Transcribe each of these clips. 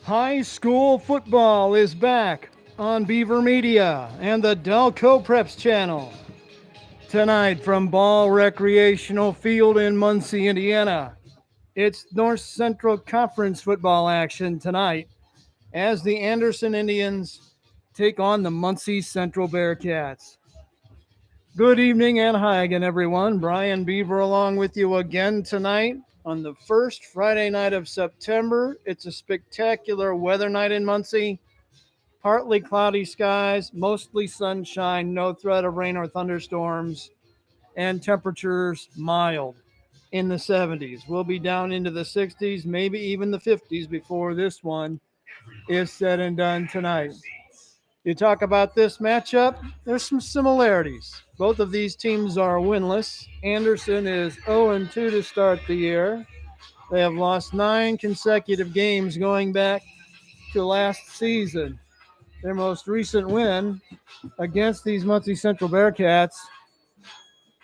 High school football is back on Beaver Media and the Delco Preps channel. Tonight from Ball Recreational Field in Muncie, Indiana. It's North Central Conference football action tonight as the Anderson Indians take on the Muncie Central Bearcats. Good evening and hi again, everyone. Brian Beaver along with you again tonight on the first Friday night of September. It's a spectacular weather night in Muncie. Partly cloudy skies, mostly sunshine, no threat of rain or thunderstorms, and temperatures mild in the 70s. We'll be down into the 60s, maybe even the 50s before this one is said and done tonight. You talk about this matchup, there's some similarities. Both of these teams are winless. Anderson is 0-2 to start the year. They have lost 9 consecutive games going back to last season. Their most recent win against these Muncie Central Bearcats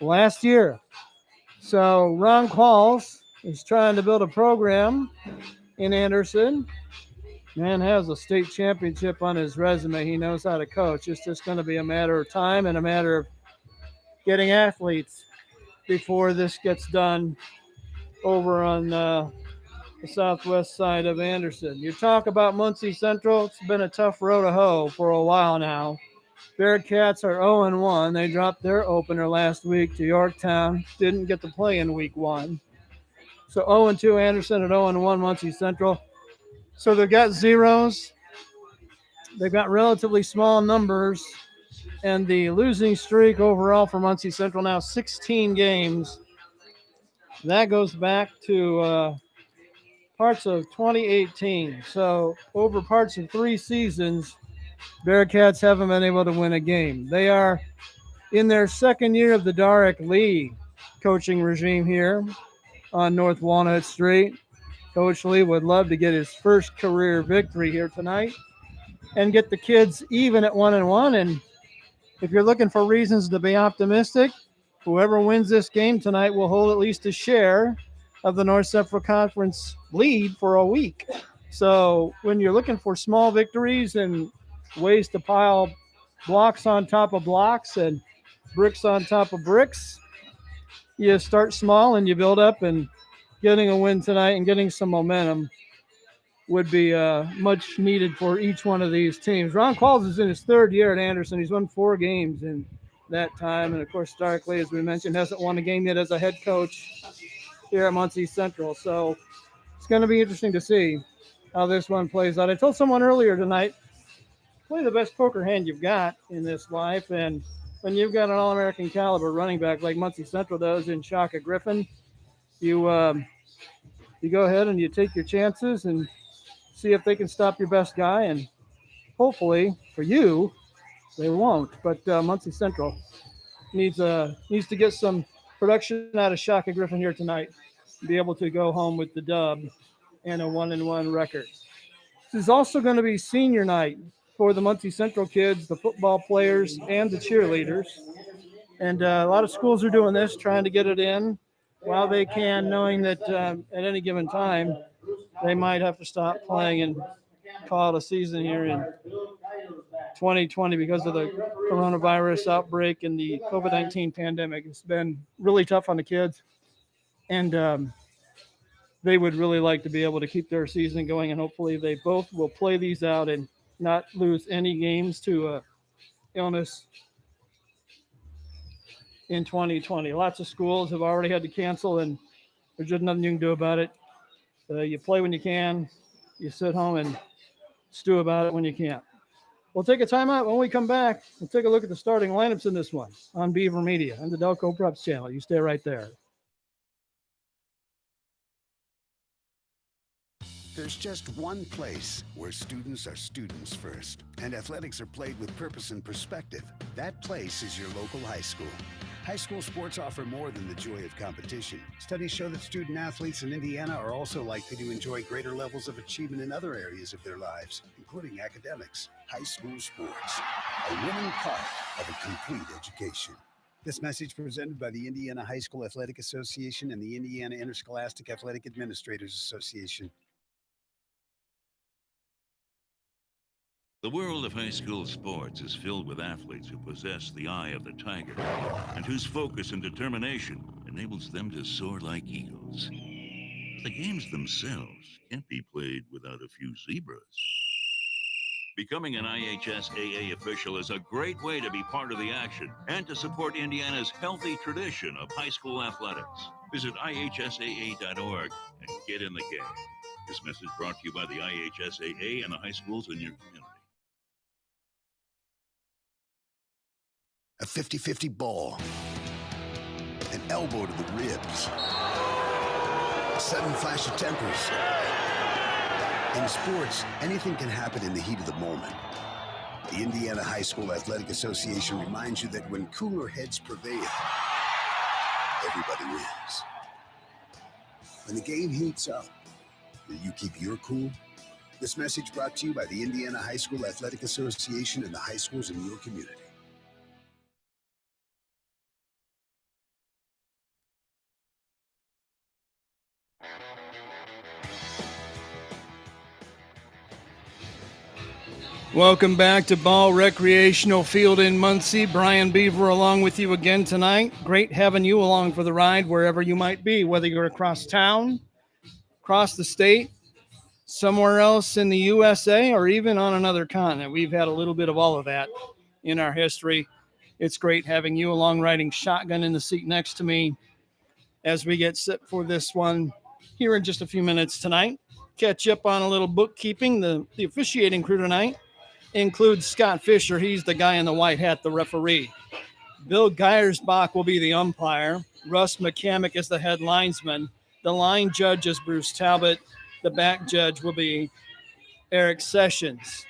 last year. So Ron Qualls is trying to build a program in Anderson. Man has a state championship on his resume. He knows how to coach. It's just going to be a matter of time and a matter of getting athletes before this gets done over on the southwest side of Anderson. You talk about Muncie Central. It's been a tough row to hoe for a while now. Bearcats are 0-1. They dropped their opener last week to Yorktown. Didn't get to play in week 1. So 0-2 Anderson and 0-1 Muncie Central. So they've got zeros. They've got relatively small numbers. And the losing streak overall for Muncie Central now 16 games. That goes back to parts of 2018. So over parts of 3 seasons, Bearcats haven't been able to win a game. They are in their second year of the Darrick Lee coaching regime here on North Walnut Street. Coach Lee would love to get his first career victory here tonight and get the kids even at 1-1. And if you're looking for reasons to be optimistic, whoever wins this game tonight will hold at least a share of the North Central Conference lead for a week. So when you're looking for small victories and ways to pile blocks on top of blocks and bricks on top of bricks, you start small and you build up, and getting a win tonight and getting some momentum would be much needed for each one of these teams. Ron Qualls is in his 3rd year at Anderson. He's won 4 games in that time. And, of course, Darrick Lee, as we mentioned, hasn't won a game yet as a head coach here at Muncie Central. So it's going to be interesting to see how this one plays out. I told someone earlier tonight, play the best poker hand you've got in this life. And when you've got an All-American caliber running back like Muncie Central does in Shaka Griffin, you go ahead and you take your chances and see if they can stop your best guy. And hopefully for you, they won't. But Muncie Central needs to get some production out of Shaka Griffin here tonight and be able to go home with the dub and a 1-1 record. This is also going to be senior night for the Muncie Central kids, the football players, and the cheerleaders. And a lot of schools are doing this, trying to get it in while they can, knowing that at any given time they might have to stop playing and call it a season here in 2020 because of the coronavirus outbreak and the COVID-19 pandemic. It's been really tough on the kids, and they would really like to be able to keep their season going, and hopefully they both will play these out and not lose any games to illness in 2020. Lots of schools have already had to cancel, and there's just nothing you can do about it. You play when you can. You sit home and stew about it when you can't. We'll take a timeout. When we come back, we'll take a look at the starting lineups in this one on Beaver Media and the Delco Preps channel. You stay right there. There's just one place where students are students first, and athletics are played with purpose and perspective. That place is your local high school. High school sports offer more than the joy of competition. Studies show that student athletes in Indiana are also likely to enjoy greater levels of achievement in other areas of their lives, including academics. High school sports, a winning part of a complete education. This message presented by the Indiana High School Athletic Association and the Indiana Interscholastic Athletic Administrators Association. The world of high school sports is filled with athletes who possess the eye of the tiger and whose focus and determination enables them to soar like eagles. The games themselves can't be played without a few zebras. Becoming an IHSAA official is a great way to be part of the action and to support Indiana's healthy tradition of high school athletics. Visit IHSAA.org and get in the game. This message brought to you by the IHSAA and the high schools in your community. A 50-50 ball, an elbow to the ribs, a sudden flash of tempers. In sports, anything can happen in the heat of the moment. The Indiana High School Athletic Association reminds you that when cooler heads prevail, everybody wins. When the game heats up, will you keep your cool? This message brought to you by the Indiana High School Athletic Association and the high schools in your community. Welcome back to Ball Recreational Field in Muncie. Brian Beaver along with you again tonight. Great having you along for the ride wherever you might be, whether you're across town, across the state, somewhere else in the USA, or even on another continent. We've had a little bit of all of that in our history. It's great having you along riding shotgun in the seat next to me as we get set for this one here in just a few minutes tonight. Catch up on a little bookkeeping. The officiating crew tonight includes Scott Fisher. He's the guy in the white hat, the referee. Bill Geiersbach will be the umpire. Russ McCamick is the head linesman. The line judge is Bruce Talbot. The back judge will be Eric Sessions.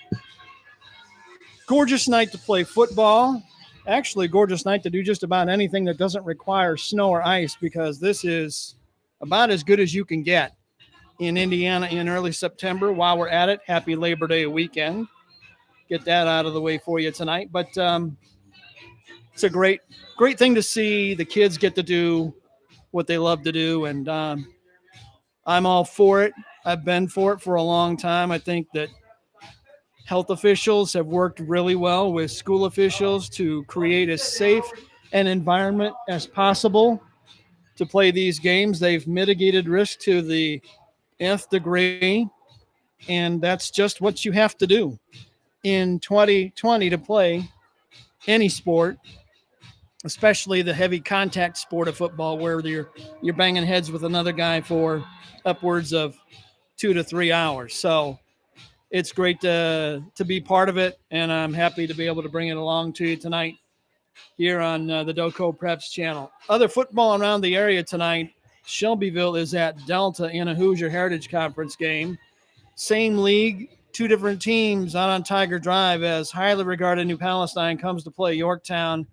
Gorgeous night to play football. Actually, gorgeous night to do just about anything that doesn't require snow or ice, because this is about as good as you can get in Indiana in early September. While we're at it, happy Labor Day weekend. Get that out of the way for you tonight. But it's a great thing to see the kids get to do what they love to do. And I'm all for it. I've been for it for a long time. I think that health officials have worked really well with school officials to create as safe an environment as possible to play these games. They've mitigated risk to the nth degree, and that's just what you have to do in 2020 to play any sport, especially the heavy contact sport of football, where you're banging heads with another guy for upwards of 2 to 3 hours. So it's great to be part of it, and I'm happy to be able to bring it along to you tonight here on the Delco Preps channel. Other football around the area tonight, Shelbyville is at Delta in a Hoosier Heritage Conference game. Same league, two different teams out on Tiger Drive, as highly regarded New Palestine comes to play Yorktown,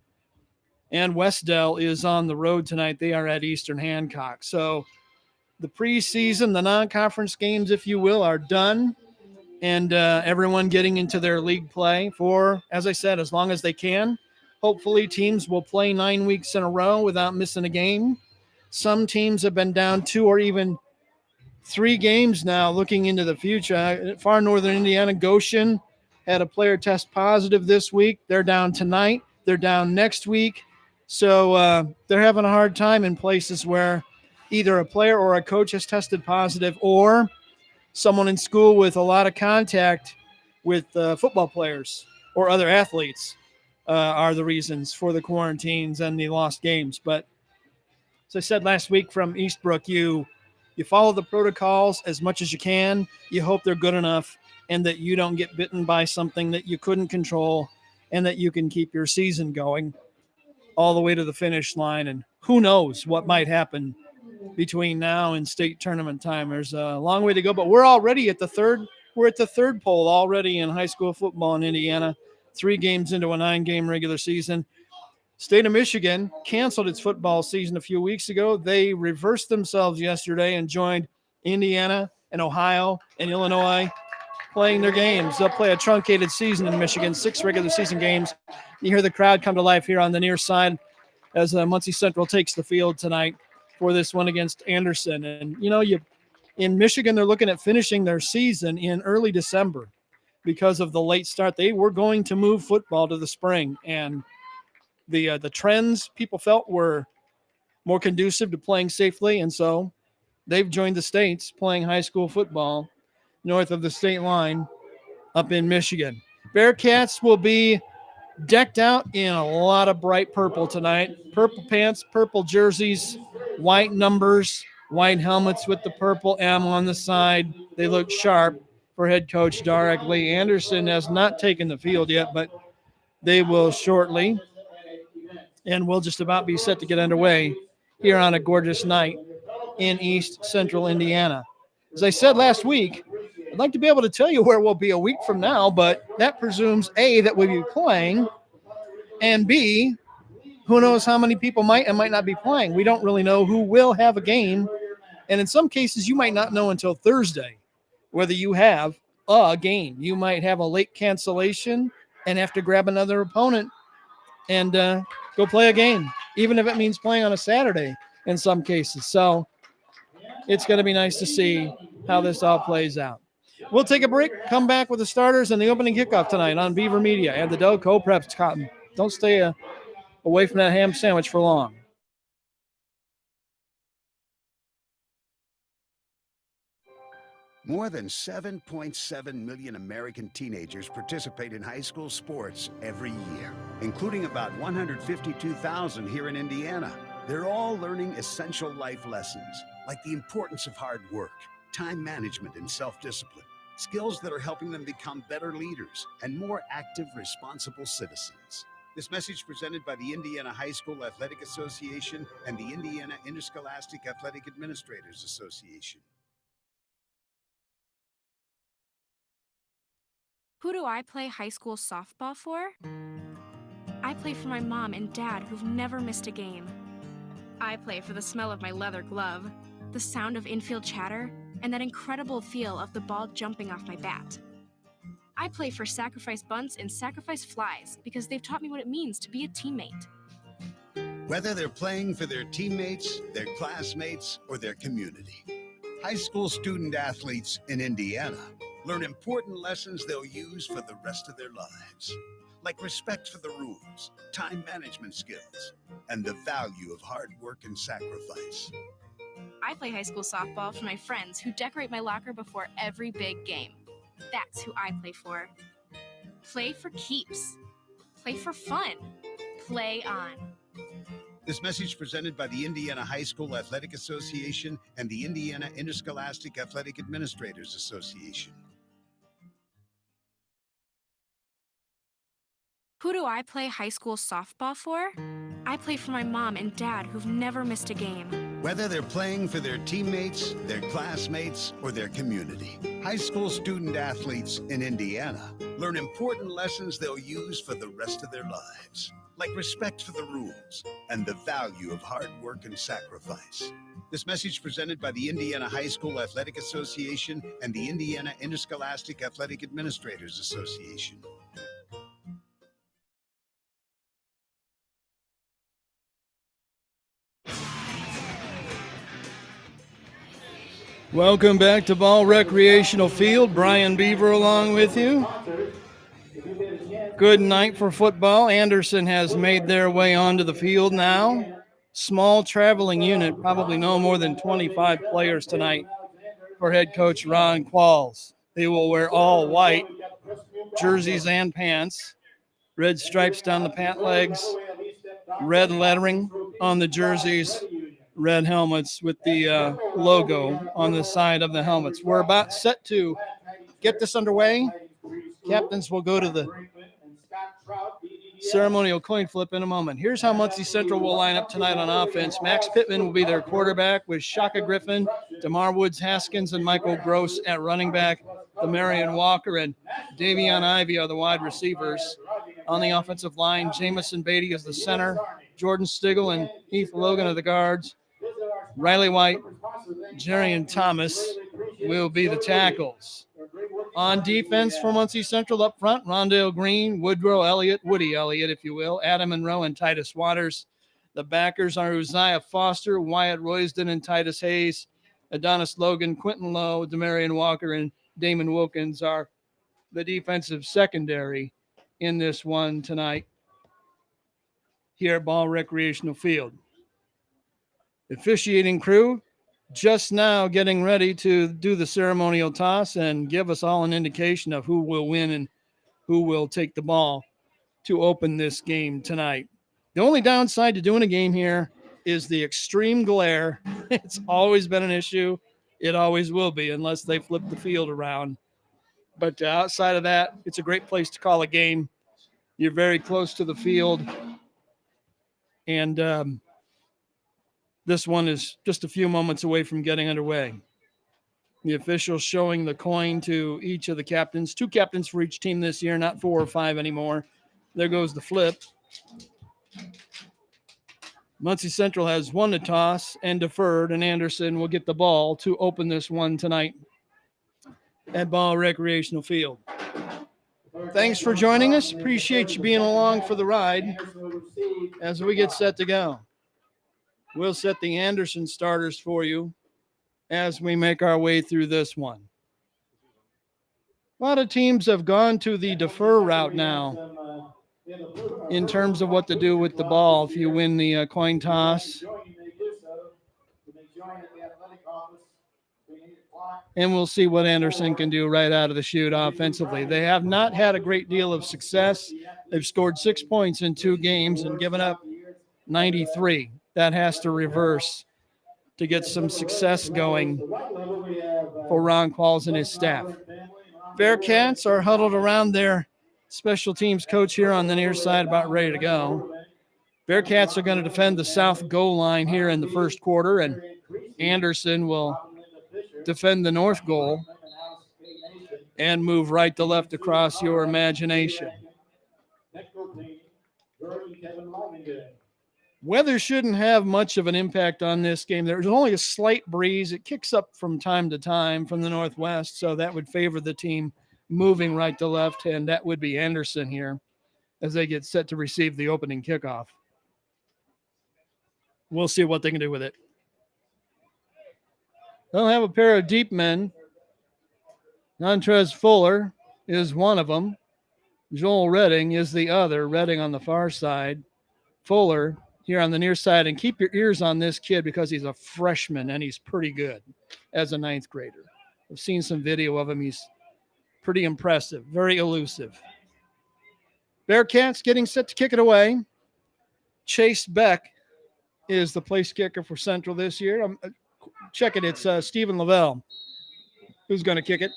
and Westdell is on the road tonight. They are at Eastern Hancock. So the preseason, the non-conference games, if you will, are done, and everyone getting into their league play for, as I said, as long as they can. Hopefully teams will play 9 weeks in a row without missing a game. Some teams have been down 2 or even 3 games now looking into the future. Far northern Indiana, Goshen had a player test positive this week. They're down tonight. They're down next week. So they're having a hard time in places where either a player or a coach has tested positive, or someone in school with a lot of contact with football players or other athletes are the reasons for the quarantines and the lost games. But as I said last week from Eastbrook, you follow the protocols as much as you can. You hope they're good enough and that you don't get bitten by something that you couldn't control, and that you can keep your season going all the way to the finish line. And who knows what might happen between now and state tournament time. There's a long way to go, but we're already at the third. We're at the third poll already in high school football in Indiana, 3 games into a 9-game regular season. State of Michigan canceled its football season a few weeks ago. They reversed themselves yesterday and joined Indiana and Ohio and Illinois playing their games. They'll play a truncated season in Michigan, 6 regular season games. You hear the crowd come to life here on the near side as Muncie Central takes the field tonight for this one against Anderson. And, in Michigan, they're looking at finishing their season in early December. because of the late start. They were going to move football to the spring, and the trends people felt were more conducive to playing safely, and so they've joined the states playing high school football north of the state line up in Michigan. Bearcats will be decked out in a lot of bright purple tonight. Purple pants, purple jerseys, white numbers, white helmets with the purple M on the side. They look sharp for head coach Darek Lee. Anderson has not taken the field yet, but they will shortly. And we'll just about be set to get underway here on a gorgeous night in East Central Indiana. As I said last week, I'd like to be able to tell you where we'll be a week from now, but that presumes A, that we'll be playing, and B, who knows how many people might and might not be playing. We don't really know who will have a game, and in some cases you might not know until Thursday whether you have a game. You might have a late cancellation and have to grab another opponent and go play a game, even if it means playing on a Saturday in some cases. So it's going to be nice to see how this all plays out. We'll take a break, come back with the starters and the opening kickoff tonight on Beaver Media and the Delco Preps Cotton. Don't stay away from that ham sandwich for long. More than 7.7 million American teenagers participate in high school sports every year, including about 152,000 here in Indiana. They're all learning essential life lessons, like the importance of hard work, time management, and self-discipline, skills that are helping them become better leaders and more active, responsible citizens. This message presented by the Indiana High School Athletic Association and the Indiana Interscholastic Athletic Administrators Association. Who do I play high school softball for? I play for my mom and dad who've never missed a game. I play for the smell of my leather glove, the sound of infield chatter, and that incredible feel of the ball jumping off my bat. I play for sacrifice bunts and sacrifice flies because they've taught me what it means to be a teammate. Whether they're playing for their teammates, their classmates, or their community, high school student athletes in Indiana learn important lessons they'll use for the rest of their lives, like respect for the rules, time management skills, and the value of hard work and sacrifice. I play high school softball for my friends who decorate my locker before every big game. That's who I play for. Play for keeps. Play for fun. Play on. This message presented by the Indiana High School Athletic Association and the Indiana Interscholastic Athletic Administrators Association. Who do I play high school softball for? I play for my mom and dad who've never missed a game. Whether they're playing for their teammates, their classmates, or their community, high school student athletes in Indiana learn important lessons they'll use for the rest of their lives, like respect for the rules and the value of hard work and sacrifice. This message presented by the Indiana High School Athletic Association and the Indiana Interscholastic Athletic Administrators Association. Welcome back to Ball Recreational Field. Brian Beaver along with you. Good night for football. Anderson has made their way onto the field now. Small traveling unit, probably no more than 25 players tonight for head coach Ron Qualls. They will wear all white jerseys and pants, red stripes down the pant legs, red lettering on the jerseys, red helmets with the logo on the side of the helmets. We're about set to get this underway. Captains will go to the ceremonial coin flip in a moment. Here's how Muncie Central will line up tonight on offense. Max Pittman will be their quarterback with Shaka Griffin, DeMar Woods Haskins, and Michael Gross at running back. Demarion Walker and Davion Ivey are the wide receivers. On the offensive line, Jamison Beatty is the center. Jordan Stigl and Heath Logan are the guards. Riley White, Jerian Thomas will be the tackles. On defense for Muncie Central up front, Rondale Green, Woodrow Elliott, Woody Elliott, if you will, Adam Monroe, and Titus Waters. The backers are Uzziah Foster, Wyatt Roysden, and Titus Hayes. Adonis Logan, Quentin Lowe, Demarion Walker, and Damon Wilkins are the defensive secondary in this one tonight here at Ball Recreational Field. The officiating crew just now getting ready to do the ceremonial toss and give us all an indication of who will win and who will take the ball to open this game tonight. The only downside to doing a game here is the extreme glare. It's always been an issue. It always will be unless they flip the field around. But outside of that, it's a great place to call a game. You're very close to the field. And this one is just a few moments away from getting underway. The officials showing the coin to each of the captains. 2 captains for each team this year, not 4 or 5 anymore. There goes the flip. Muncie Central has won the toss and deferred, and Anderson will get the ball to open this one tonight at Ball Recreational Field. Thanks for joining us. Appreciate you being along for the ride as we get set to go. We'll set the Anderson starters for you as we make our way through this one. A lot of teams have gone to the defer route now in terms of what to do with the ball if you win the coin toss. And we'll see what Anderson can do right out of the chute offensively. They have not had a great deal of success. They've scored 6 points in 2 games and given up 93. That has to reverse to get some success going for Ron Qualls and his staff. Bearcats are huddled around their special teams coach here on the near side, about ready to go. Bearcats are going to defend the south goal line here in the first quarter, and Anderson will defend the north goal and move right to left across your imagination. Weather shouldn't have much of an impact on this game. There's only a slight breeze. It kicks up from time to time from the northwest, so that would favor the team moving right to left, and that would be Anderson here as they get set to receive the opening kickoff. We'll see what they can do with it. They'll have a pair of deep men. Montrez Fuller is one of them. Joel Redding is the other. Redding on the far side. Fuller here on the near side. And keep your ears on this kid because he's a freshman and he's pretty good as a 9th grader. I've seen some video of him. He's pretty impressive, very elusive. Bearcats getting set to kick it away. Chase Beck is the place kicker for Central this year. Check it. It's Stephen Lavelle who's going to kick it.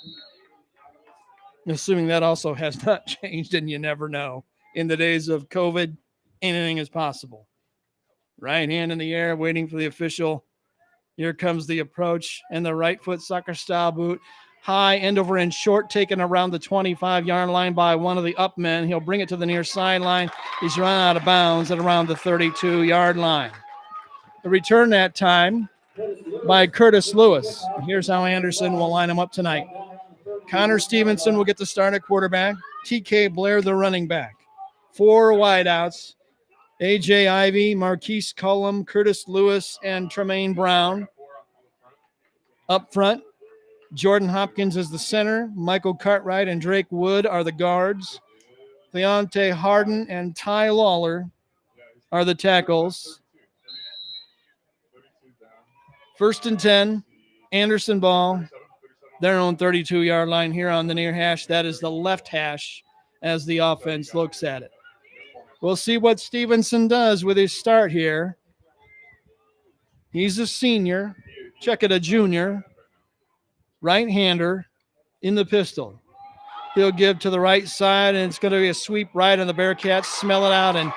Assuming that also has not changed, and you never know. In the days of COVID, anything is possible. Right hand in the air, waiting for the official. Here comes the approach, and the right foot soccer-style boot. High, end over end short, taken around the 25-yard line by one of the up men. He'll bring it to the near sideline. He's run out of bounds at around the 32-yard line. The return that time by Curtis Lewis. Here's how Anderson will line him up tonight. Connor Stevenson will get the start at quarterback. TK Blair, the running back. 4 wideouts. AJ Ivy, Marquise Cullum, Curtis Lewis, and Tremaine Brown. Up front, Jordan Hopkins is the center. Michael Cartwright and Drake Wood are the guards. Leonte Harden and Ty Lawler are the tackles. 1st and 10, Anderson ball, their own 32-yard line here on the near hash. That is the left hash as the offense looks at it. We'll see what Stevenson does with his start here. He's a senior. Check it, a junior. Right-hander in the pistol. He'll give to the right side, and it's going to be a sweep right, and the Bearcats smell it out and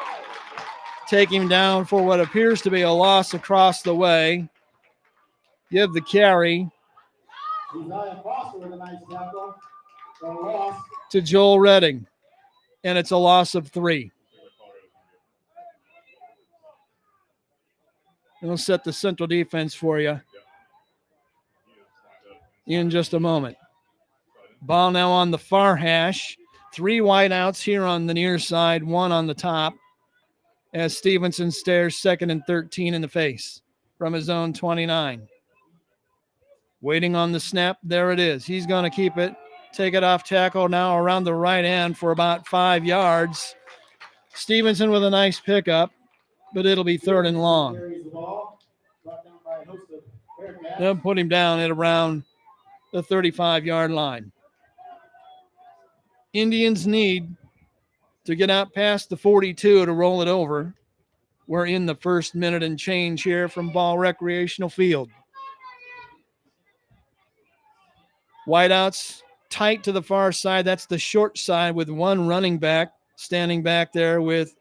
take him down for what appears to be a loss across the way. Give the carry to Joel Redding, and it's a loss of 3. We'll set the Central defense for you in just a moment. Ball now on the far hash. 3 wideouts here on the near side, 1 on the top, as Stevenson stares 2nd and 13 in the face from his own 29. Waiting on the snap. There it is. He's going to keep it take it off tackle now around the right end for about 5 yards. Stevenson with a nice pickup, but it'll be 3rd and long. They'll put him down at around the 35-yard line. Indians need to get out past the 42 to roll it over. We're in the first minute and change here from Ball Recreational Field. Wideouts tight to the far side. That's the short side with one running back standing back there with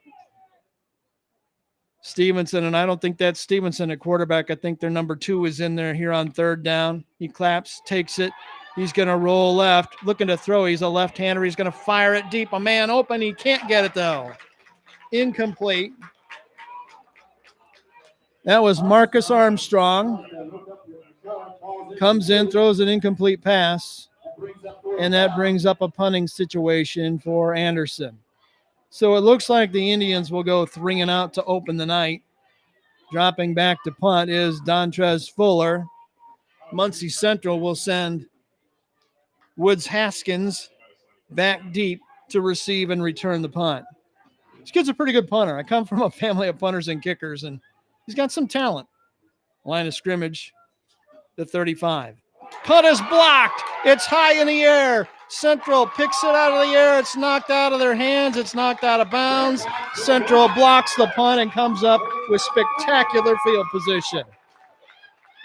Stevenson. And I don't think that's Stevenson at quarterback. I think their number 2 is in there here on 3rd down. He claps, takes it. He's going to roll left, looking to throw. He's a left-hander. He's going to fire it deep. A man open. He can't get it, though. Incomplete. That was Marcus Armstrong. Comes in, throws an incomplete pass, and that brings up a punting situation for Anderson. So it looks like the Indians will go 3 and out to open the night. Dropping back to punt is Dontrez Fuller. Muncie Central will send Woods Haskins back deep to receive and return the punt. This kid's a pretty good punter. I come from a family of punters and kickers, and he's got some talent. Line of scrimmage, the 35. Punt is blocked. It's high in the air. Central picks it out of the air. It's knocked out of their hands. It's knocked out of bounds. Central blocks the punt and comes up with spectacular field position.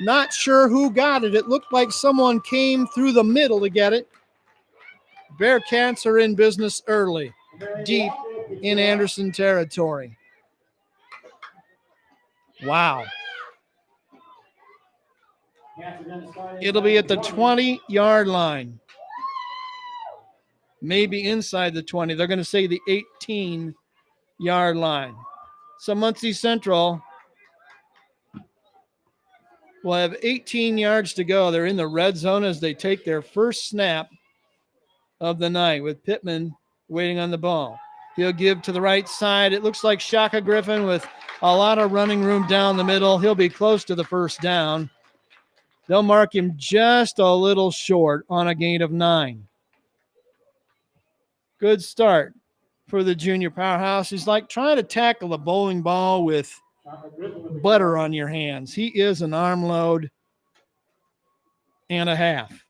Not sure who got it. It looked like someone came through the middle to get it. Bearcats are in business early, deep in Anderson territory. Wow. It'll be at the 20-yard line. Maybe inside the 20. They're going to say the 18-yard line. So Muncie Central will have 18 yards to go. They're in the red zone as they take their first snap of the night with Pittman waiting on the ball. He'll give to the right side. It looks like Shaka Griffin with a lot of running room down the middle. He'll be close to the first down. They'll mark him just a little short on a gain of 9. Good start for the junior powerhouse. He's like trying to tackle a bowling ball with butter on your hands. He is an arm load and a half.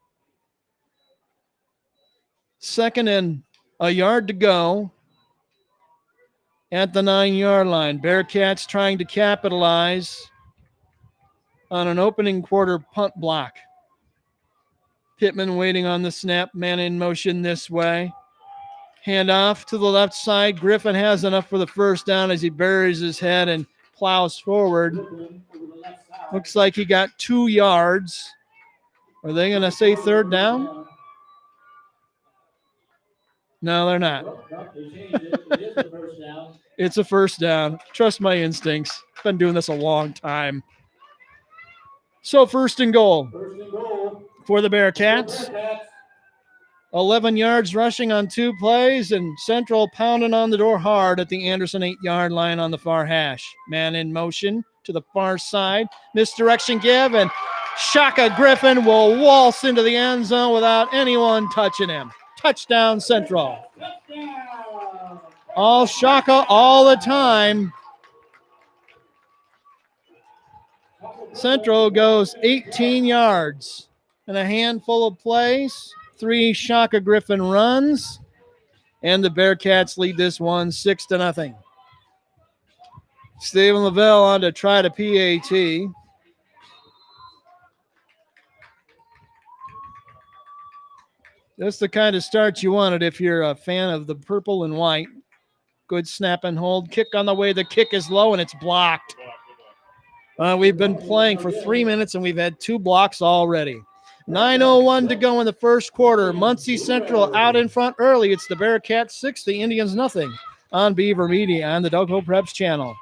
2nd and a yard to go at the 9-yard line. Bearcats trying to capitalize on an opening quarter punt block. Pittman waiting on the snap, man in motion this way. Handoff to the left side. Griffin has enough for the first down as he buries his head and plows forward. Looks like he got 2 yards. Are they going to say 3rd down? No, they're not. It's a first down. Trust my instincts. Been doing this a long time. So 1st and goal for the Bearcats. 11 yards rushing on 2 plays, and Central pounding on the door hard at the Anderson 8-yard line on the far hash. Man in motion to the far side. Misdirection give, and Shaka Griffin will waltz into the end zone without anyone touching him. Touchdown, Central. All Shaka all the time. Central goes 18 yards and a handful of plays. 3 Shaka Griffin runs, and the Bearcats lead this one 6-0. Steven Lavelle on to try to PAT. That's the kind of start you wanted if you're a fan of the purple and white. Good snap and hold. Kick on the way. The kick is low, and it's blocked. We've been playing for 3 minutes, and we've had 2 blocks already. 9:01 to go in the first quarter. Muncie Central out in front early. It's the Bearcats 6, the Indians nothing on Beaver Media on the Delco Preps channel.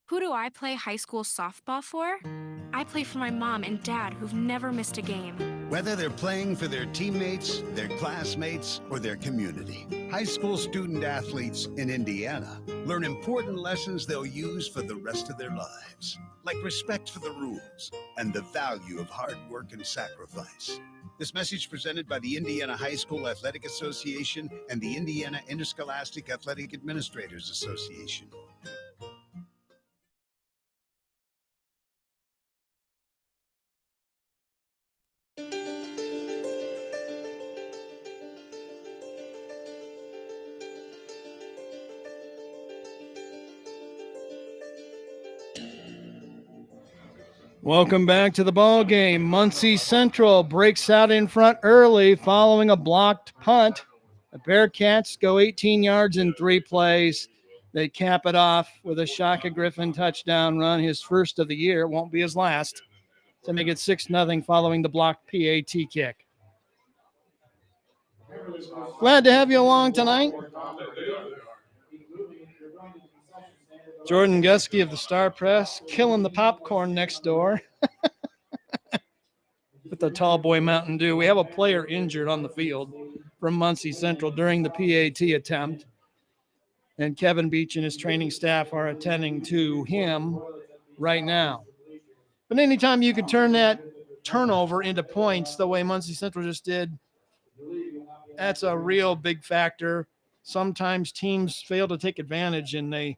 Who do I play high school softball for? I play for my mom and dad who've never missed a game. Whether they're playing for their teammates, their classmates, or their community, high school student athletes in Indiana learn important lessons they'll use for the rest of their lives. like respect for the rules and the value of hard work and sacrifice. This message presented by the Indiana High School Athletic Association and the Indiana Interscholastic Athletic Administrators Association. Welcome back to the ball game. Muncie Central breaks out in front early following a blocked punt. The Bearcats go 18 yards in 3 plays. They cap it off with a Shaka Griffin touchdown run, his first of the year. It won't be his last, to make it 6-0 following the blocked PAT kick. Glad to have you along tonight. Jordan Gusky of the Star Press killing the popcorn next door with the Tall Boy Mountain Dew. We have a player injured on the field from Muncie Central during the PAT attempt, and Kevin Beach and his training staff are attending to him right now. But anytime you can turn that turnover into points the way Muncie Central just did, that's a real big factor. Sometimes teams fail to take advantage and they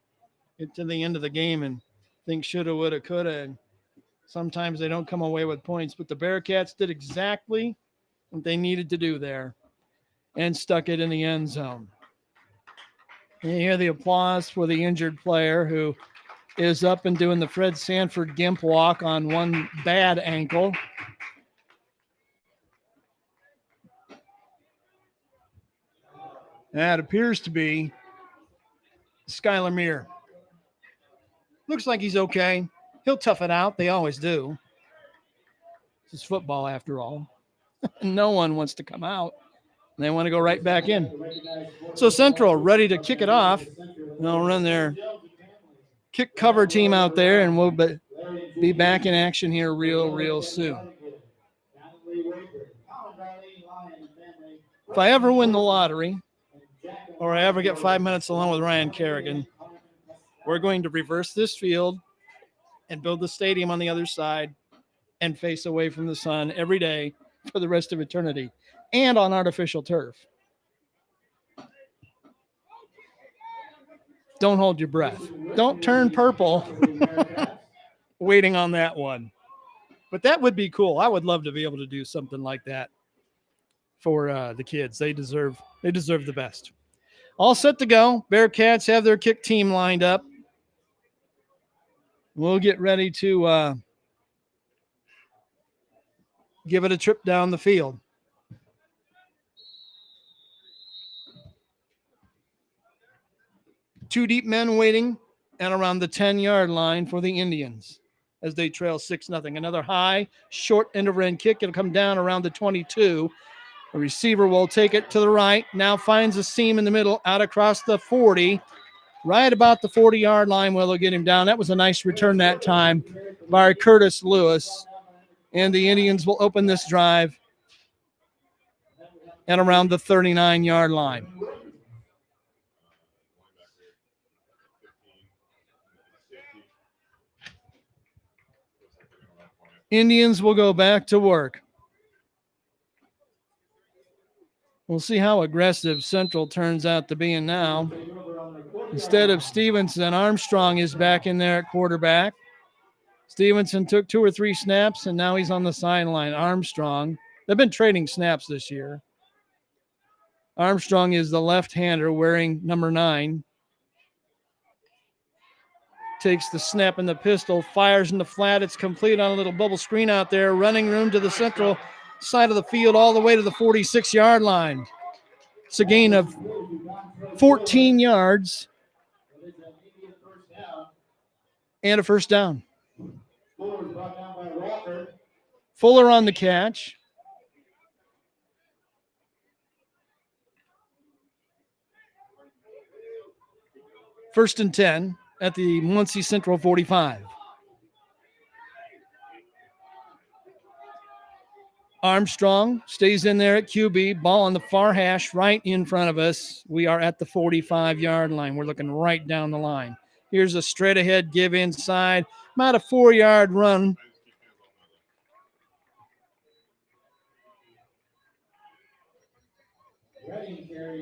get to the end of the game and think shoulda, woulda, coulda, and sometimes they don't come away with points. But the Bearcats did exactly what they needed to do there and stuck it in the end zone. And you hear the applause for the injured player who is up and doing the Fred Sanford gimp walk on one bad ankle. That appears to be Skylar Muir. Looks like he's okay. He'll tough it out. They always do. This is football, after all. No one wants to come out. They want to go right back in. So Central ready to kick it off. They'll run their kick cover team out there, and we'll be back in action here real soon. If I ever win the lottery, or I ever get 5 minutes alone with Ryan Kerrigan, we're going to reverse this field and build the stadium on the other side and face away from the sun every day for the rest of eternity, and on artificial turf. Don't hold your breath. Don't turn purple waiting on that one. But that would be cool. I would love to be able to do something like that for the kids. They deserve the best. All set to go. Bearcats have their kick team lined up. We'll get ready to give it a trip down the field. Two deep men waiting and around the 10-yard line for the Indians as they trail 6-0. Another high, short end over end kick. It'll come down around the 22. The receiver will take it to the right. Now finds a seam in the middle, out across the 40. Right about the 40-yard line where they'll get him down. That was a nice return that time by Curtis Lewis. And the Indians will open this drive at around the 39-yard line. Indians will go back to work. We'll see how aggressive Central turns out to be now. Instead of Stevenson, Armstrong is back in there at quarterback. Stevenson took 2 or 3 snaps, and now he's on the sideline. Armstrong, they've been trading snaps this year. Armstrong is the left-hander wearing number 9. Takes the snap and the pistol, fires in the flat. It's complete on a little bubble screen out there. Running room to the Central side of the field all the way to the 46-yard line. It's a gain of 14 yards and a first down. Fuller on the catch. First and 10 at the Muncie Central 45. Armstrong stays in there at QB. Ball on the far hash right in front of us. We are at the 45-yard line. We're looking right down the line. Here's a straight ahead give inside. About a 4-yard run.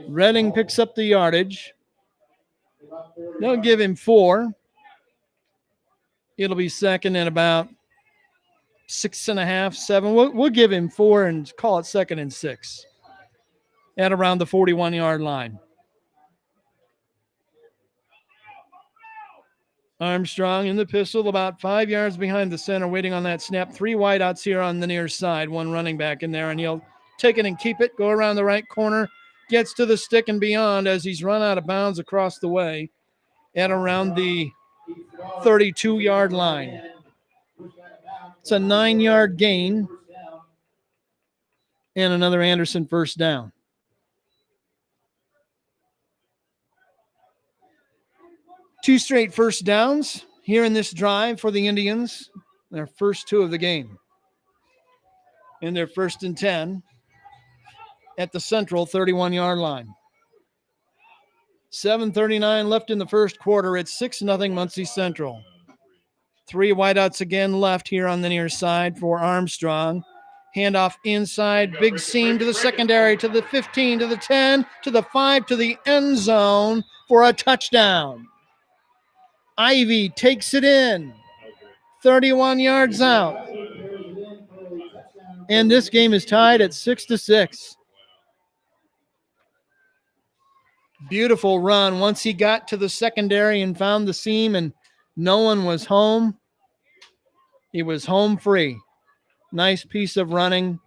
Redding picks up the yardage. They'll give him 4. It'll be second and about 6.5, 7. We'll give him 4 and call it second and 6 at around the 41-yard line. Armstrong in the pistol, about 5 yards behind the center, waiting on that snap. 3 wideouts here on the near side, 1 running back in there, and he'll take it and keep it, go around the right corner, gets to the stick and beyond as he's run out of bounds across the way at around the 32-yard line. It's a 9-yard gain and another Anderson first down. Two straight first downs here in this drive for the Indians. Their first 2 of the game. And they're 1st and 10 at the central 31-yard line. 7:39 left in the first quarter. It's 6-0 Muncie Central. 3 wideouts again left here on the near side for Armstrong. Handoff inside, big seam to the secondary, to the 15, to the 10, to the 5, to the end zone for a touchdown. Ivy takes it in, 31 yards out. And this game is tied at 6-6. Beautiful run. Once he got to the secondary and found the seam and no one was home, he was home free. Nice piece of running.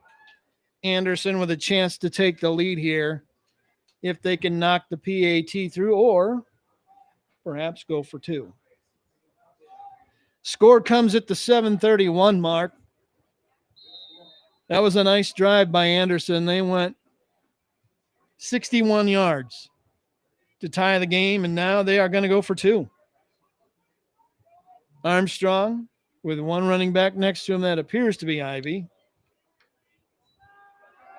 Anderson with a chance to take the lead here if they can knock the PAT through or perhaps go for 2. Score comes at the 7:31 mark. That was a nice drive by Anderson. They went 61 yards to tie the game, and now they are going to go for 2. Armstrong with 1 running back next to him that appears to be Ivy.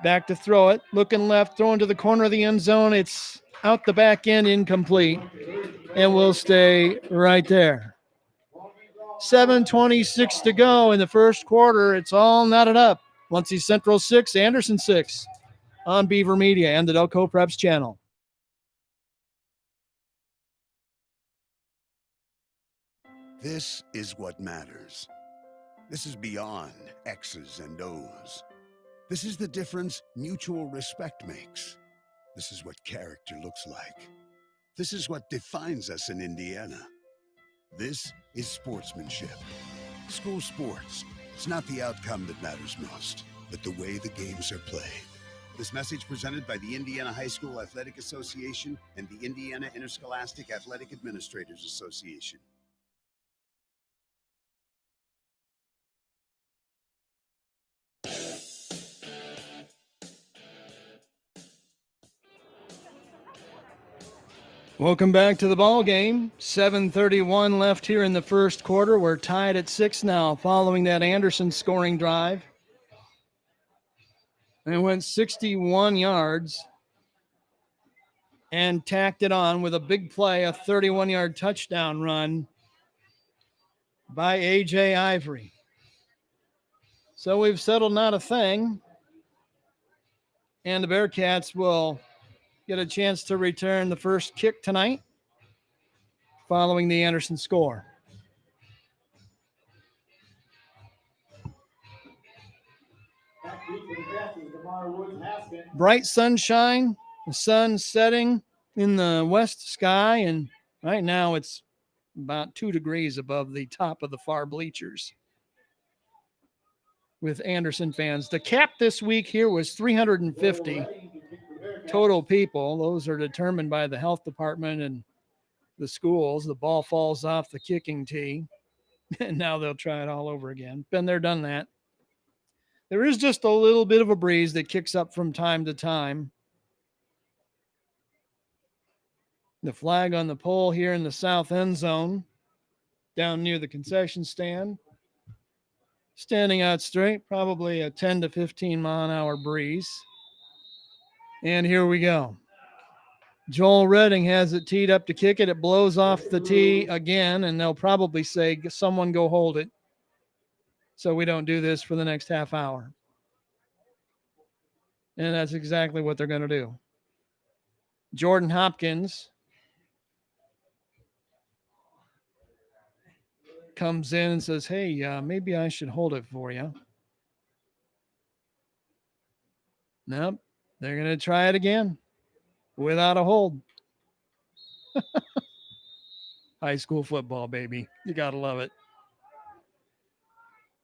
Back to throw it, looking left, throwing to the corner of the end zone. It's out the back end, incomplete, and we'll stay right there. 7:26 to go in the first quarter. It's all knotted up. Muncie Central 6, Anderson 6 on Beaver Media and the Delco Preps channel. This is what matters. This is beyond X's and O's. This is the difference mutual respect makes. This is what character looks like. This is what defines us in Indiana. This is sportsmanship. School sports. It's not the outcome that matters most, but the way the games are played. This message presented by the Indiana High School Athletic Association and the Indiana Interscholastic Athletic Administrators Association. Welcome back to the ball game. 7:31 left here in the first quarter. We're tied at 6 now following that Anderson scoring drive. And it went 61 yards and tacked it on with a big play, a 31-yard touchdown run by A.J. Ivory. So we've settled not a thing. And the Bearcats will get a chance to return the first kick tonight following the Anderson score. Bright sunshine, the sun setting in the west sky, and right now it's about 2 degrees above the top of the far bleachers with Anderson fans. The cap this week here was 350 total people. Those are determined by the health department and the schools. The ball falls off the kicking tee, and now they'll try it all over again. Been there, done that. There is just a little bit of a breeze that kicks up from time to time. The flag on the pole here in the south end zone, down near the concession stand. Standing out straight, probably a 10 to 15 mile an hour breeze. And here we go. Joel Redding has it teed up to kick it. It blows off the tee again, and they'll probably say, someone go hold it so we don't do this for the next half hour. And that's exactly what they're going to do. Jordan Hopkins comes in and says, hey, maybe I should hold it for you. Nope. They're going to try it again without a hold. High school football, baby. You got to love it.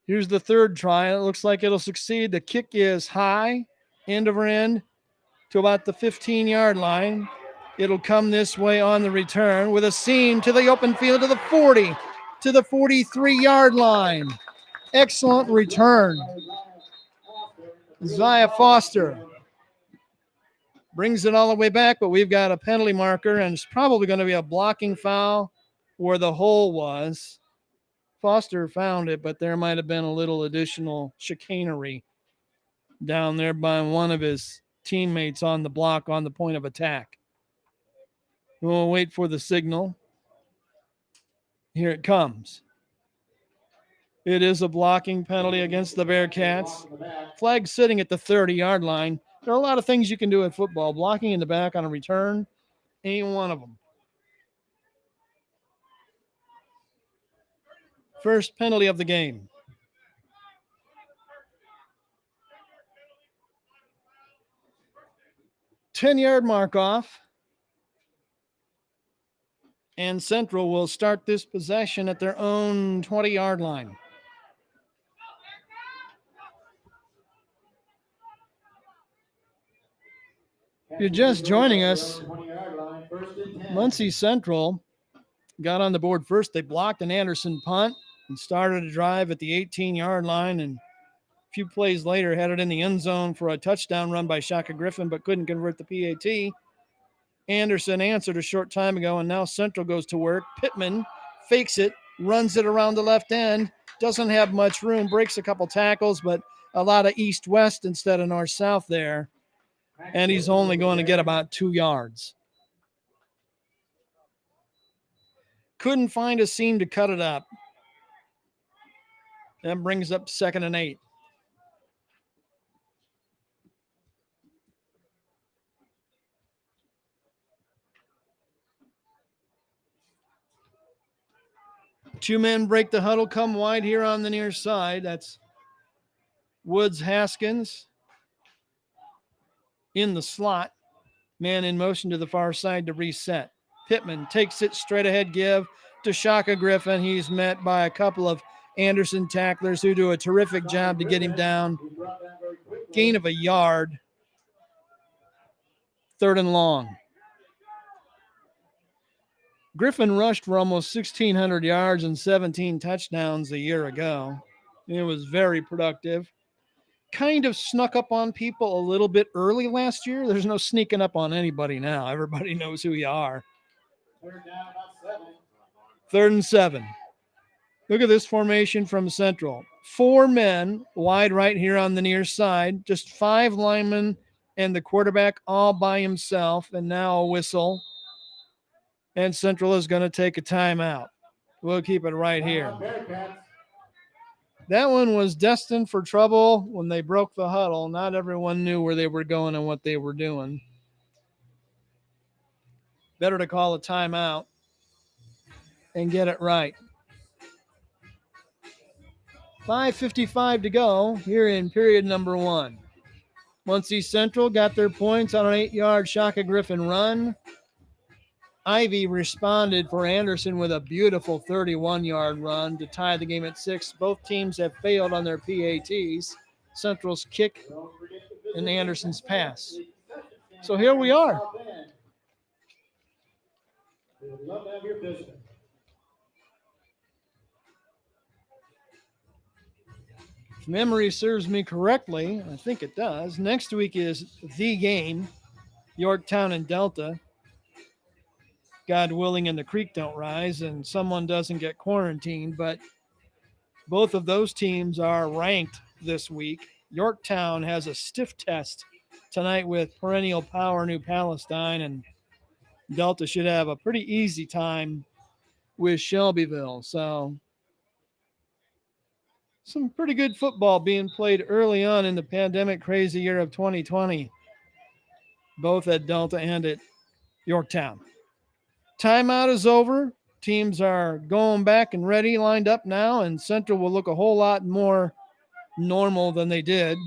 Here's the third try. It looks like it'll succeed. The kick is high, end over end, to about the 15-yard line. It'll come this way on the return with a seam to the open field to the 40, to the 43-yard line. Excellent return. Isaiah Foster brings it all the way back, but we've got a penalty marker, and it's probably going to be a blocking foul where the hole was. Foster found it, but there might have been a little additional chicanery down there by one of his teammates on the block on the point of attack. We'll wait for the signal. Here it comes. It is a blocking penalty against the Bearcats. Flag sitting at the 30-yard line. There are a lot of things you can do in football. Blocking in the back on a return ain't one of them. First penalty of the game. Ten-yard mark off. And Central will start this possession at their own 20-yard line. If you're just joining us, Muncie Central got on the board first. They blocked an Anderson punt and started a drive at the 18-yard line, and a few plays later had it in the end zone for a touchdown run by Shaka Griffin, but couldn't convert the PAT. Anderson answered a short time ago, and now Central goes to work. Pittman fakes it, runs it around the left end, doesn't have much room, breaks a couple tackles, but a lot of east-west instead of north-south there, and he's only going to get about 2 yards. Couldn't find a seam to cut it up. That brings up 2nd and 8. Two men break the huddle, come wide here on the near side. That's Woods Haskins in the slot. Man in motion to the far side to reset. Pittman takes it straight ahead, give to Shaka Griffin. He's met by a couple of Anderson tacklers who do a terrific job to get him down. Gain of a yard. 3rd and long. Griffin rushed for almost 1,600 yards and 17 touchdowns a year ago. It was very productive. Kind of snuck up on people a little bit early last year. There's no sneaking up on anybody now. Everybody knows who you are. 3rd and 7. Look at this formation from Central. 4 men wide right here on the near side. Just 5 linemen and the quarterback all by himself. And now a whistle. And Central is going to take a timeout. We'll keep it right here. That one was destined for trouble when they broke the huddle. Not everyone knew where they were going and what they were doing. Better to call a timeout and get it right. 5:55 to go here in period number 1. Muncie Central got their points on an 8-yard Shaka Griffin run. Ivy responded for Anderson with a beautiful 31-yard run to tie the game at 6. Both teams have failed on their PATs. Central's kick and Anderson's pass. So here we are. If memory serves me correctly, I think it does, next week is the game, Yorktown and Delta. God willing, and the creek don't rise and someone doesn't get quarantined, but both of those teams are ranked this week. Yorktown has a stiff test tonight with perennial power New Palestine, and Delta should have a pretty easy time with Shelbyville. So some pretty good football being played early on in the pandemic crazy year of 2020, both at Delta and at Yorktown. Timeout is over. Teams are going back and ready, lined up now, and Central will look a whole lot more normal than they did,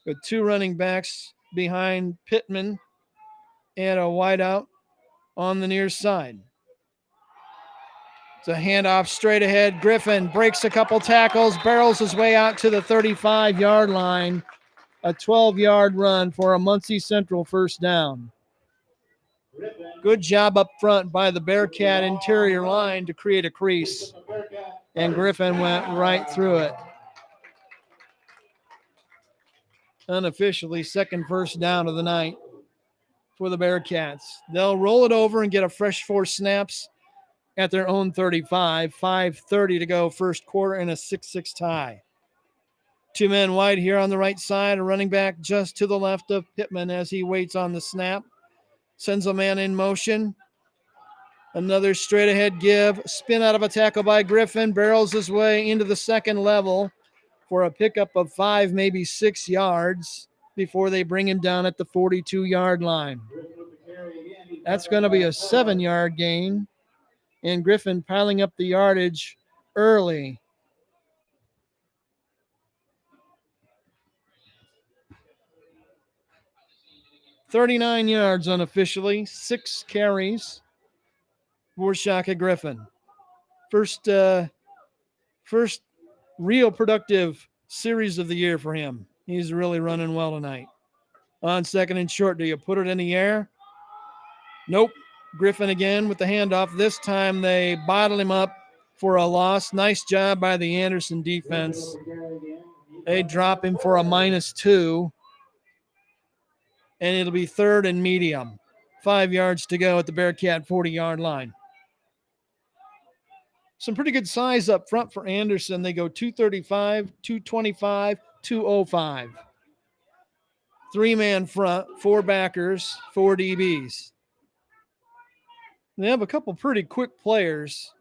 with two running backs behind Pittman and a wideout on the near side. It's a handoff straight ahead. Griffin breaks a couple tackles, barrels his way out to the 35-yard line. A 12-yard run for a Muncie Central first down. Good job up front by the Bearcat interior line to create a crease. And Griffin went right through it. Unofficially, second first down of the night for the Bearcats. They'll roll it over and get a fresh 4 snaps at their own 35. 5:30 to go first quarter and a 6-6 tie. Two men wide here on the right side, a running back just to the left of Pittman as he waits on the snap. Sends a man in motion. Another straight ahead give. Spin out of a tackle by Griffin. Barrels his way into the second level for a pickup of 5, maybe 6 yards before they bring him down at the 42-yard line. That's going to be a 7-yard gain. And Griffin piling up the yardage early. $39 yards unofficially, 6 carries for Shaka Griffin. First real productive series of the year for him. He's really running well tonight. On second and short, do you put it in the air? Nope. Griffin again with the handoff. This time they bottle him up for a loss. Nice job by the Anderson defense. They drop him for a -2. And it'll be third and medium. 5 yards to go at the Bearcat 40-yard line. Some pretty good size up front for Anderson. They go 235, 225, 205. 3-man front, 4 backers, 4 DBs. They have a couple pretty quick players.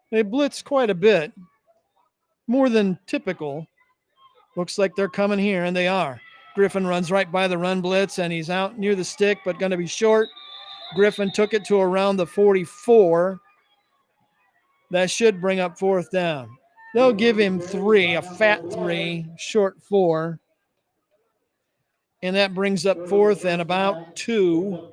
They blitz quite a bit, more than typical. Looks like they're coming here, and they are. Griffin runs right by the run blitz, and he's out near the stick, but going to be short. Griffin took it to around the 44. That should bring up fourth down. They'll give him 3, a fat 3, short 4. And that brings up fourth and about 2.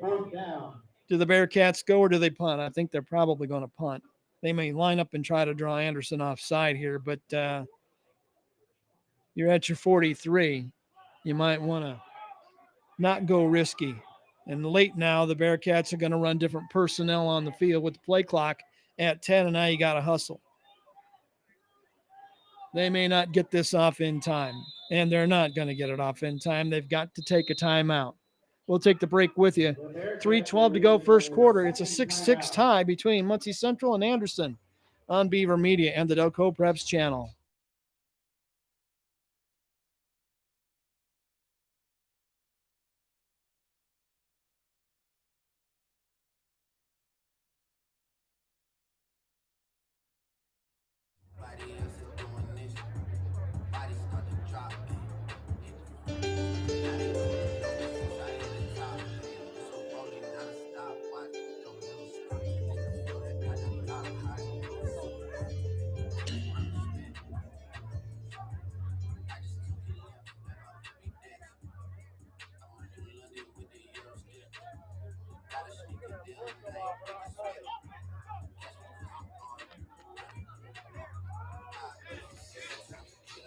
Do the Bearcats go or do they punt? I think they're probably going to punt. They may line up and try to draw Anderson offside here, but you're at your 43. You might want to not go risky. And late now, the Bearcats are going to run different personnel on the field with the play clock at 10, and now you got to hustle. They may not get this off in time, and they're not going to get it off in time. They've got to take a timeout. We'll take the break with you. 3:12 to go first quarter. It's a 6-6 tie between Muncie Central and Anderson on Beaver Media and the Delco Preps channel.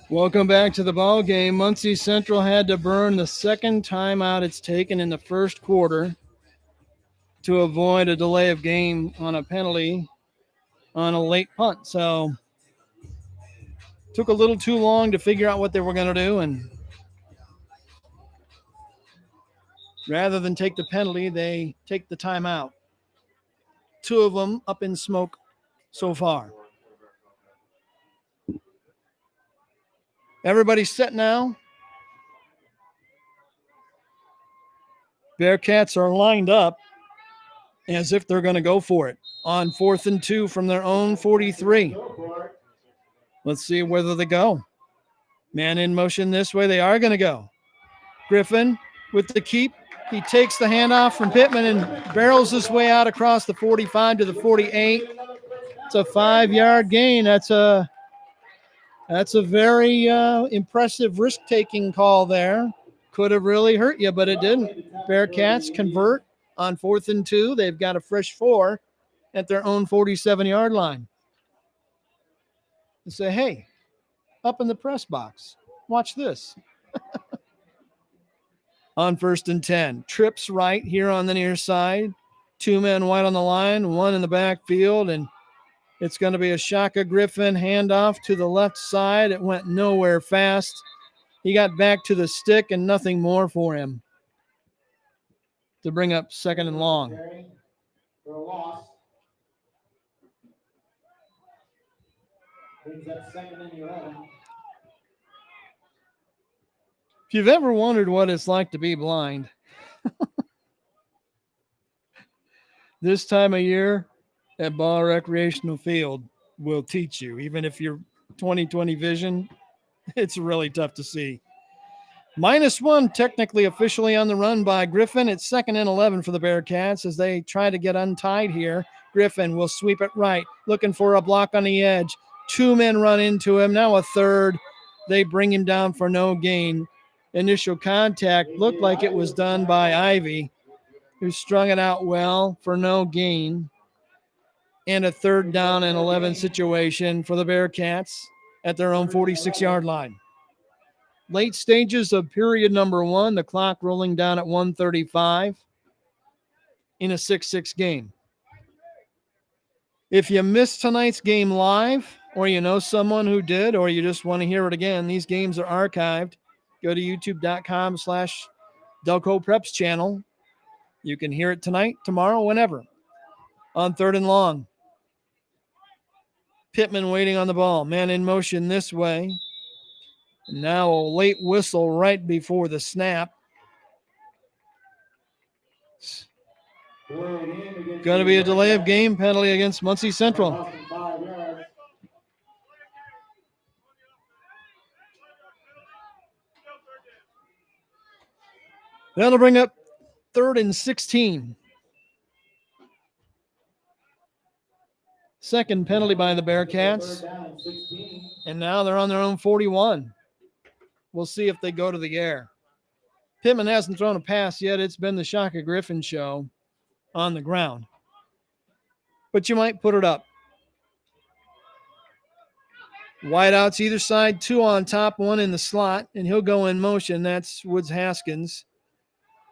Welcome back to the ball game. Muncie Central had to burn the second timeout it's taken in the first quarter to avoid a delay of game on a penalty on a late punt. So took a little too long to figure out what they were going to do, and rather than take the penalty, they take the timeout. 2 of them up in smoke so far. Everybody's set now. Bearcats are lined up. as if they're going to go for it on 4th and 2 from their own 43. Let's see whether they go. Man in motion this way. They are going to go. Griffin with the keep. He takes the handoff from Pittman and barrels his way out across the 45 to the 48. It's a 5-yard gain. That's a very impressive risk-taking call there. Could have really hurt you, but it didn't. Bearcats convert on 4th and 2. They've got a fresh 4 at their own 47-yard line. And say, hey, up in the press box, watch this. On 1st and 10, trips right here on the near side. 2 men wide on the line, 1 in the backfield, and it's going to be a Shaka Griffin handoff to the left side. It went nowhere fast. He got back to the stick and nothing more for him to bring up 2nd and long. For a loss. Brings up 2nd and 11. If you've ever wondered what it's like to be blind, this time of year at Ball Recreational Field will teach you. Even if you're 20/20 vision, it's really tough to see. -1 technically officially on the run by Griffin. It's 2nd and 11 for the Bearcats as they try to get untied here. Griffin will sweep it right, looking for a block on the edge. 2 men run into him. Now a third. They bring him down for no gain. Initial contact looked like it was done by Ivy, who strung it out well for no gain. And a 3rd down and 11 situation for the Bearcats at their own 46-yard line. Late stages of period number 1, the clock rolling down at 1:35 in a 6-6 game. If you missed tonight's game live, or you know someone who did, or you just want to hear it again, these games are archived. Go to youtube.com/Delco Preps channel. You can hear it tonight, tomorrow, whenever. On 3rd and long. Pittman waiting on the ball. Man in motion this way. Now a late whistle right before the snap. Going to be a delay of game penalty against Muncie Central. That'll bring up 3rd and 16. Second penalty by the Bearcats. And now they're on their own 41. We'll see if they go to the air. Pittman hasn't thrown a pass yet. It's been the Shaka Griffin show on the ground. But you might put it up. Wideouts either side, 2 on top, 1 in the slot, and he'll go in motion. That's Woods Haskins.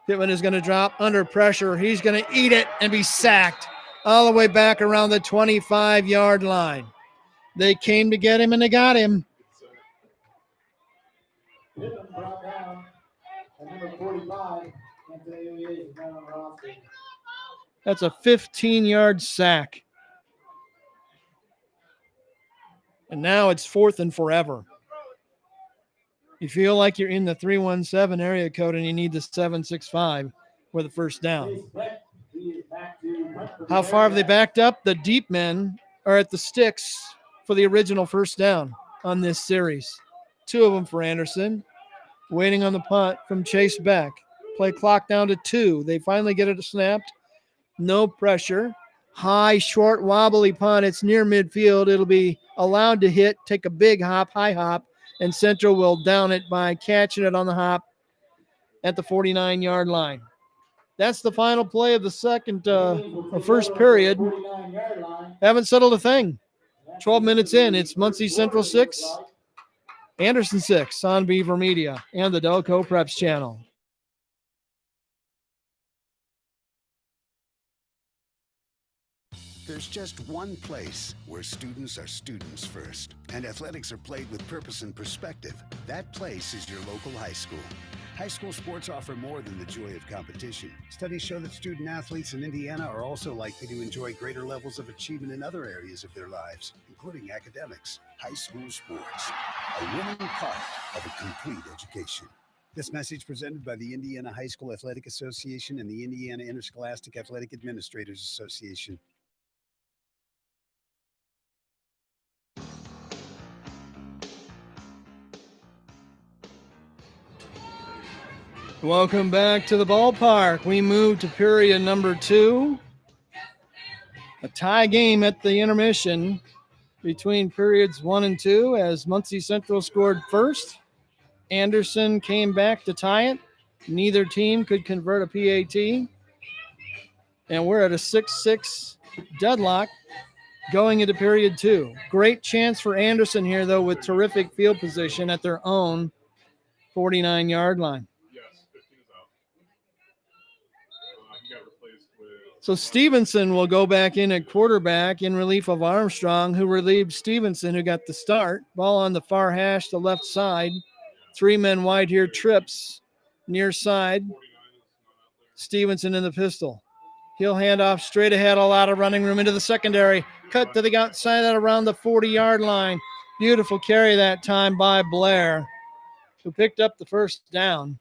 Pittman is going to drop under pressure. He's going to eat it and be sacked all the way back around the 25-yard line. They came to get him, and they got him. Pittman brought down at number 45. Is down on the roster. That's a 15-yard sack. And now it's 4th and forever. You feel like you're in the 317 area code and you need the 765 for the first down. How far have they backed up? The deep men are at the sticks for the original first down on this series. 2 of them for Anderson. Waiting on the punt from Chase Beck. Play clock down to 2. They finally get it snapped. No pressure. High, short, wobbly punt. It's near midfield. It'll be allowed to hit, take a big hop, high hop, and Central will down it by catching it on the hop at the 49-yard line. That's the final play of the first period. Haven't settled a thing. 12 minutes in. It's Muncie Central 6, Anderson 6 on Beaver Media and the Delco Preps channel. There's just one place where students are students first, and athletics are played with purpose and perspective. That place is your local high school. High school sports offer more than the joy of competition. Studies show that student athletes in Indiana are also likely to enjoy greater levels of achievement in other areas of their lives, including academics. High school sports, a winning part of a complete education. This message presented by the Indiana High School Athletic Association and the Indiana Interscholastic Athletic Administrators Association. Welcome back to the ballpark. We move to period number 2. A tie game at the intermission between periods 1 and 2 as Muncie Central scored first. Anderson came back to tie it. Neither team could convert a PAT. And we're at a 6-6 deadlock going into period 2. Great chance for Anderson here, though, with terrific field position at their own 49-yard line. So Stevenson will go back in at quarterback in relief of Armstrong, who relieved Stevenson, who got the start. Ball on the far hash, the left side. 3 men wide here, trips near side. Stevenson in the pistol. He'll hand off straight ahead, a lot of running room into the secondary. Cut to the outside at around the 40-yard line. Beautiful carry that time by Blair, who picked up the first down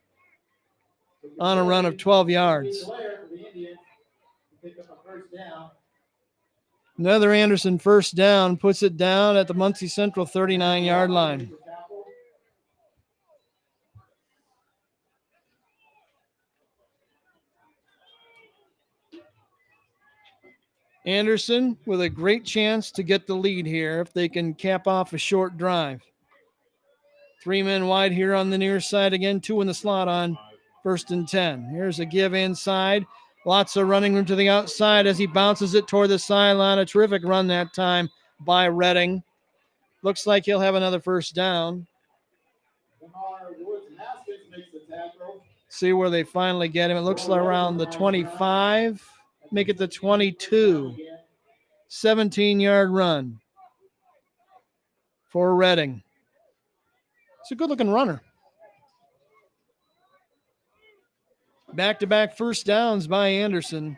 on a run of 12 yards. Another Anderson first down, puts it down at the Muncie Central 39-yard line. Anderson with a great chance to get the lead here if they can cap off a short drive. 3 men wide here on the near side again, 2 in the slot on 1st and 10. Here's a give inside. Lots of running room to the outside as he bounces it toward the sideline. A terrific run that time by Redding. Looks like he'll have another first down. See where they finally get him. It looks like around the 25. Make it the 22. 17-yard run for Redding. It's a good-looking runner. Back-to-back first downs by Anderson.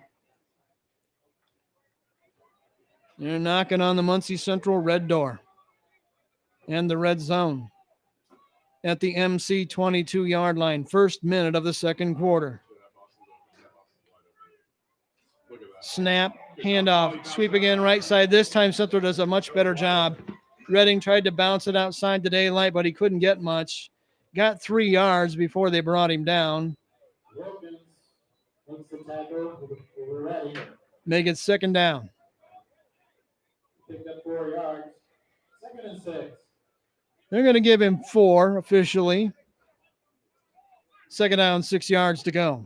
They're knocking on the Muncie Central red door and the red zone at the MC 22-yard line. First minute of the second quarter. Snap, handoff, sweep again right side. This time Central does a much better job. Redding tried to bounce it outside the daylight, but he couldn't get much. Got 3 yards before they brought him down. Make it second down. Picked up 4 yards. 2nd and 6. They're going to give him 4 officially. Second down, 6 yards to go.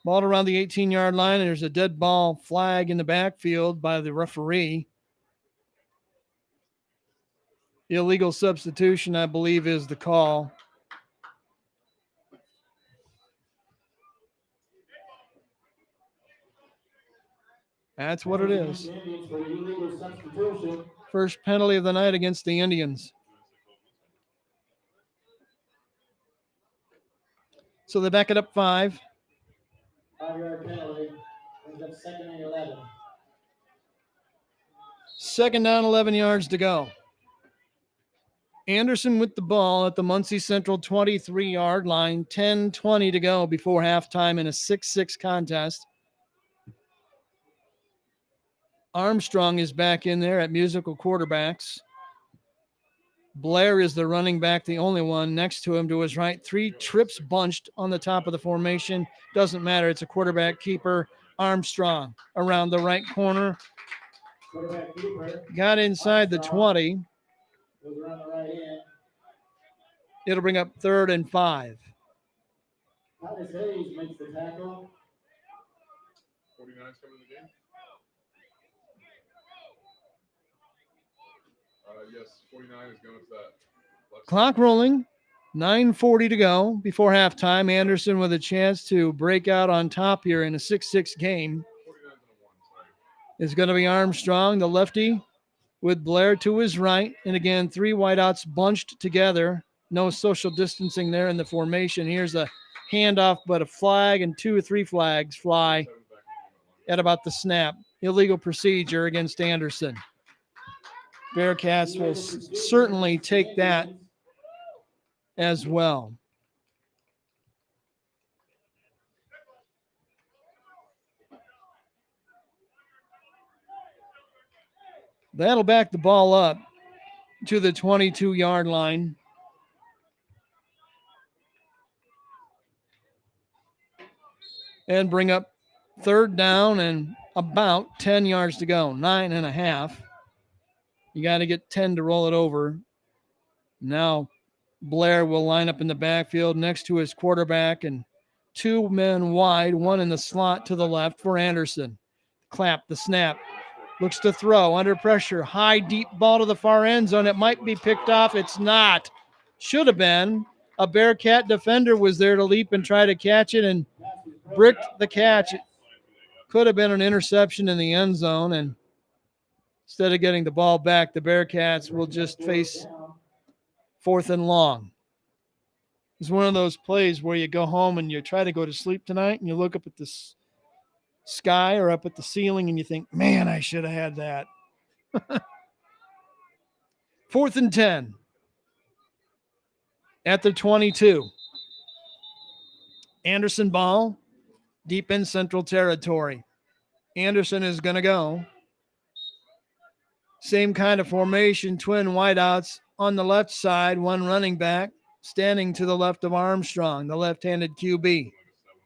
Ball around the 18-yard line, and there's a dead ball flag in the backfield by the referee. Illegal substitution, I believe, is the call. That's what it is. First penalty of the night against the Indians. So they back it up 5. 5-yard penalty. Brings up 2nd and 11. Second down, 11 yards to go. Anderson with the ball at the Muncie Central 23-yard line. 10:20 to go before halftime in a 6-6 contest. Armstrong is back in there at musical quarterbacks. Blair is the running back, the only one. Next to him to his right, 3 trips bunched on the top of the formation. Doesn't matter. It's a quarterback keeper. Armstrong around the right corner. Quarterback keeper. Got inside the 20. Goes around the right end. It'll bring up 3rd and 5. Titus Hayes makes the tackle. 49's coming in the game? Yes, 49 is going to that. Clock rolling. 9:40 to go before halftime. Anderson with a chance to break out on top here in a 6-6 game. 49's in a 1, sorry. Is going to be Armstrong, the lefty, with Blair to his right. And again, 3 wideouts bunched together. No social distancing there in the formation. Here's a handoff, but a flag and 2 or 3 flags fly at about the snap. Illegal procedure against Anderson. Bearcats will certainly take that as well. That'll back the ball up to the 22-yard line. And bring up third down and about 10 yards to go, 9.5. You got to get 10 to roll it over. Now Blair will line up in the backfield next to his quarterback and two men wide, one in the slot to the left for Anderson. Clap, the snap. Looks to throw under pressure. High, deep ball to the far end zone. It might be picked off. It's not. Should have been. A Bearcat defender was there to leap and try to catch it and bricked the catch. It could have been an interception in the end zone, and instead of getting the ball back, the Bearcats will just face fourth and long. It's one of those plays where you go home and you try to go to sleep tonight and you look up at the sky or up at the ceiling and you think, man, I should have had that. 4th and 10 at the 22. Anderson ball deep in Central territory. Anderson is going to go. Same kind of formation, twin wideouts on the left side, one running back standing to the left of Armstrong, the left-handed QB.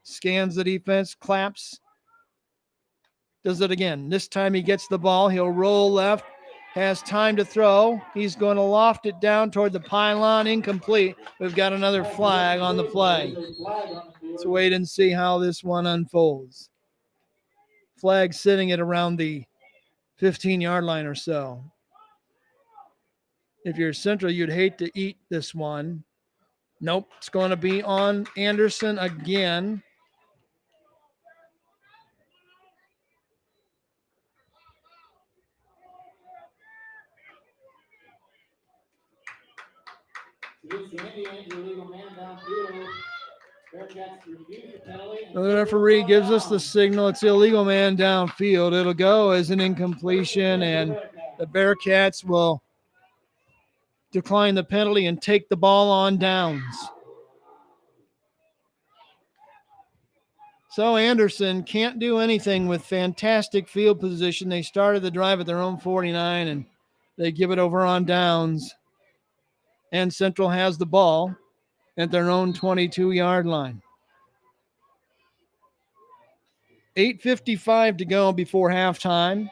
Scans the defense, claps, does it again. This time he gets the ball. He'll roll left, has time to throw. He's going to loft it down toward the pylon, incomplete. We've got another flag on the play. Let's wait and see how this one unfolds. Flag sitting at around the 15-yard line or so. If you're Central, you'd hate to eat this one. Nope, it's going to be on Anderson again. The referee gives us the signal. It's illegal man downfield. It'll go as an incompletion, and the Bearcats will decline the penalty and take the ball on downs. So Anderson can't do anything with fantastic field position. They started the drive at their own 49, and they give it over on downs. And Central has the ball at their own 22-yard line. 8:55 to go before halftime.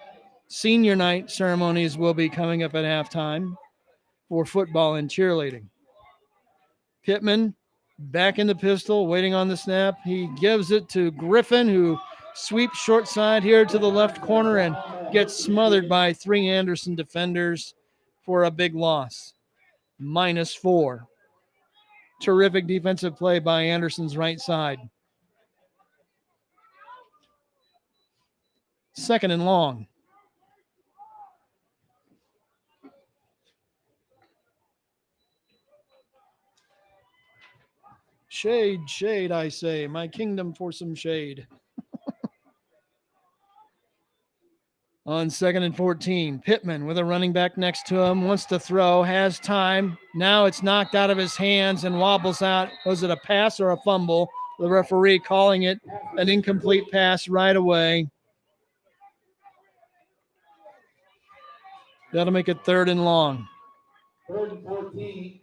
Senior night ceremonies will be coming up at halftime for football and cheerleading. Pittman back in the pistol, waiting on the snap. He gives it to Griffin, who sweeps short side here to the left corner and gets smothered by three Anderson defenders for a big loss. -4. Terrific defensive play by Anderson's right side. 2nd and long. Shade, shade, I say. My kingdom for some shade. On 2nd and 14, Pittman with a running back next to him, wants to throw, has time. Now it's knocked out of his hands and wobbles out. Was it a pass or a fumble? The referee calling it an incomplete pass right away. That'll make it 3rd and long. 3rd and 14.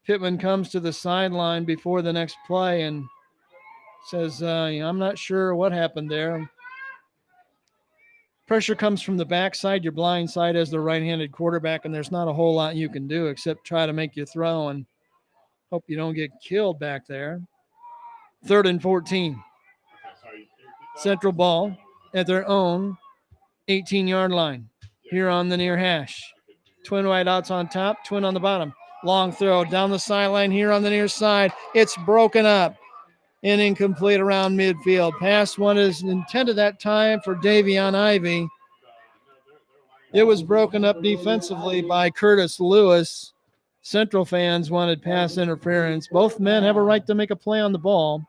Pittman comes to the sideline before the next play and says, I'm not sure what happened there. Pressure comes from the backside, your blind side as the right-handed quarterback, and there's not a whole lot you can do except try to make you throw and hope you don't get killed back there. 3rd and 14. Central ball at their own 18-yard line here on the near hash. Twin wideouts on top, twin on the bottom. Long throw down the sideline here on the near side. It's broken up and incomplete around midfield. Pass one is intended that time for Davion Ivey. It was broken up defensively by Curtis Lewis. Central fans wanted pass interference. Both men have a right to make a play on the ball.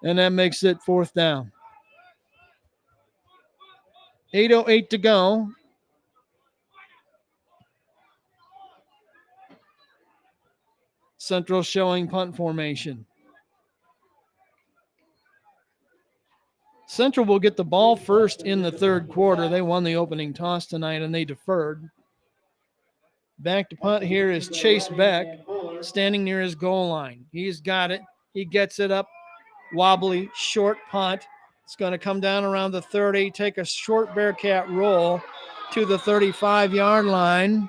And that makes it 4th down. 8:08 to go. Central showing punt formation. Central will get the ball first in the third quarter. They won the opening toss tonight and they deferred. Back to punt here is Chase Beck, standing near his goal line. He's got it. He gets it up. Wobbly, short punt. It's going to come down around the 30, take a short Bearcat roll to the 35-yard line.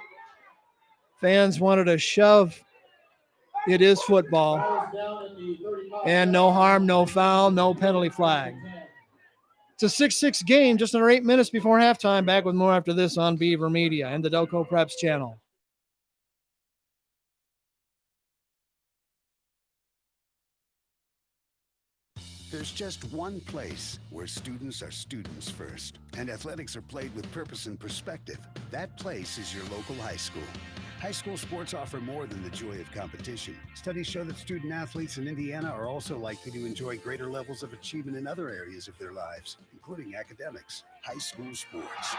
Fans wanted a shove. It is football. And no harm, no foul, no penalty flag. It's a 6-6 game, just under 8 minutes before halftime. Back with more after this on Beaver Media and the Delco Preps channel. There's just one place where students are students first, and athletics are played with purpose and perspective. That place is your local high school. High school sports offer more than the joy of competition. Studies show that student athletes in Indiana are also likely to enjoy greater levels of achievement in other areas of their lives, including academics. High school sports,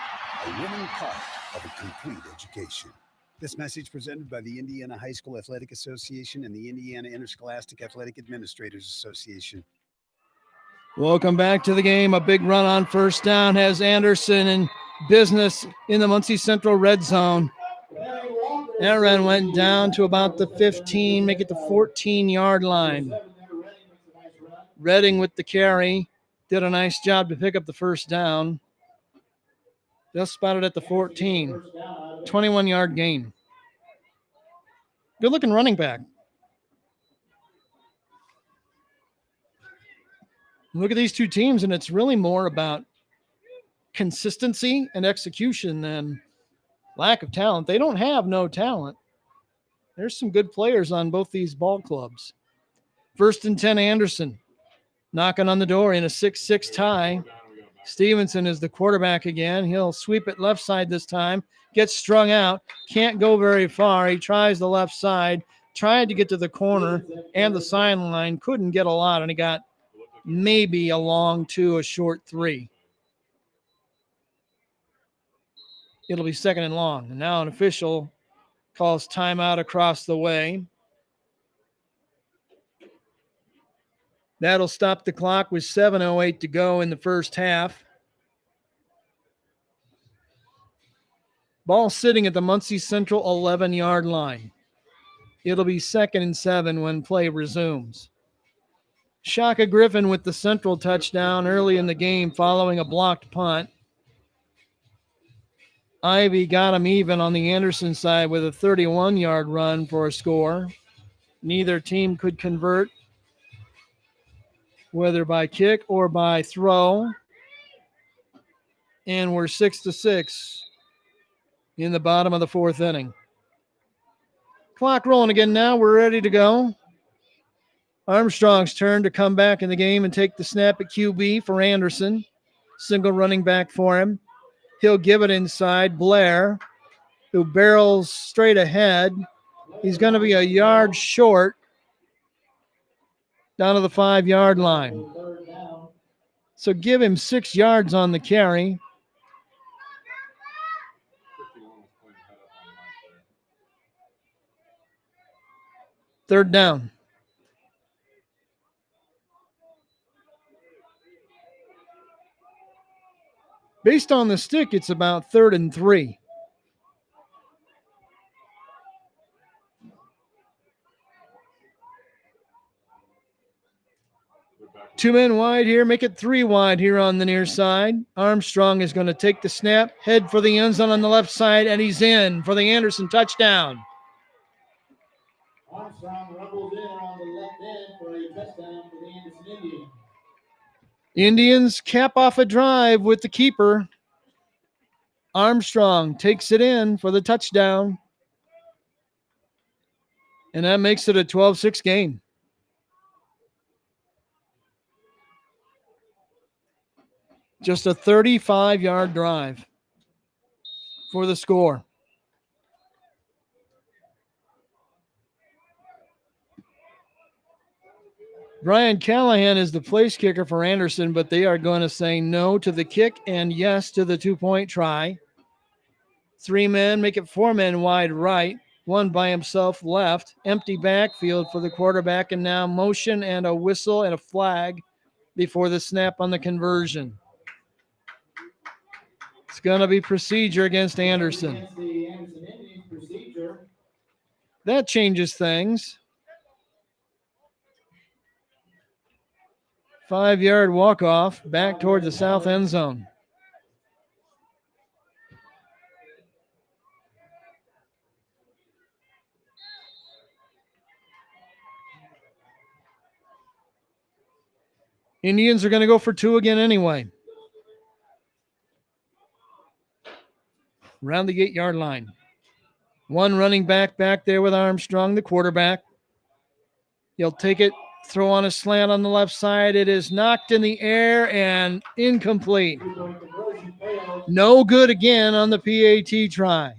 a winning part of a complete education. This message presented by the Indiana High School Athletic Association and the Indiana Interscholastic Athletic Administrators Association. Welcome back to the game. A big run on first down has Anderson in business in the Muncie Central red zone. That run went down to about the 15, make it the 14-yard line. Redding with the carry. Did a nice job to pick up the first down. Just spotted at the 14. 21-yard gain. Good-looking running back. Look at these two teams, and it's really more about consistency and execution than lack of talent. They don't have no talent. There's some good players on both these ball clubs. 1st and 10, Anderson knocking on the door in a 6-6 tie. Stevenson is the quarterback again. He'll sweep it left side this time. Gets strung out. Can't go very far. He tries the left side. Tried to get to the corner and the sideline. Couldn't get a lot, and he got maybe a long 2, a short 3. It'll be 2nd and long. And now an official calls timeout across the way. That'll stop the clock with 7:08 to go in the first half. Ball sitting at the Muncie Central 11-yard line. It'll be 2nd and 7 when play resumes. Shaka Griffin with the Central touchdown early in the game following a blocked punt. Ivy got him even on the Anderson side with a 31-yard run for a score. Neither team could convert, whether by kick or by throw. And we're 6-6 in the bottom of the 4th inning. Clock rolling again now. We're ready to go. Armstrong's turn to come back in the game and take the snap at QB for Anderson. Single running back for him. He'll give it inside. Blair, who barrels straight ahead. He's going to be a yard short down to the 5-yard line. So give him 6 yards on the carry. Third down. Based on the stick, it's about 3rd and 3. Two men wide here, make it 3 wide here on the near side. Armstrong is going to take the snap, head for the end zone on the left side, and he's in for the Anderson touchdown. Armstrong rumbles in on the left end for a touchdown for the Anderson Indians. Indians cap off a drive with the keeper. Armstrong takes it in for the touchdown. And that makes it a 12-6 game. Just a 35-yard drive for the score. Brian Callahan is the place kicker for Anderson, but they are going to say no to the kick and yes to the 2-point try. 3 men, make it 4 men wide right, 1 by himself left. Empty backfield for the quarterback, and now motion and a whistle and a flag before the snap on the conversion. It's going to be procedure against Anderson. Against the Anderson Indians, procedure. That changes things. 5-yard walk-off back toward the south end zone. Indians are going to go for 2 again anyway. Around the 8-yard line. 1 running back there with Armstrong, the quarterback. He'll take it, throw on a slant on the left side. It is knocked in the air and incomplete. No good again on the PAT try.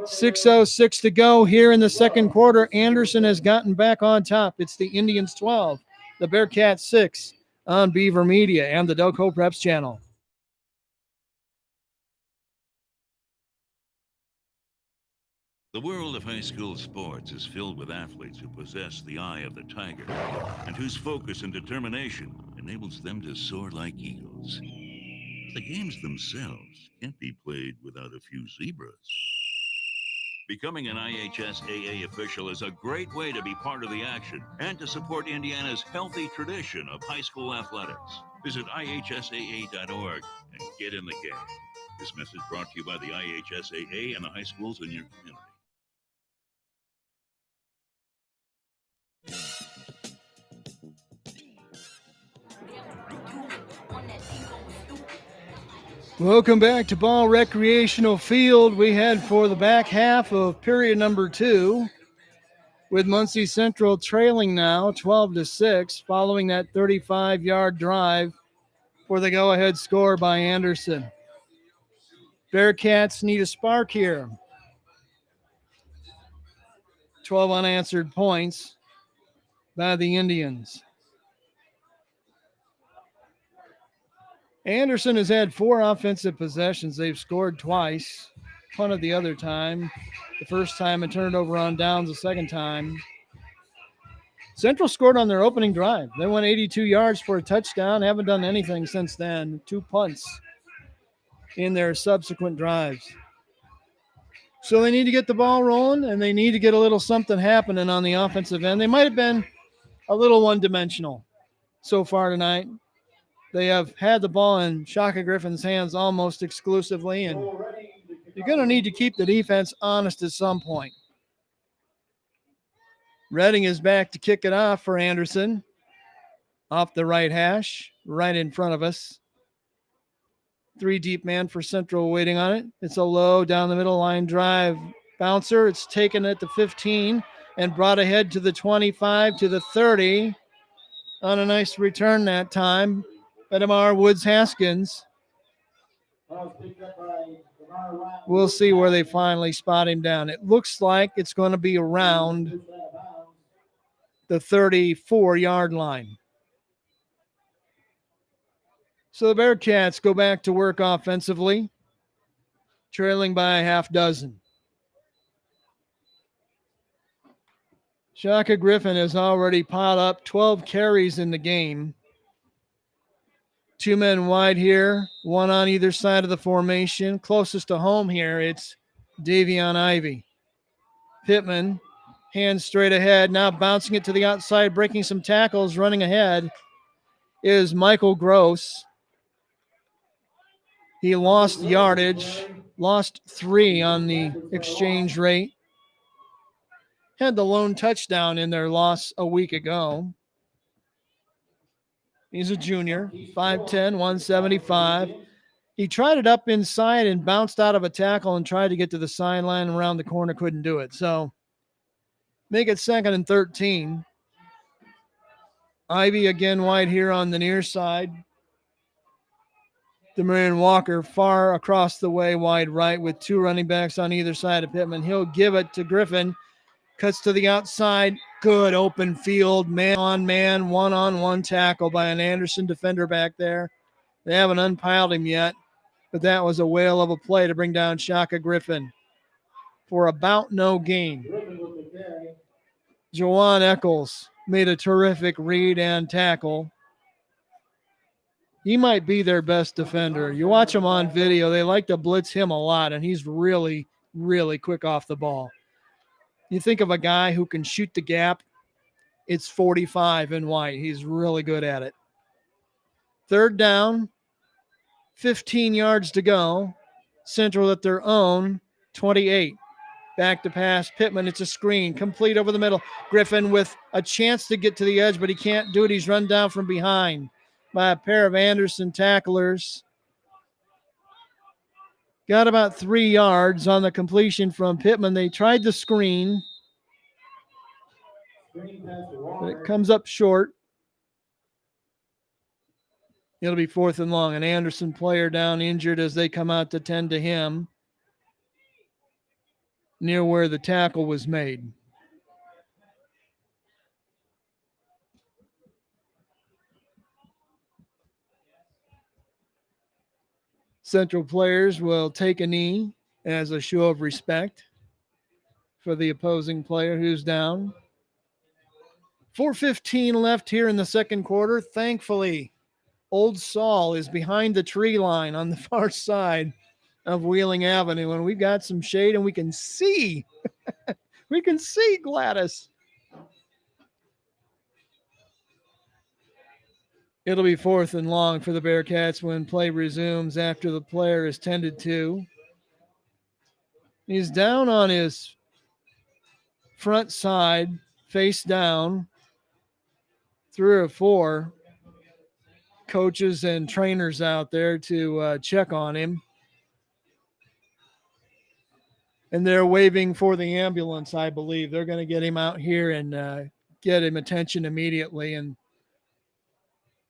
6:06 to go here in the second quarter. Anderson has gotten back on top. It's the Indians 12, the Bearcats 6 on Beaver Media and the Delco Preps channel. The world of high school sports is filled with athletes who possess the eye of the tiger and whose focus and determination enables them to soar like eagles. The games themselves can't be played without a few zebras. Becoming an IHSAA official is a great way to be part of the action and to support Indiana's healthy tradition of high school athletics. Visit IHSAA.org and get in the game. This message brought to you by the IHSAA and the high schools in your community. Welcome back to Ball Recreational Field. We head for the back half of period number 2 with Muncie Central trailing now 12-6 following that 35-yard drive for the go-ahead score by Anderson. Bearcats need a spark here. 12 unanswered points by the Indians. Anderson has had 4 offensive possessions. They've scored twice, punted the other time. The first time and turned it over on downs the second time. Central scored on their opening drive. They went 82 yards for a touchdown. Haven't done anything since then. 2 punts in their subsequent drives. So they need to get the ball rolling, and they need to get a little something happening on the offensive end. They might have been a little one-dimensional so far tonight. They have had the ball in Shaka Griffin's hands almost exclusively, and you're going to need to keep the defense honest at some point. Redding is back to kick it off for Anderson. Off the right hash, right in front of us. 3 deep man for Central waiting on it. It's a low down the middle line drive bouncer. It's taken at the 15 and brought ahead to the 25 to the 30 on a nice return that time. Edamar Woods-Haskins. We'll see where they finally spot him down. It looks like it's going to be around the 34-yard line. So the Bearcats go back to work offensively, trailing by a half dozen. Shaka Griffin has already piled up 12 carries in the game. 2 men wide here, 1 on either side of the formation. Closest to home here, it's Davion Ivy. Pittman, hands straight ahead, now bouncing it to the outside, breaking some tackles, running ahead is Michael Gross. He lost yardage, lost 3 on the exchange rate. Had the lone touchdown in their loss a week ago. He's a junior, 5'10", 175. He tried it up inside and bounced out of a tackle and tried to get to the sideline and around the corner, couldn't do it. So make it 2nd and 13. Ivy again wide here on the near side. Demarion Walker far across the way, wide right, with 2 running backs on either side of Pittman. He'll give it to Griffin. Cuts to the outside, Good open field, man-on-man, one-on-one tackle by an Anderson defender back there. They haven't unpiled him yet, but that was a whale of a play to bring down Shaka Griffin for about no gain. Jawan Eccles made a terrific read and tackle. He might be their best defender. You watch him on video, they like to blitz him a lot, and he's really, really quick off the ball. You think of a guy who can shoot the gap, it's 45 in white. He's really good at it. Third down, 15 yards to go. Central at their own 28. Back to pass. Pittman, it's a screen. Complete over the middle. Griffin with a chance to get to the edge, but he can't do it. He's run down from behind by a pair of Anderson tacklers. Got about 3 yards on the completion from Pittman. They tried the screen, but it comes up short. It'll be 4th and long. An Anderson player down injured as they come out to tend to him near where the tackle was made. Central players will take a knee as a show of respect for the opposing player who's down. 4:15 left here in the second quarter. Thankfully, Old Saul is behind the tree line on the far side of Wheeling Avenue, and we've got some shade and we can see we can see Gladys. It'll be 4th and long for the Bearcats when play resumes after the player is tended to. He's down on his front side, face down. 3 or 4 coaches and trainers out there to check on him. And they're waving for the ambulance, I believe. They're going to get him out here and get him attention immediately. And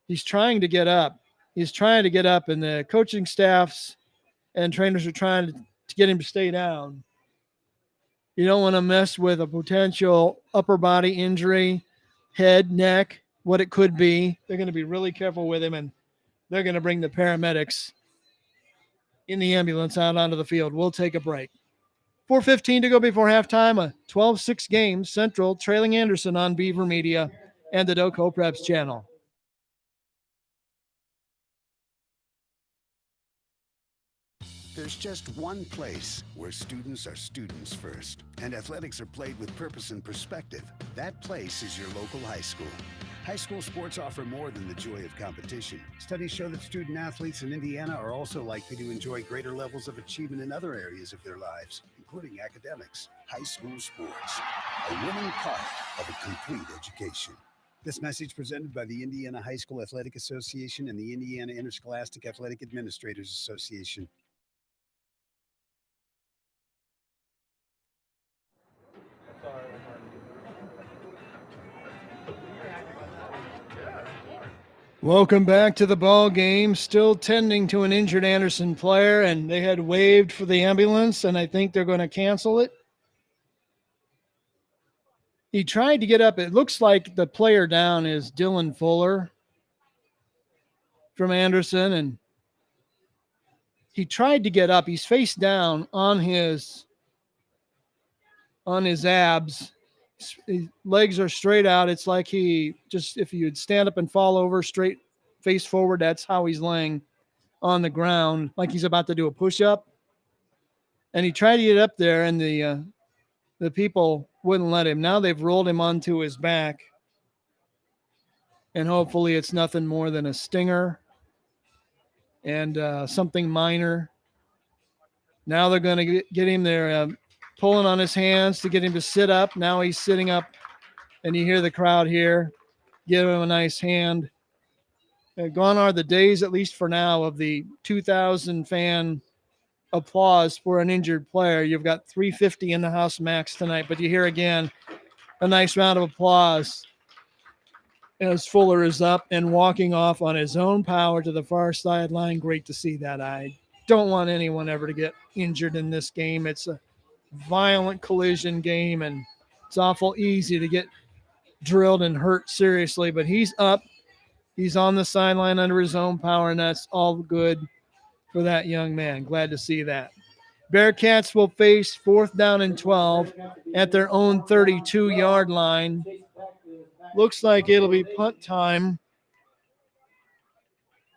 he's trying to get up. He's trying to get up, and the coaching staffs and trainers are trying to get him to stay down. You don't want to mess with a potential upper body injury, head, neck, what it could be. They're going to be really careful with him, and they're going to bring the paramedics in the ambulance out onto the field. We'll take a break. 4:15 to go before halftime. A 12-6 game. Central trailing Anderson on Beaver Media and the Doco Preps channel. There's just one place where students are students first, and athletics are played with purpose and perspective. That place is your local high school. High school sports offer more than the joy of competition. Studies show that student athletes in Indiana are also likely to enjoy greater levels of achievement in other areas of their lives, including academics. High school sports, a winning part of a complete education. This message presented by the Indiana High School Athletic Association and the Indiana Interscholastic Athletic Administrators Association. Welcome back to the ball game. Still tending to an injured Anderson player, and they had waved for the ambulance, and I think they're going to cancel it. He tried to get up. It looks like the player down is Dylan Fuller from Anderson, and he tried to get up. He's face down on his abs. His legs are straight out. It's like he just, if you'd stand up and fall over straight face forward, that's how he's laying on the ground, like he's about to do a push-up. And he tried to get up there, and the people wouldn't let him. Now they've rolled him onto his back, and hopefully it's nothing more than a stinger and something minor. Now they're going to get him there. Pulling on his hands to get him to sit up. Now he's sitting up, and you hear the crowd here give him a nice hand. Gone are the days, at least for now, of the 2,000 fan applause for an injured player. You've got 350 in the house max tonight, but you hear again a nice round of applause as Fuller is up and walking off on his own power to the far sideline. Great to see that. I don't want anyone ever to get injured in this game. It's a violent collision game, and it's awful easy to get drilled and hurt seriously, but he's up. He's on the sideline under his own power, and that's all good for that young man. Glad to see that. Bearcats will face 4th down and 12 at their own 32-yard line. Looks like it'll be punt time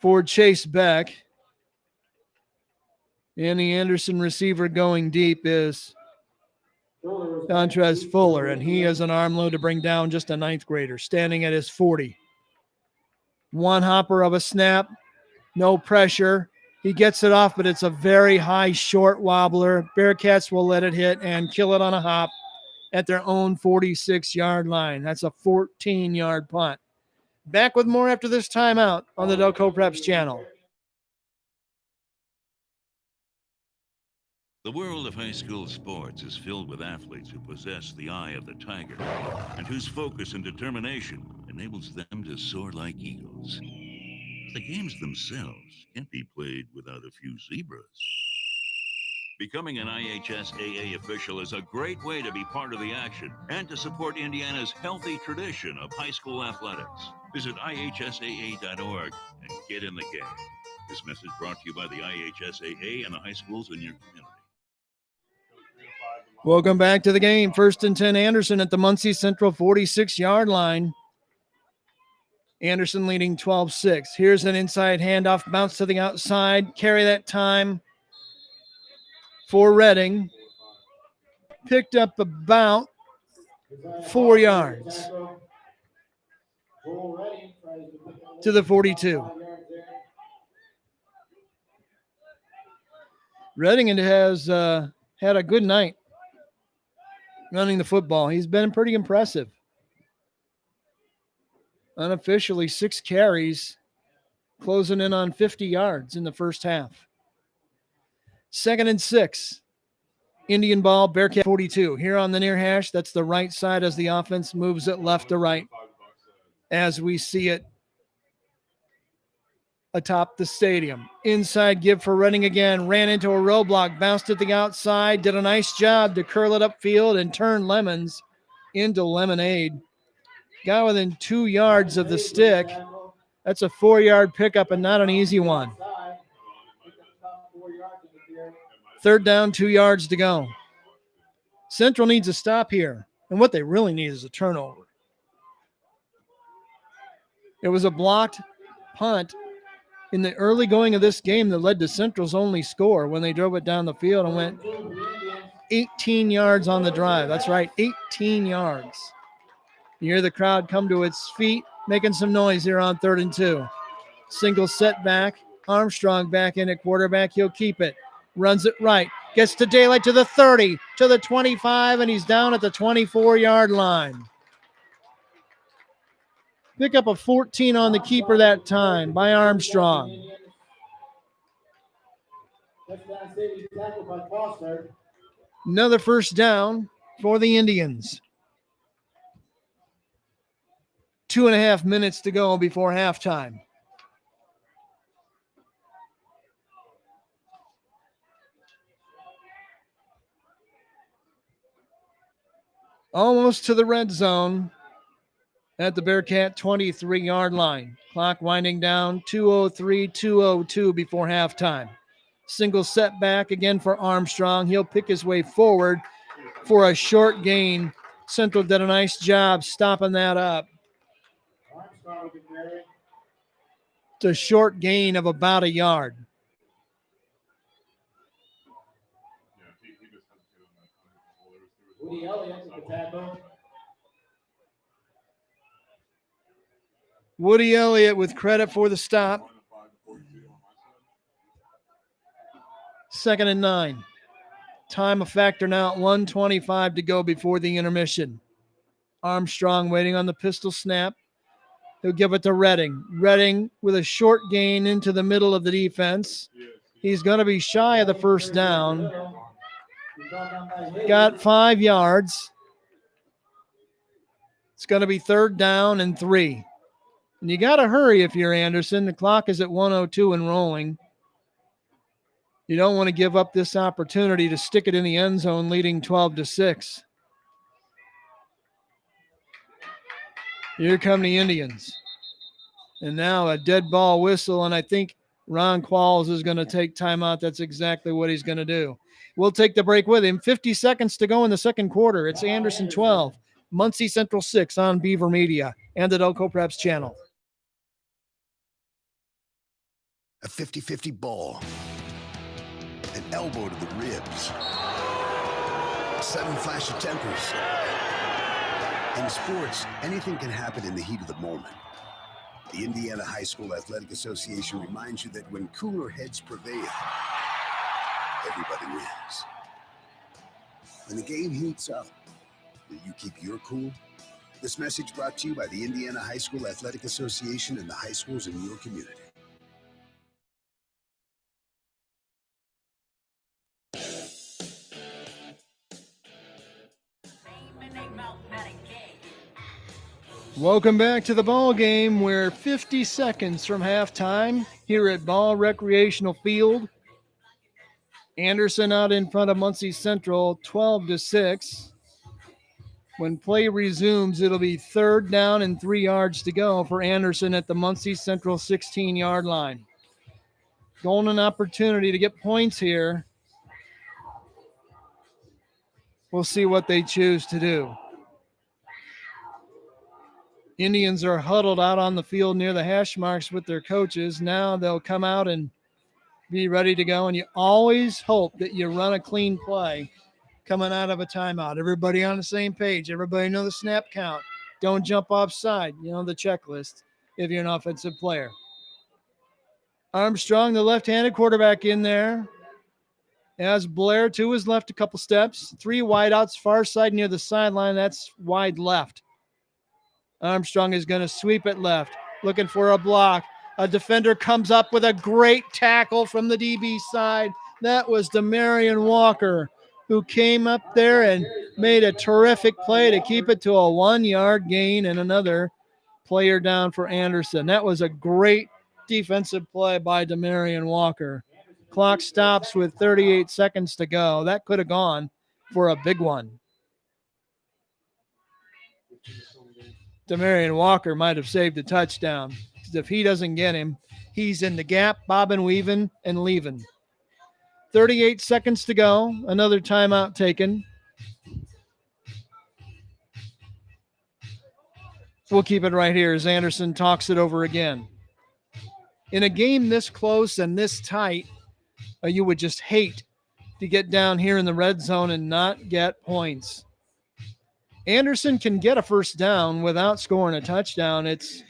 for Chase Beck. And the Anderson receiver going deep is Dontrez Fuller, and he has an arm load to bring down just a 9th grader, standing at his 40. One hopper of a snap, no pressure. He gets it off, but it's a very high short wobbler. Bearcats will let it hit and kill it on a hop at their own 46-yard line. That's a 14-yard punt. Back with more after this timeout on the Delco Preps channel. The world of high school sports is filled with athletes who possess the eye of the tiger and whose focus and determination enables them to soar like eagles. The games themselves can't be played without a few zebras. Becoming an IHSAA official is a great way to be part of the action and to support Indiana's healthy tradition of high school athletics. Visit IHSAA.org and get in the game. This message brought to you by the IHSAA and the high schools in your community. Welcome back to the game. 1st and 10 Anderson at the Muncie Central 46-yard line. Anderson leading 12-6. Here's an inside handoff, bounce to the outside. Carry that time for Redding. Picked up about 4 yards to the 42. Redding has had a good night running the football. He's been pretty impressive. Unofficially, 6 carries, closing in on 50 yards in the first half. 2nd and 6. Indian ball, Bearcat 42. Here on the near hash, that's the right side as the offense moves it left to right as we see it atop the stadium. Inside give for Redding again. Ran into a roadblock, bounced at the outside, did a nice job to curl it upfield and turn lemons into lemonade. Guy within 2 yards of the stick. That's a 4-yard pickup and not an easy one. 3rd down, 2 yards to go. Central needs a stop here, and what they really need is a turnover. It was a blocked punt in the early going of this game that led to Central's only score when they drove it down the field and went 18 yards on the drive. That's right, 18 yards. You hear the crowd come to its feet, making some noise here on 3rd and 2. Single setback. Armstrong back in at quarterback. He'll keep it. Runs it right. Gets to daylight to the 30, to the 25, and he's down at the 24-yard line. Pick up a 14 on the keeper that time by Armstrong. Another first down for the Indians. 2.5 minutes to go before halftime. Almost to the red zone at the Bearcat 23-yard line. Clock winding down, 2:03, 2:02 before halftime. Single setback again for Armstrong. He'll pick his way forward for a short gain. Central did a nice job stopping that up. It's a short gain of about a yard. Woody Elliott with the tackle. Woody Elliott with credit for the stop. 2nd and 9. Time a factor now at 1:25 to go before the intermission. Armstrong waiting on the pistol snap. He'll give it to Redding. Redding with a short gain into the middle of the defense. He's going to be shy of the first down. Got 5 yards. It's going to be 3rd down and 3. And you got to hurry if you're Anderson. The clock is at 1:02 and rolling. You don't want to give up this opportunity to stick it in the end zone, leading 12-6. Here come the Indians. And now a dead ball whistle, and I think Ron Qualls is going to take timeout. That's exactly what he's going to do. We'll take the break with him. 50 seconds to go in the second quarter. It's Anderson 12, Muncie Central 6 on Beaver Media and the Delco Preps channel. A 50-50 ball. An elbow to the ribs. Sudden flash of tempers. In sports, anything can happen in the heat of the moment. The Indiana High School Athletic Association reminds you that when cooler heads prevail, everybody wins. When the game heats up, will you keep your cool? This message brought to you by the Indiana High School Athletic Association and the high schools in your community. Welcome back to the ball game. We're 50 seconds from halftime here at Ball Recreational Field. Anderson out in front of Muncie Central, 12-6. When play resumes, it'll be 3rd down and 3 yards to go for Anderson at the Muncie Central 16-yard line. Golden opportunity to get points here. We'll see what they choose to do. Indians are huddled out on the field near the hash marks with their coaches. Now they'll come out and be ready to go. And you always hope that you run a clean play coming out of a timeout. Everybody on the same page. Everybody know the snap count. Don't jump offside. You know the checklist if you're an offensive player. Armstrong, the left-handed quarterback in there. As Blair to his left a couple steps. 3 wideouts, far side near the sideline. That's wide left. Armstrong is going to sweep it left, looking for a block. A defender comes up with a great tackle from the DB side. That was Demarion Walker, who came up there and made a terrific play to keep it to a 1-yard gain and another player down for Anderson. That was a great defensive play by Demarion Walker. Clock stops with 38 seconds to go. That could have gone for a big one. Demarion Walker might have saved a touchdown, because if he doesn't get him, he's in the gap, bobbing, weaving, and leaving. 38 seconds to go. Another timeout taken. We'll keep it right here as Anderson talks it over again. In a game this close and this tight, you would just hate to get down here in the red zone and not get points. Anderson can get a first down without scoring a touchdown. It's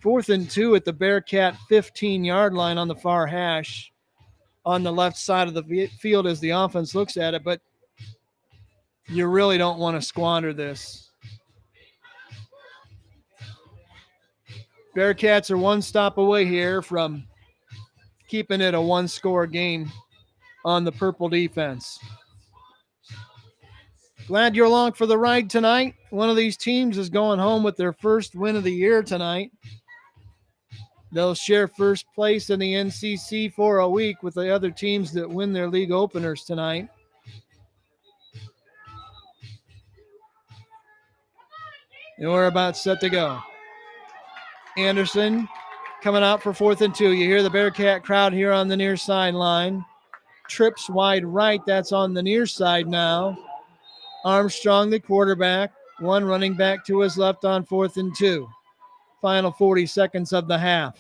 4th and 2 at the Bearcat 15-yard line on the far hash on the left side of the field as the offense looks at it, but you really don't want to squander this. Bearcats are 1 stop away here from keeping it a 1-score game on the purple defense. Glad you're along for the ride tonight. One of these teams is going home with their first win of the year tonight. They'll share first place in the NCC for a week with the other teams that win their league openers tonight. And we're about set to go. Anderson coming out for 4th and 2. You hear the Bearcat crowd here on the near sideline. Trips wide right. That's on the near side now. Armstrong, the quarterback. 1 running back to his left on 4th and 2. Final 40 seconds of the half.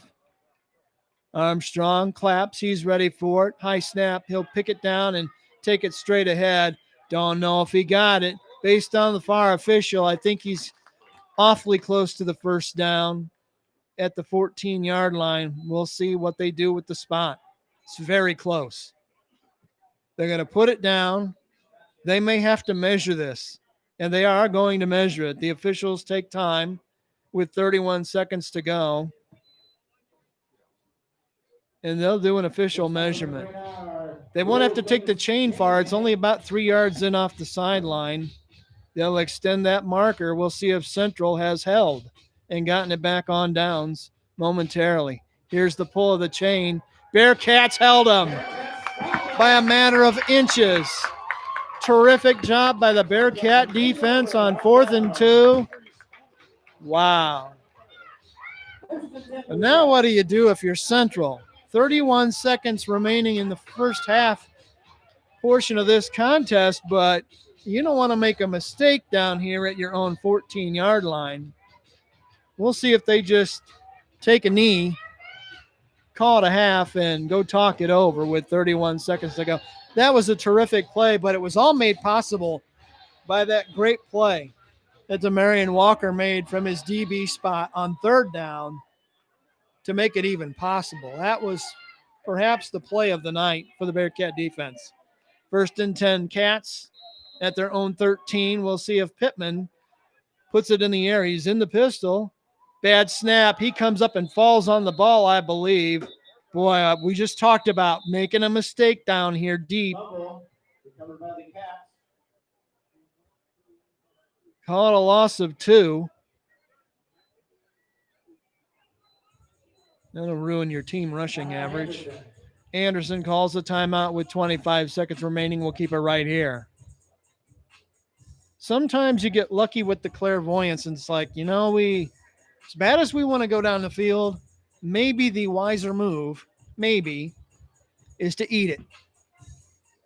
Armstrong claps. He's ready for it. High snap. He'll pick it down and take it straight ahead. Don't know if he got it. Based on the far official, I think he's awfully close to the first down at the 14-yard line. We'll see what they do with the spot. It's very close. They're going to put it down. They may have to measure this, and they are going to measure it. The officials take time with 31 seconds to go, and they'll do an official measurement. They won't have to take the chain far. It's only about 3 yards in off the sideline. They'll extend that marker. We'll see if Central has held and gotten it back on downs momentarily. Here's the pull of the chain. Bearcats held them by a matter of inches. Terrific job by the Bearcat defense on 4th and 2. Wow. And now what do you do if you're Central? 31 seconds remaining in the first half portion of this contest, but you don't want to make a mistake down here at your own 14-yard line. We'll see if they just take a knee, call it a half, and go talk it over with 31 seconds to go. That was a terrific play, but it was all made possible by that great play that Demarion Walker made from his DB spot on third down to make it even possible. That was perhaps the play of the night for the Bearcat defense. 1st and 10 Cats at their own 13. We'll see if Pittman puts it in the air. He's in the pistol. Bad snap. He comes up and falls on the ball, I believe. Boy, we just talked about making a mistake down here deep. Recovered by the Cats. Call it a loss of 2. That'll ruin your team rushing average. Anderson calls a timeout with 25 seconds remaining. We'll keep it right here. Sometimes you get lucky with the clairvoyance, and it's like, as bad as we want to go down the field, maybe the wiser move, is to eat it.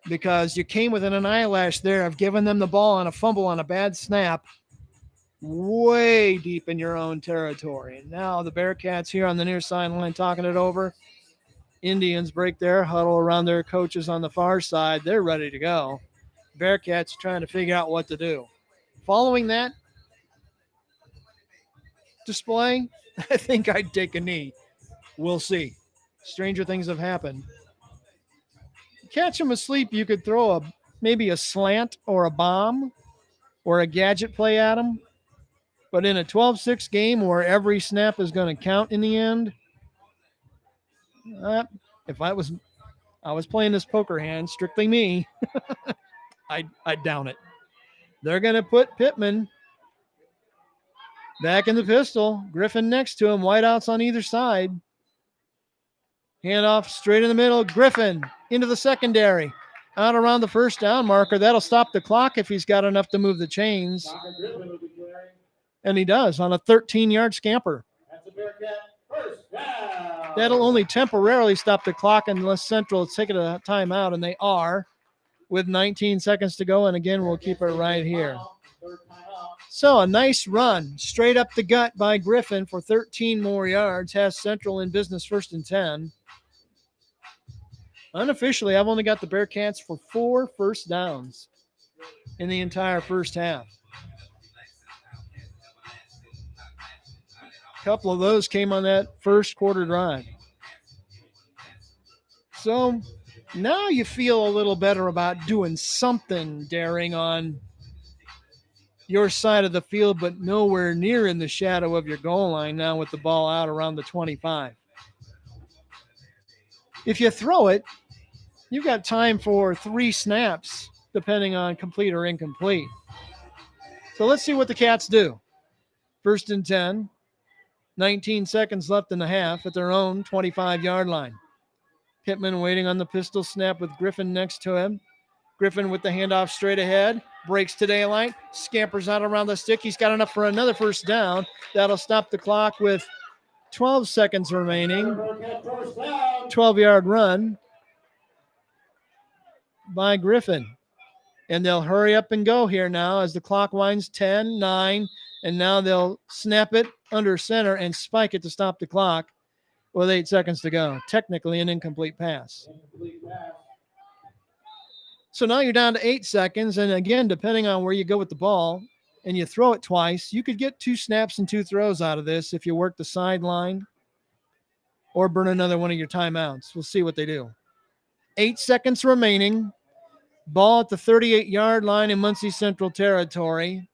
Because you came within an eyelash there of giving them the ball on a fumble on a bad snap way deep in your own territory. And now the Bearcats here on the near sideline talking it over. Indians break their huddle around their coaches on the far side. They're ready to go. Bearcats trying to figure out what to do. Following that display, I think I'd take a knee. We'll see. Stranger things have happened. Catch him asleep, you could throw maybe a slant or a bomb or a gadget play at him. But in a 12-6 game where every snap is going to count in the end, if I was playing this poker hand, strictly me, I'd down it. They're going to put Pittman back in the pistol. Griffin next to him. Wideouts on either side. Handoff straight in the middle. Griffin into the secondary. Out around the first down marker. That'll stop the clock if he's got enough to move the chains. And he does on a 13-yard scamper. That's a Bearcat first down. That'll only temporarily stop the clock unless Central is taking a timeout, and they are with 19 seconds to go. And again, we'll keep it right here. So a nice run straight up the gut by Griffin for 13 more yards has Central in business 1st and 10. Unofficially, I've only got the Bearcats for 4 first downs in the entire first half. A couple of those came on that first quarter drive. So now you feel a little better about doing something daring on your side of the field, but nowhere near in the shadow of your goal line now with the ball out around the 25. If you throw it, you've got time for 3 snaps, depending on complete or incomplete. So let's see what the Cats do. 1st and 10, 19 seconds left in the half at their own 25-yard line. Pittman waiting on the pistol snap with Griffin next to him. Griffin with the handoff straight ahead, breaks to daylight, scampers out around the stick. He's got enough for another first down. That'll stop the clock with 12 seconds remaining. 12-yard run by Griffin. And they'll hurry up and go here now as the clock winds 10, 9, and now they'll snap it under center and spike it to stop the clock with 8 seconds to go. Technically an incomplete pass. So now you're down to 8 seconds, and again, depending on where you go with the ball and you throw it twice, you could get 2 snaps and 2 throws out of this if you work the sideline or burn another one of your timeouts. We'll see what they do. 8 seconds remaining. Ball at the 38-yard line in Muncie Central territory.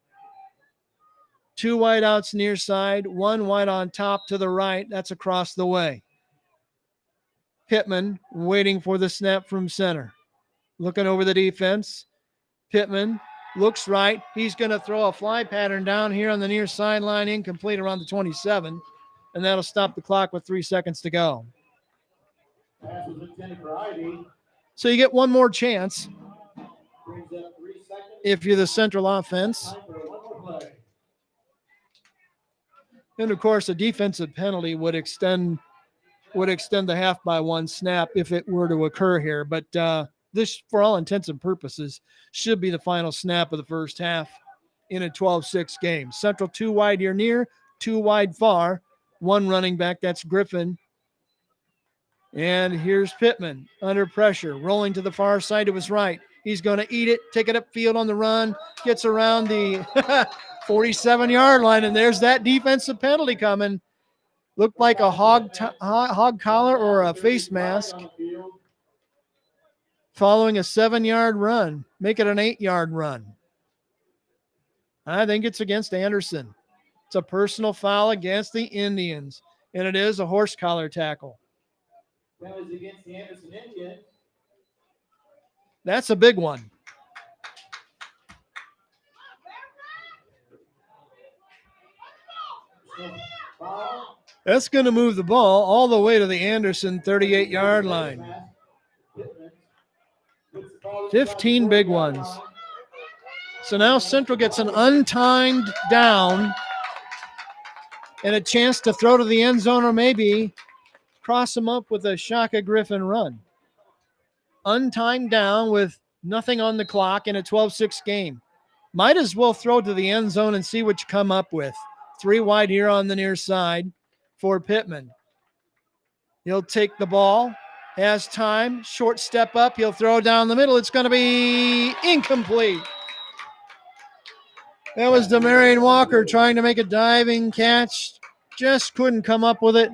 2 wideouts near side, 1 wide on top to the right. That's across the way. Pittman waiting for the snap from center. Looking over the defense. Pittman looks right. He's going to throw a fly pattern down here on the near sideline, incomplete around the 27, and that'll stop the clock with 3 seconds to go. So you get one more chance if you're the Central offense. And of course, a defensive penalty would extend the half by one snap if it were to occur here. But this, for all intents and purposes, should be the final snap of the first half in a 12-6 game. Central 2 wide here near, 2 wide far, 1 running back, that's Griffin. And here's Pittman under pressure, rolling to the far side to his right. He's going to eat it, take it upfield on the run, gets around the 47-yard line, and there's that defensive penalty coming. Looked like a hog collar or a face mask following a 7-yard run. Make it an 8-yard run. I think it's against Anderson. It's a personal foul against the Indians, and it is a horse collar tackle. That was against the Anderson Indians. That's a big one. Foul. That's going to move the ball all the way to the Anderson 38-yard line. 15 big ones. So now Central gets an untimed down and a chance to throw to the end zone or maybe cross them up with a Shaka Griffin run. Untimed down with nothing on the clock in a 12-6 game. Might as well throw to the end zone and see what you come up with. 3 wide here on the near side for Pittman. He'll take the ball, has time, short step up, he'll throw down the middle. It's going to be incomplete. That was Demarion Walker trying to make a diving catch, just couldn't come up with it,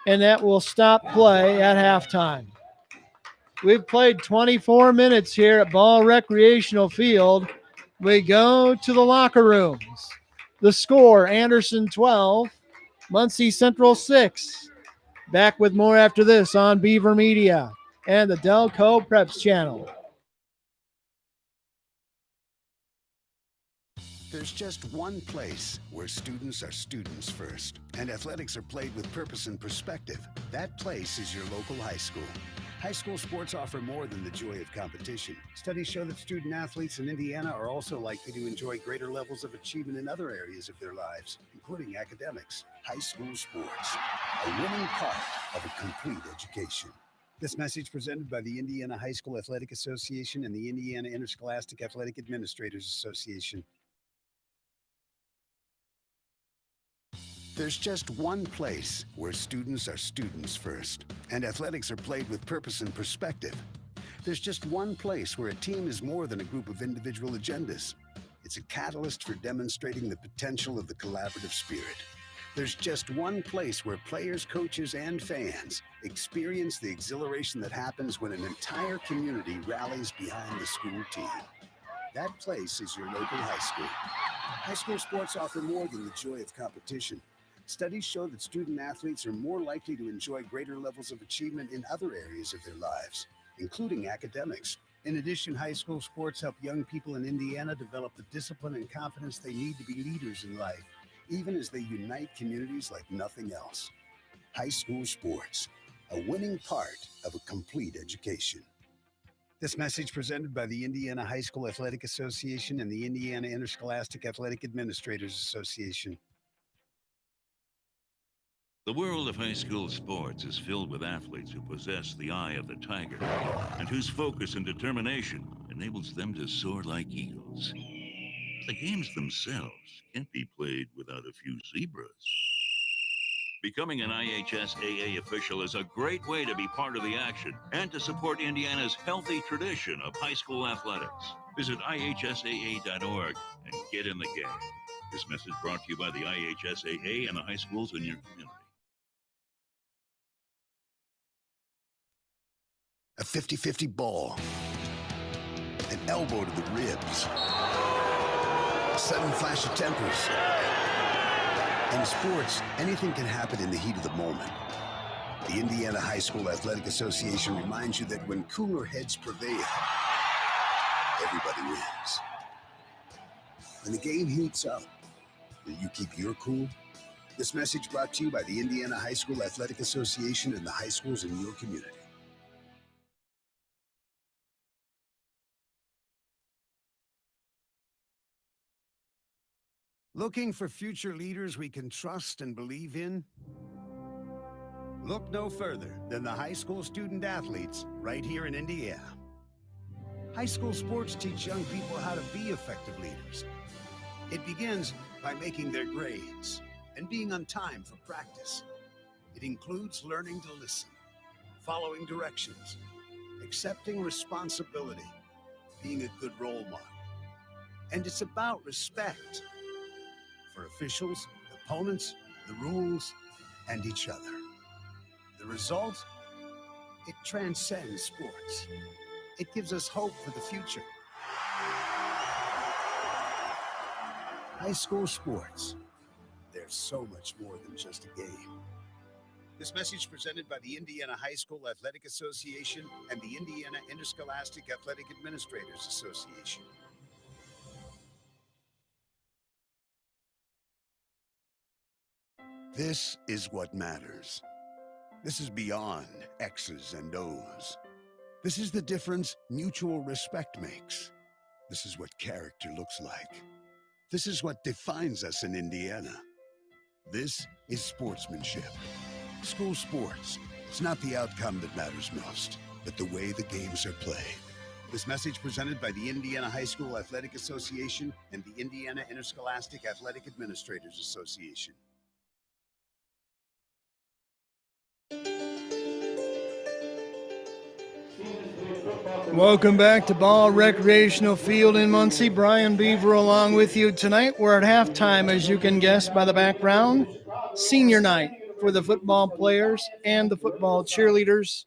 and that will stop play at halftime. We've played 24 minutes here at Ball Recreational Field. We go to the locker rooms. The score, Anderson 12, Muncie Central 6. Back with more after this on Beaver Media and the Delco Preps channel. There's just one place where students are students first, and athletics are played with purpose and perspective. That place is your local high school. High school sports offer more than the joy of competition. Studies show that student athletes in Indiana are also likely to enjoy greater levels of achievement in other areas of their lives, including academics. High school sports, a winning part of a complete education. This message presented by the Indiana High School Athletic Association and the Indiana Interscholastic Athletic Administrators Association. There's just one place where students are students first, and athletics are played with purpose and perspective. There's just one place where a team is more than a group of individual agendas. It's a catalyst for demonstrating the potential of the collaborative spirit. There's just one place where players, coaches, and fans experience the exhilaration that happens when an entire community rallies behind the school team. That place is your local high school. High school sports offer more than the joy of competition. Studies show that student athletes are more likely to enjoy greater levels of achievement in other areas of their lives, including academics. In addition, high school sports help young people in Indiana develop the discipline and confidence they need to be leaders in life, even as they unite communities like nothing else. High school sports, a winning part of a complete education. This message presented by the Indiana High School Athletic Association and the Indiana Interscholastic Athletic Administrators Association. The world of high school sports is filled with athletes who possess the eye of the tiger and whose focus and determination enables them to soar like eagles. The games themselves can't be played without a few zebras. Becoming an IHSAA official is a great way to be part of the action and to support Indiana's healthy tradition of high school athletics. Visit IHSAA.org and get in the game. This message brought to you by the IHSAA and the high schools in your community. A 50-50 ball, an elbow to the ribs, a sudden flash of tempers. In sports, anything can happen in the heat of the moment. The Indiana High School Athletic Association reminds you that when cooler heads prevail, everybody wins. When the game heats up, will you keep your cool? This message brought to you by the Indiana High School Athletic Association and the high schools in your community. Looking for future leaders we can trust and believe in? Look no further than the high school student athletes right here in Indiana. High school sports teach young people how to be effective leaders. It begins by making their grades and being on time for practice. It includes learning to listen, following directions, accepting responsibility, being a good role model. And it's about respect for officials, opponents, the rules, and each other. The result? It transcends sports. It gives us hope for the future. High school sports. There's so much more than just a game. This message presented by the Indiana High School Athletic Association and the Indiana Interscholastic Athletic Administrators Association. This is what matters. This is beyond X's and O's. This is the difference mutual respect makes. This is what character looks like. This is what defines us in Indiana. This is sportsmanship. School sports. It's not the outcome that matters most, but the way the games are played. This message presented by the Indiana High School Athletic Association and the Indiana Interscholastic Athletic Administrators Association. Welcome back to Ball Recreational Field in Muncie. Brian Beaver along with you tonight. We're at halftime, as you can guess by the background. Senior night for the football players and the football cheerleaders.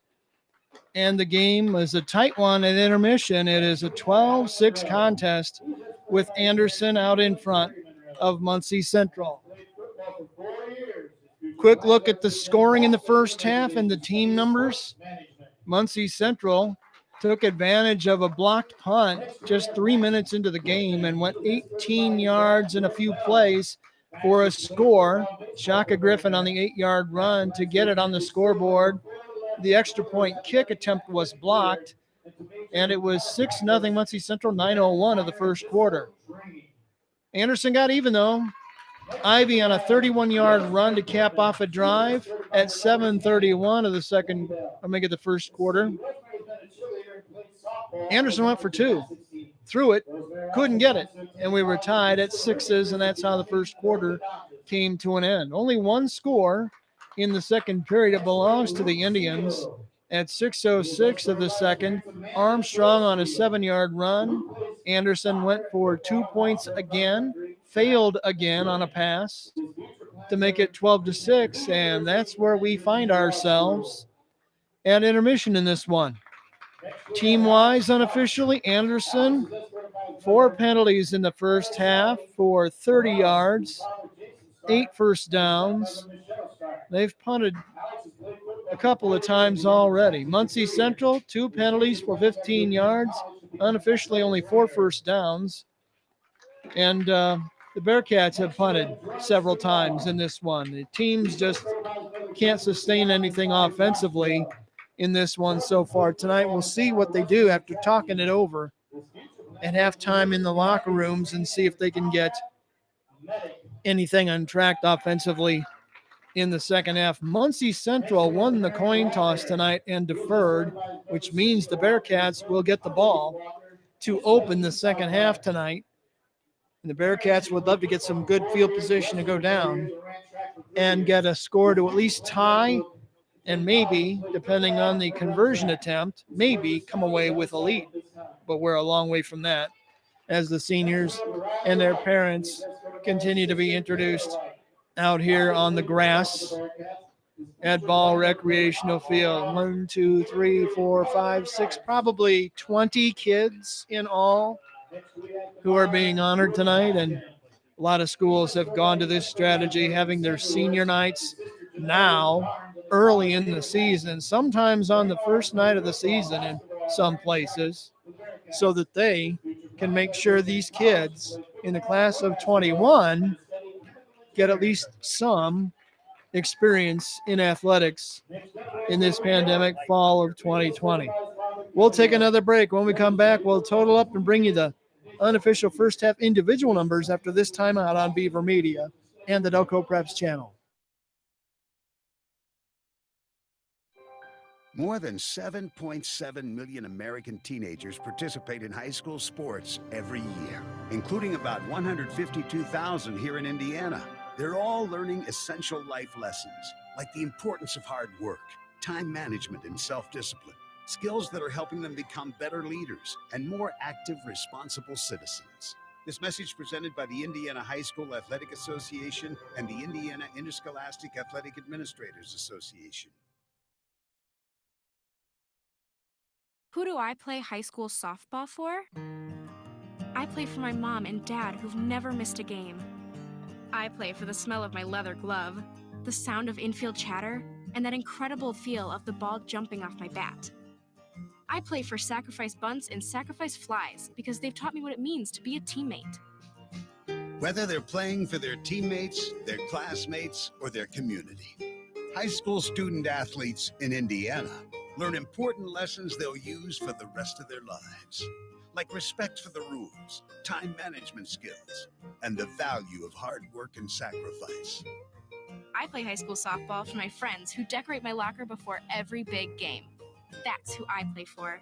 And the game is a tight one at intermission. It is a 12-6 contest with Anderson out in front of Muncie Central. Quick look at the scoring in the first half and the team numbers. Muncie Central took advantage of a blocked punt just 3 minutes into the game and went 18 yards in a few plays for a score. Shaka Griffin on the 8-yard run to get it on the scoreboard. The extra point kick attempt was blocked, and it was 6-0 Muncie Central, 9:01 of the first quarter. Anderson got even, though. Ivy on a 31-yard run to cap off a drive at 7:31 of the the first quarter. Anderson went for two, threw it, couldn't get it, and we were tied at 6s, and that's how the first quarter came to an end. Only one score in the second period. It belongs to the Indians at 6:06 of the second. Armstrong on a 7-yard run. Anderson went for 2 points again, failed again on a pass to make it 12-6, and that's where we find ourselves at intermission in this one. Team-wise, unofficially, Anderson, 4 penalties in the first half for 30 yards, 8 first downs. They've punted a couple of times already. Muncie Central, 2 penalties for 15 yards, unofficially only 4 first downs. And the Bearcats have punted several times in this one. The teams just can't sustain anything offensively in this one so far tonight. We'll see what they do after talking it over at halftime in the locker rooms and see if they can get anything untracked offensively in the second half. Muncie Central won the coin toss tonight and deferred, which means the Bearcats will get the ball to open the second half tonight. And the Bearcats would love to get some good field position to go down and get a score to at least tie, and maybe, depending on the conversion attempt, maybe come away with a lead. But we're a long way from that as the seniors and their parents continue to be introduced out here on the grass at Ball Recreational Field. 1, 2, 3, 4, 5, 6, probably 20 kids in all who are being honored tonight. And a lot of schools have gone to this strategy, having their senior nights now early in the season, sometimes on the first night of the season in some places, so that they can make sure these kids in the class of 21 get at least some experience in athletics in this pandemic fall of 2020. We'll take another break. When we come back, we'll total up and bring you the unofficial first half individual numbers after this timeout on Beaver Media and the Delco Preps channel. More than 7.7 million American teenagers participate in high school sports every year, including about 152,000 here in Indiana. They're all learning essential life lessons, like the importance of hard work, time management, and self-discipline, skills that are helping them become better leaders and more active, responsible citizens. This message presented by the Indiana High School Athletic Association and the Indiana Interscholastic Athletic Administrators Association. Who do I play high school softball for? I play for my mom and dad who've never missed a game. I play for the smell of my leather glove, the sound of infield chatter, and that incredible feel of the ball jumping off my bat. I play for sacrifice bunts and sacrifice flies because they've taught me what it means to be a teammate. Whether they're playing for their teammates, their classmates, or their community, high school student athletes in Indiana learn important lessons they'll use for the rest of their lives, like respect for the rules, time management skills, and the value of hard work and sacrifice. I play high school softball for my friends who decorate my locker before every big game. That's who I play for.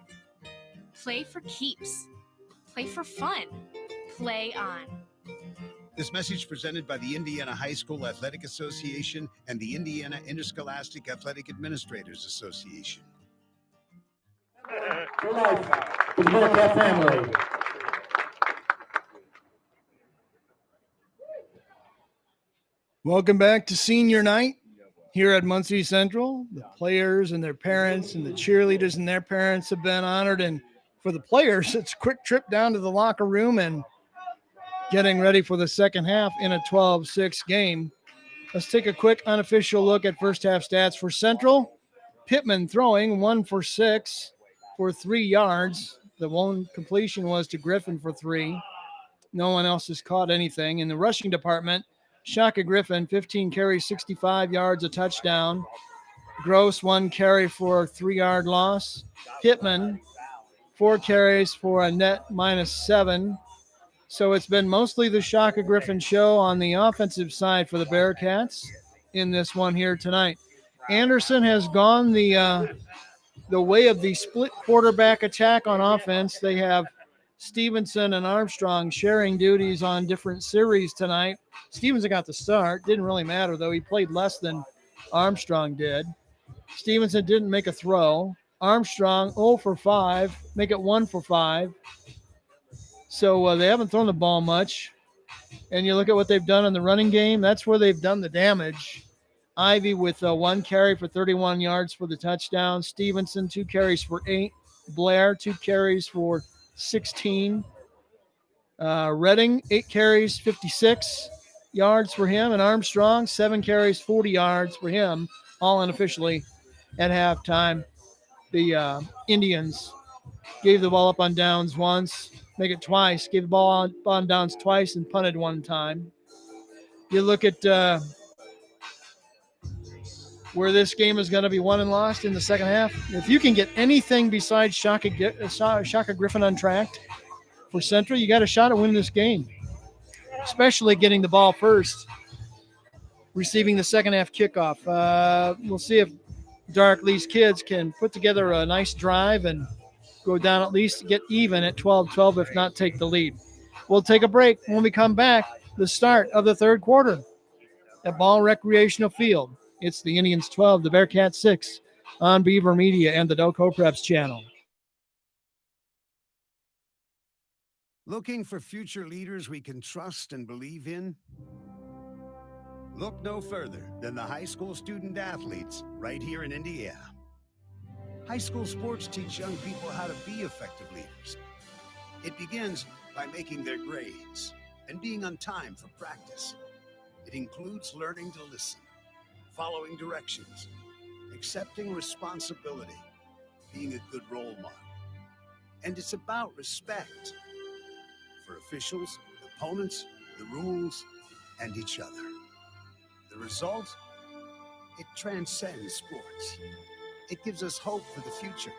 Play for keeps. Play for fun. Play on. This message presented by the Indiana High School Athletic Association and the Indiana Interscholastic Athletic Administrators Association. For life, to the Bearcat family. Welcome back to senior night here at Muncie Central. The players and their parents and the cheerleaders and their parents have been honored. And for the players, it's a quick trip down to the locker room and getting ready for the second half in a 12-6 game. Let's take a quick unofficial look at first half stats for Central. Pittman throwing 1 for 6 for 3 yards. The one completion was to Griffin for 3. No one else has caught anything. In the rushing department, Shaka Griffin, 15 carries, 65 yards, a touchdown. Gross, 1 carry for a 3-yard loss. Pittman, 4 carries for a net -7. So it's been mostly the Shaka Griffin show on the offensive side for the Bearcats in this one here tonight. Anderson has gone the way of the split quarterback attack on offense. They have Stevenson and Armstrong sharing duties on different series tonight. Stevenson got the start. Didn't really matter, though. He played less than Armstrong did. Stevenson didn't make a throw. Armstrong 0 for 5, make it 1 for 5. So they haven't thrown the ball much. And you look at what they've done in the running game, that's where they've done the damage. Ivy with 1 carry for 31 yards for the touchdown. Stevenson, 2 carries for 8. Blair, 2 carries for 16. Redding, 8 carries, 56 yards for him. And Armstrong, 7 carries, 40 yards for him, all unofficially at halftime. The Indians gave the ball up on downs once, make it twice, gave the ball on downs twice, and punted 1 time. You look at where this game is going to be won and lost in the second half. If you can get anything besides Shaka Griffin untracked for Central, you got a shot at winning this game, especially getting the ball first, receiving the second half kickoff. We'll see if Dark Lee's kids can put together a nice drive and go down at least get even at 12-12, if not take the lead. We'll take a break. When we come back, the start of the third quarter at Ball Recreational Field. It's the Indians 12, the Bearcats 6 on Beaver Media and the Delco Preps channel. Looking for future leaders we can trust and believe in? Look no further than the high school student athletes right here in Indiana. High school sports teach young people how to be effective leaders. It begins by making their grades and being on time for practice. It includes learning to listen, following directions, accepting responsibility, being a good role model. And it's about respect for officials, opponents, the rules, and each other. The result? It transcends sports. It gives us hope for the future.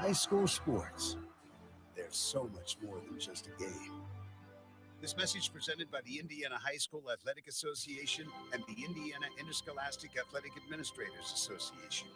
High school sports. There's so much more than just a game. This message presented by the Indiana High School Athletic Association and the Indiana Interscholastic Athletic Administrators Association.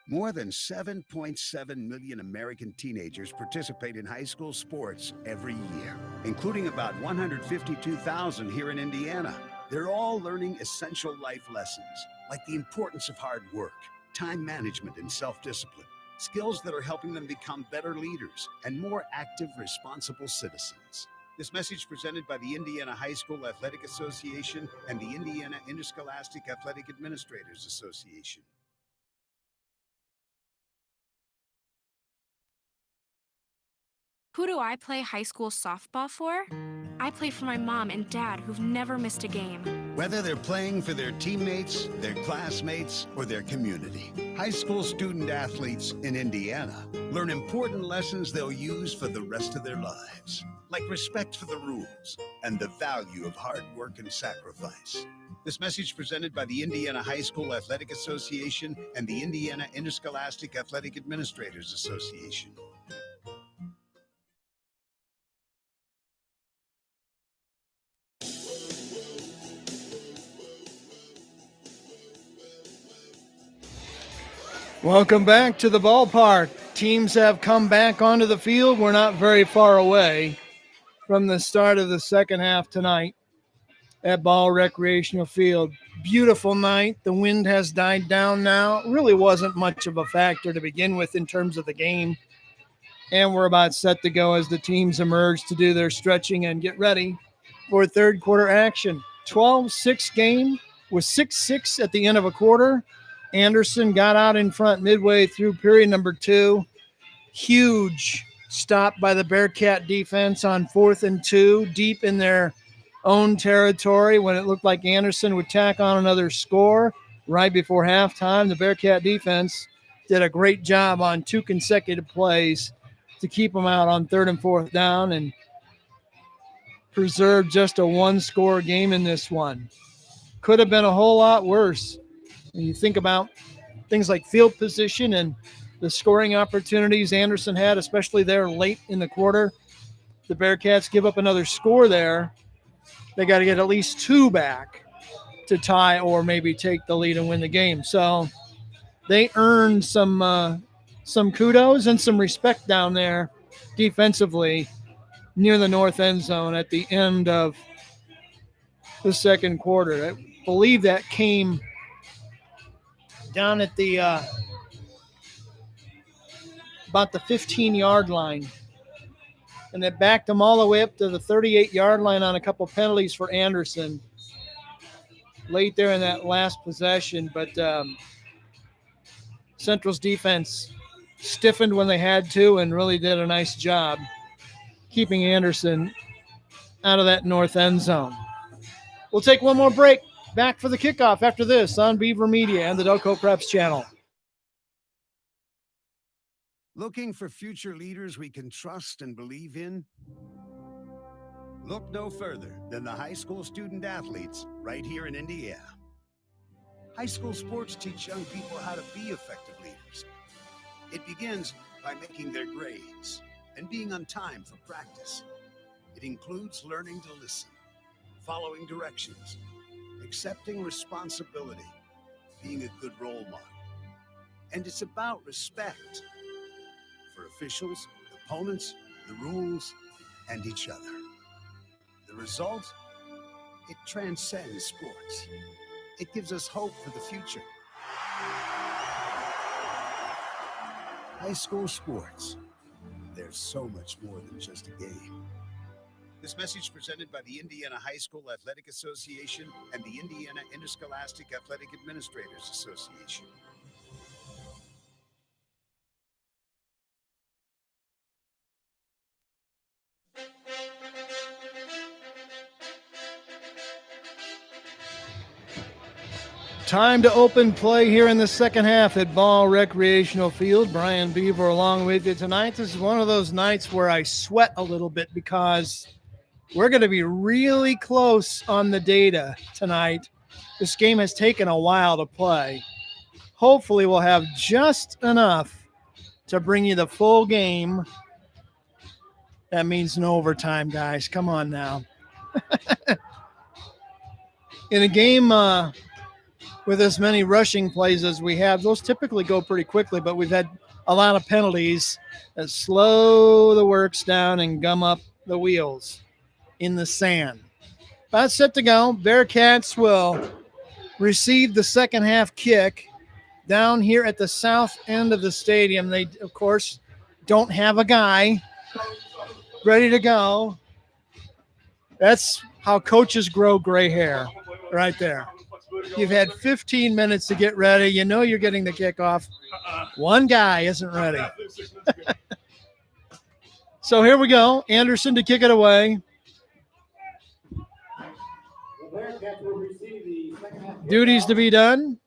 More than 7.7 million American teenagers participate in high school sports every year, including about 152,000 here in Indiana. They're all learning essential life lessons, like the importance of hard work, time management, and self-discipline, skills that are helping them become better leaders and more active, responsible citizens. This message presented by the Indiana High School Athletic Association and the Indiana Interscholastic Athletic Administrators Association. Who do I play high school softball for? I play for my mom and dad who've never missed a game. Whether they're playing for their teammates, their classmates, or their community, high school student athletes in Indiana learn important lessons they'll use for the rest of their lives, like respect for the rules and the value of hard work and sacrifice. This message presented by the Indiana High School Athletic Association and the Indiana Interscholastic Athletic Administrators Association. Welcome back to the ballpark. Teams have come back onto the field. We're not very far away from the start of the second half tonight at Ball Recreational Field. Beautiful night. The wind has died down now. Really wasn't much of a factor to begin with in terms of the game. And we're about set to go as the teams emerge to do their stretching and get ready for third quarter action. 12-6 game with 6-6 at the end of a quarter. Anderson got out in front midway through period number 2. Huge stop by the Bearcat defense on 4th and 2, deep in their own territory when it looked like Anderson would tack on another score right before halftime. The Bearcat defense did a great job on 2 consecutive plays to keep them out on 3rd and 4th down and preserve just a 1-score game in this one. Could have been a whole lot worse. When you think about things like field position and the scoring opportunities Anderson had, especially there late in the quarter, the Bearcats give up another score there. They got to get at least 2 back to tie or maybe take the lead and win the game. So they earned some kudos and some respect down there defensively near the north end zone at the end of the second quarter. I believe that came down at the about the 15-yard line, and they backed them all the way up to the 38-yard line on a couple penalties for Anderson late there in that last possession. But Central's defense stiffened when they had to and really did a nice job keeping Anderson out of that north end zone. We'll take one more break. Back for the kickoff after this on Beaver Media and the Delco Preps channel. Looking for future leaders we can trust and believe in? Look no further than the high school student athletes right here in Indiana. High school sports teach young people how to be effective leaders. It begins by making their grades and being on time for practice. It includes learning to listen, following directions, accepting responsibility, being a good role model. And it's about respect for officials, opponents, the rules, and each other. The result? It transcends sports. It gives us hope for the future. High school sports. There's so much more than just a game. This message presented by the Indiana High School Athletic Association and the Indiana Interscholastic Athletic Administrators Association. Time to open play here in the second half at Ball Recreational Field. Brian Beaver along with you tonight. This is one of those nights where I sweat a little bit because we're going to be really close on the data tonight. This game has taken a while to play. hopefully we'll have just enough to bring you the full game. That means no overtime, guys. Come on now. In a game with as many rushing plays as we have, those typically go pretty quickly, but we've had a lot of penalties that slow the works down and gum up the wheels in the sand. About set to go. Bearcats will receive the second half kick down here at the south end of the stadium. They, of course, don't have a guy ready to go. That's how coaches grow gray hair right there. You've had 15 minutes to get ready. You know you're getting the kickoff. One guy isn't ready. So here we go. Anderson to kick it away. The Bearcats will receive the second half. Duties to be done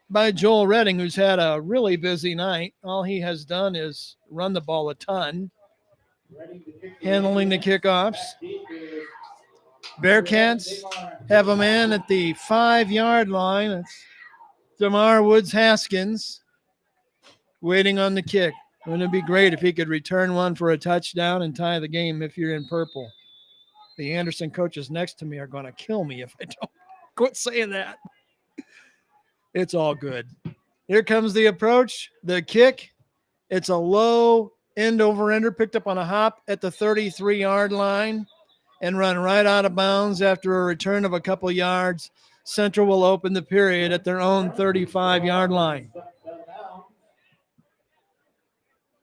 by Joel Redding, who's had a really busy night. All he has done is run the ball a ton, handling the kickoffs. Bearcats have a man at the 5-yard line. It's DeMar Woods Haskins waiting on the kick. Wouldn't it be great if he could return one for a touchdown and tie the game if you're in purple? The Anderson coaches next to me are going to kill me if I don't. Quit saying that. It's all good. Here comes the approach, the kick. It's a low end over ender picked up on a hop at the 33-yard line and run right out of bounds after a return of a couple yards. Central will open the period at their own 35-yard line.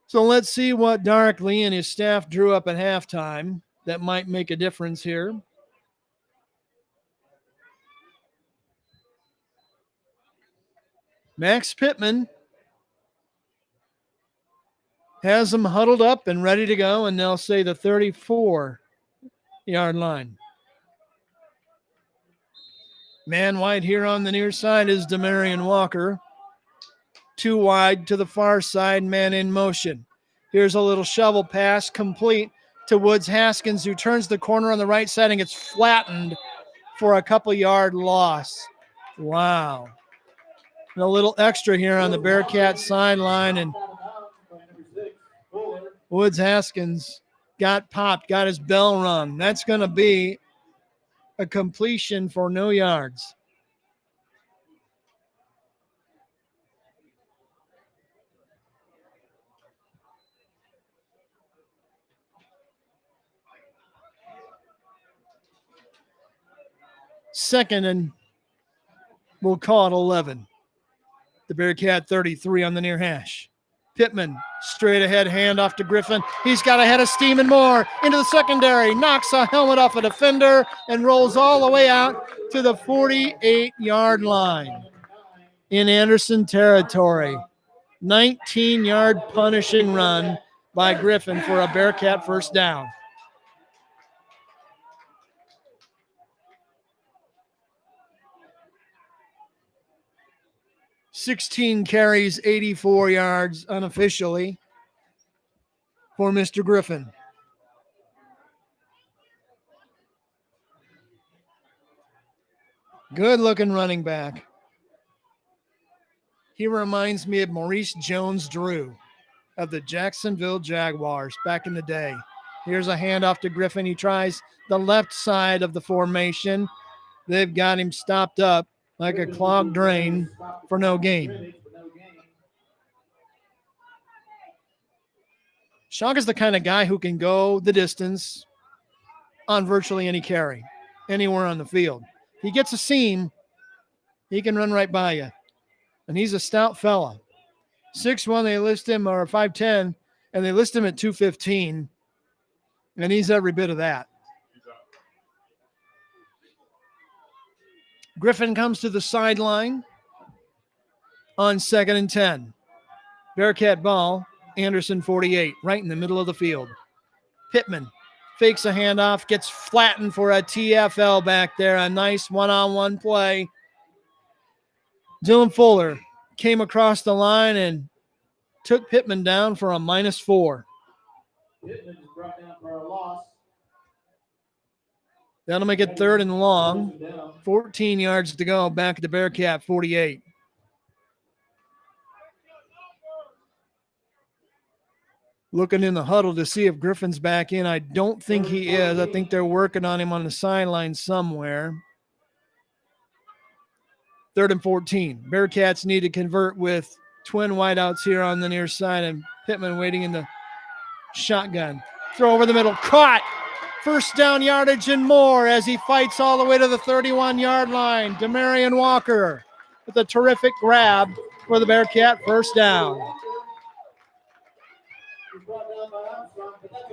So let's see what Dark Lee and his staff drew up at halftime that might make a difference here. Max Pittman has them huddled up and ready to go, and they'll say the 34-yard line. Man wide here on the near side is Demarion Walker. Too wide to the far side, man in motion. Here's a little shovel pass complete to Woods Haskins, who turns the corner on the right side and gets flattened for a couple-yard loss. Wow. And a little extra here on the Bearcat sideline, and Woods Haskins got popped, got his bell rung. That's going to be a completion for no yards. Second, and we'll call it 11. The Bearcat 33 on the near hash. Pittman, straight ahead, hand off to Griffin. He's got a head of steam and more into the secondary, knocks a helmet off a defender and rolls all the way out to the 48-yard line in Anderson territory. 19-yard punishing run by Griffin for a Bearcat first down. $16 carries, 84 yards unofficially for Mr. Griffin. Good-looking running back. He reminds me of Maurice Jones-Drew of the Jacksonville Jaguars back in the day. Here's a handoff to Griffin. He tries the left side of the formation. They've got him stopped up like a clogged drain for no gain. Shock is the kind of guy who can go the distance on virtually any carry, anywhere on the field. If he gets a seam, he can run right by you. And he's a stout fella. 6'1", they list him, or 5'10", and they list him at 215, and he's every bit of that. Griffin comes to the sideline on 2nd and 10. Bearcat ball, Anderson 48, right in the middle of the field. Pittman fakes a handoff, gets flattened for a TFL back there. A nice one-on-one play. Dylan Fuller came across the line and took Pittman down for a -4. Pittman is brought down for a loss. That'll make it 3rd and long. 14 yards to go back at the Bearcat 48. Looking in the huddle to see if Griffin's back in. I don't think he is. I think they're working on him on the sideline somewhere. 3rd and 14. Bearcats need to convert with twin wideouts here on the near side, and Pittman waiting in the shotgun. Throw over the middle. Caught. First down yardage and more as he fights all the way to the 31-yard line. Demarion Walker with a terrific grab for the Bearcat first down.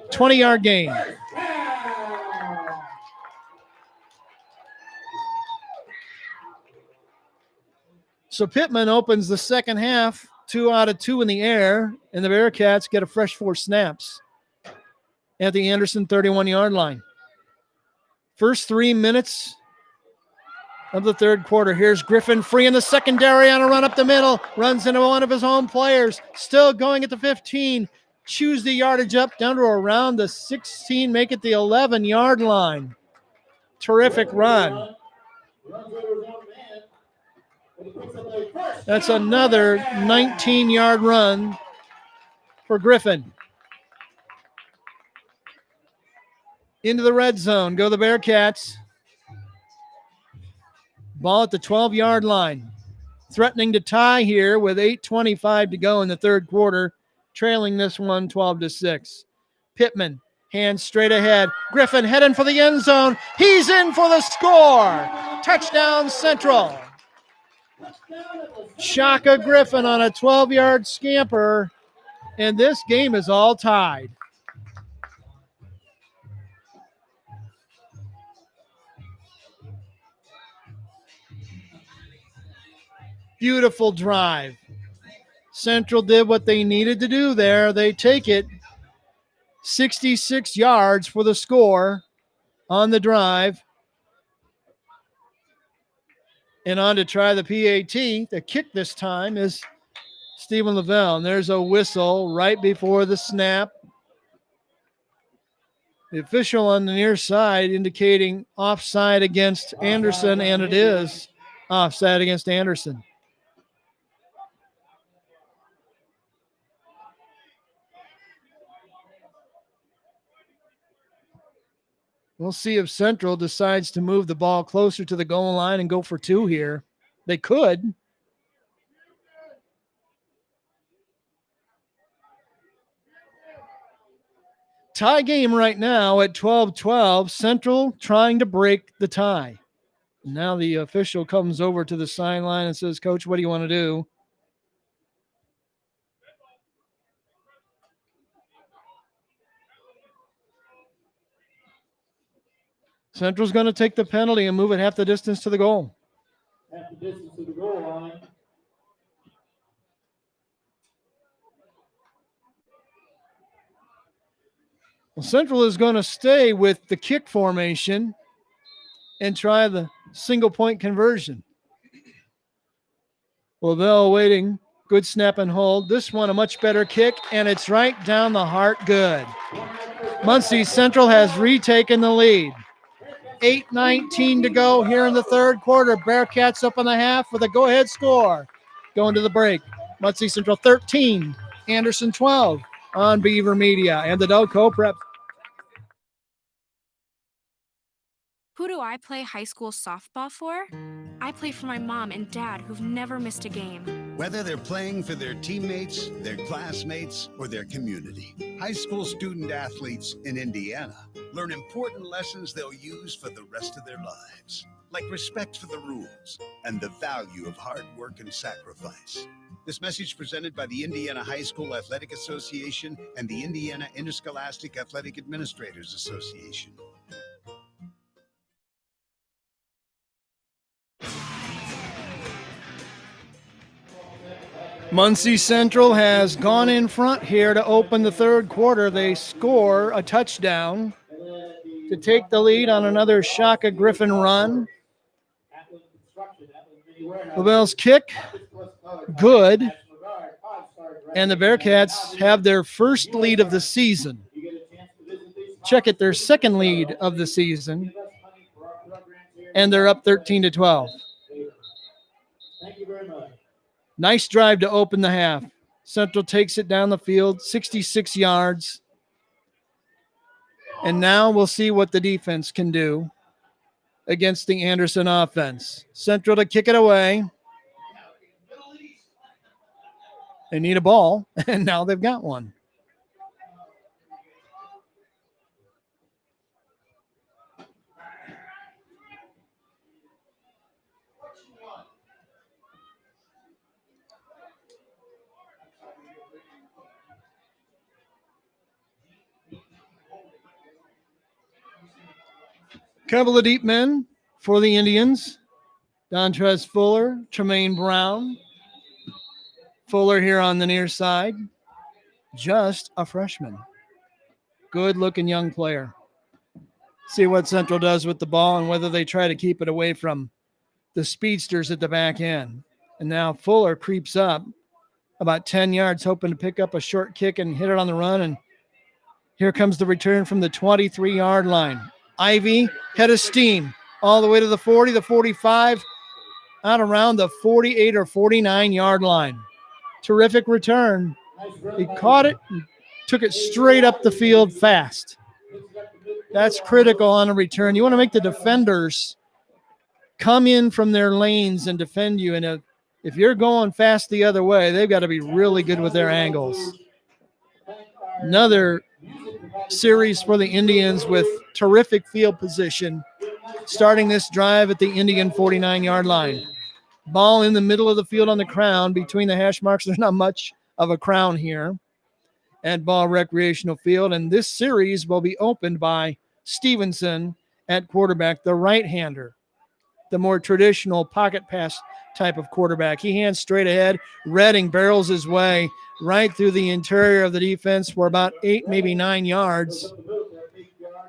20-yard gain. So Pittman opens the second half, 2 out of 2 in the air, and the Bearcats get a fresh 4 snaps at the Anderson 31-yard line. First 3 minutes of the third quarter. Here's Griffin free in the secondary on a run up the middle. Runs into one of his own players. Still going at the 15. Chews the yardage up down to around the 16. Make it the 11-yard line. Terrific run. That's another 19-yard run for Griffin. Into the red zone go the Bearcats. Ball at the 12-yard line. Threatening to tie here with 8:25 to go in the third quarter. Trailing this one 12-6. Pittman, hands straight ahead. Griffin heading for the end zone. He's in for the score. Touchdown Central. Shaka Griffin on a 12-yard scamper. And this game is all tied. Beautiful drive. Central did what they needed to do there. They take it 66 yards for the score on the drive. And on to try the PAT. The kick this time is Stephen Lavelle. And there's a whistle right before the snap. The official on the near side indicating offside against Anderson, and it is offside against Anderson. We'll see if Central decides to move the ball closer to the goal line and go for 2 here. They could. Tie game right now at 12-12. Central trying to break the tie. Now the official comes over to the sideline and says, Coach, what do you want to do? Central's going to take the penalty and move it half the distance to the goal. Half the distance to the goal line. Well, Central is going to stay with the kick formation and try the single point conversion. Lavelle waiting. Good snap and hold. This one a much better kick, and it's right down the heart. Good. Muncie Central has retaken the lead. 8:19 to go here in the third quarter. Bearcats up on the half with a go-ahead score. Going to the break. Muncie Central 13, Anderson 12 on Beaver Media and the Delco Prep. Who do I play high school softball for? I play for my mom and dad who've never missed a game. Whether they're playing for their teammates, their classmates, or their community, high school student athletes in Indiana learn important lessons they'll use for the rest of their lives, like respect for the rules and the value of hard work and sacrifice. This message presented by the Indiana High School Athletic Association and the Indiana Interscholastic Athletic Administrators Association. Muncie Central has gone in front here to open the third quarter. They score a touchdown to take the lead on another Shaka Griffin run. Lavelle's kick, good. And the Bearcats have their first lead of the season. Check it, their second lead of the season. And they're up 13-12. Thank you very much. Nice drive to open the half. Central takes it down the field, 66 yards. And now we'll see what the defense can do against the Anderson offense. Central to kick it away. They need a ball, and now they've got one. Couple of deep men for the Indians. Dontrez Fuller, Tremaine Brown. Fuller here on the near side. Just a freshman. Good-looking young player. See what Central does with the ball and whether they try to keep it away from the speedsters at the back end. And now Fuller creeps up about 10 yards, hoping to pick up a short kick and hit it on the run. And here comes the return from the 23-yard line. Ivy, head of steam, all the way to the 40, the 45, out around the 48 or 49-yard line. Terrific return. He caught it and took it straight up the field fast. That's critical on a return. You want to make the defenders come in from their lanes and defend you. And if you're going fast the other way, they've got to be really good with their angles. Another series for the Indians with terrific field position, starting this drive at the Indian 49-yard line. Ball in the middle of the field on the crown between the hash marks. There's not much of a crown here at Ball Recreational Field, and this series will be opened by Stevenson at quarterback, the right-hander, the more traditional pocket pass type of quarterback. He hands straight ahead. Redding barrels his way right through the interior of the defense for about 8, maybe 9 yards,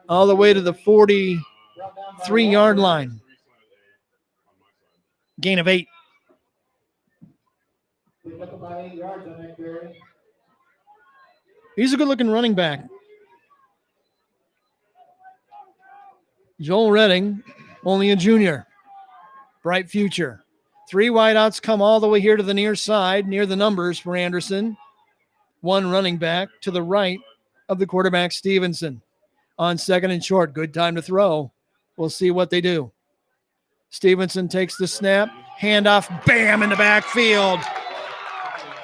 all the way to the 43-yard line. Gain of 8. He's a good-looking running back. Joel Redding, only a junior. Bright future. 3 wideouts come all the way here to the near side, near the numbers for Anderson. 1 running back to the right of the quarterback, Stevenson. On second and short, good time to throw. We'll see what they do. Stevenson takes the snap, handoff, bam, in the backfield.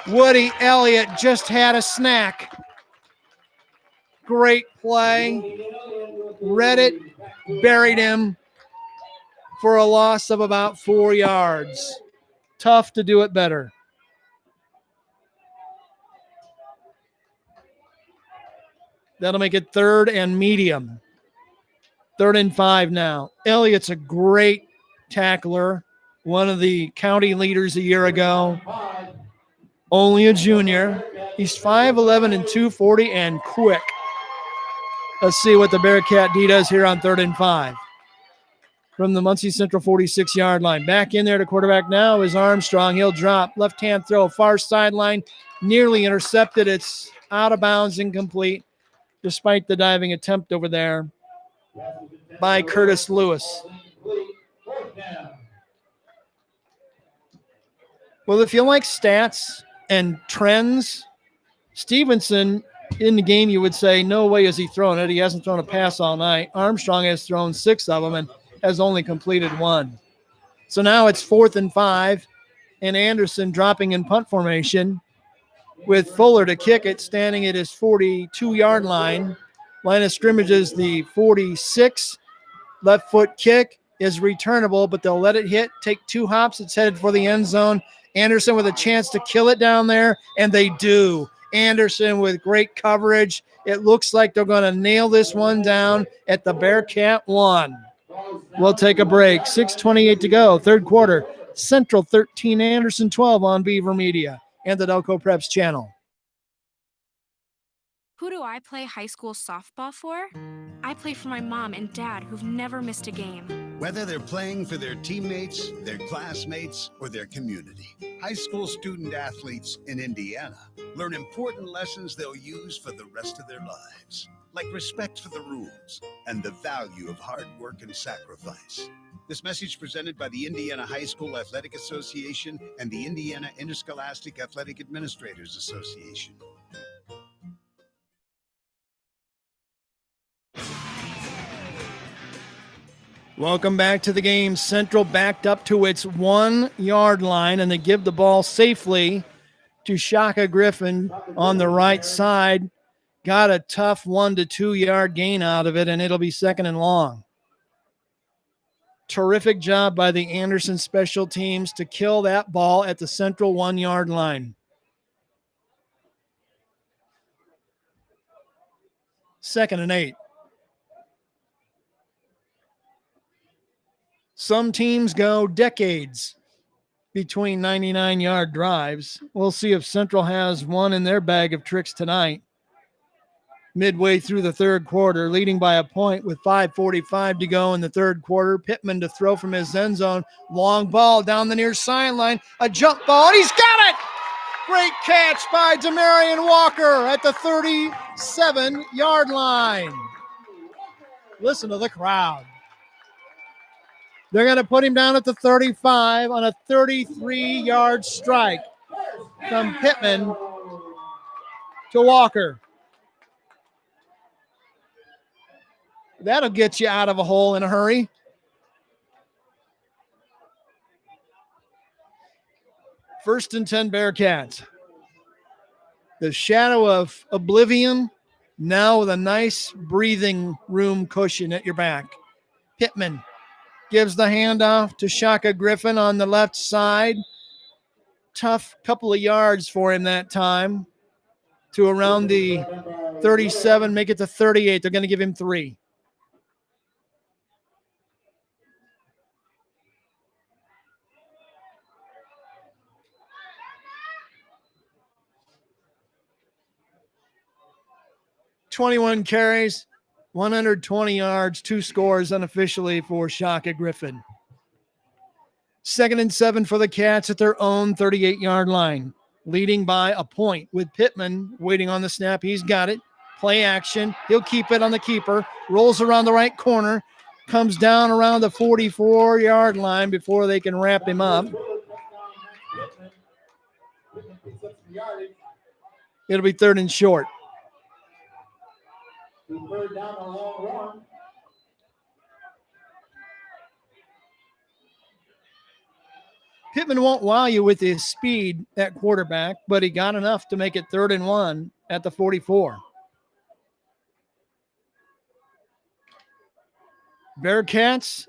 Woody Elliott just had a snack. Great play. Read it, buried him for a loss of about 4 yards. Tough to do it better. That'll make it 3rd and medium. 3rd and 5 now. Elliott's a great tackler, one of the county leaders a year ago. Only a junior. He's 5'11" and 240 and quick. Let's see what the Bearcat D does here on 3rd and 5. From the Muncie Central 46-yard line. Back in there to quarterback now is Armstrong. He'll drop. Left-hand throw, far sideline, nearly intercepted. It's out of bounds, incomplete, despite the diving attempt over there by Curtis Lewis. Well, if you like stats and trends, Stevenson in the game, you would say, no way is he throwing it. He hasn't thrown a pass all night. Armstrong has thrown 6 of them and has only completed 1. So now it's 4th and 5, and Anderson dropping in punt formation with Fuller to kick it, standing at his 42-yard line. Line of scrimmage is the 46. Left foot kick is returnable, but they'll let it hit, take 2 hops. It's headed for the end zone. Anderson with a chance to kill it down there, and they do. Anderson with great coverage. It looks like they're going to nail this one down at the Bearcat 1. We'll take a break. 6:28 to go, 3rd quarter. Central 13, Anderson 12 on Beaver Media and the Delco Preps channel. Who do I play high school softball for? I play for my mom and dad who've never missed a game. Whether they're playing for their teammates, their classmates, or their community, high school student athletes in Indiana learn important lessons they'll use for the rest of their lives. like respect for the rules and the value of hard work and sacrifice. This message presented by the Indiana High School Athletic Association and the Indiana Interscholastic Athletic Administrators Association. Welcome back to the game. Central backed up to its 1 yard line, and they give the ball safely to Shaka Griffin on the right side. Got a tough 1 to 2 yard gain out of it, and it'll be 2nd and long. Terrific job by the Anderson special teams to kill that ball at the Central 1 yard line. 2nd and 8. Some teams go decades between 99-yard drives. We'll see if Central has one in their bag of tricks tonight. Midway through the third quarter, leading by a point with 5:45 to go in the third quarter. Pittman to throw from his end zone. Long ball down the near sideline. A jump ball, and he's got it! Great catch by Demarion Walker at the 37-yard line. Listen to the crowd. They're going to put him down at the 35 on a 33-yard strike from Pittman to Walker. That'll get you out of a hole in a hurry. First and 10 Bearcats. The shadow of oblivion, now with a nice breathing room cushion at your back. Pittman gives the handoff to Shaka Griffin on the left side. Tough couple of yards for him that time to around the 37, make it to 38. They're going to give him 3. "21 carries, 120 yards, 2 scores unofficially for Shaka Griffin. 2nd and 7 for the Cats at their own 38-yard line, leading by a point with Pittman waiting on the snap. He's got it. Play action. He'll keep it on the keeper. Rolls around the right corner. Comes down around the 44-yard line before they can wrap him up. It'll be 3rd and short. Third down, a long run. Pittman won't wow you with his speed at quarterback, but he got enough to make it 3rd and 1 at the 44. Bearcats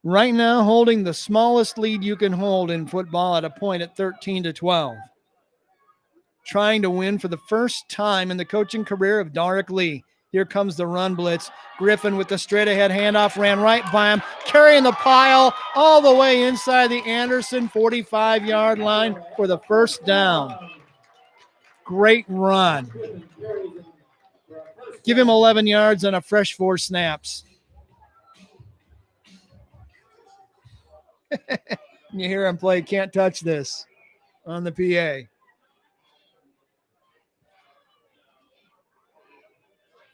right now holding the smallest lead you can hold in football at a point at 13-12. Trying to win for the first time in the coaching career of Darrick Lee. Here comes the run blitz. Griffin with the straight ahead handoff, ran right by him, carrying the pile all the way inside the Anderson 45-yard line for the first down. Great run. Give him 11 yards and a fresh 4 snaps. You hear him play "Can't Touch This" on the PA.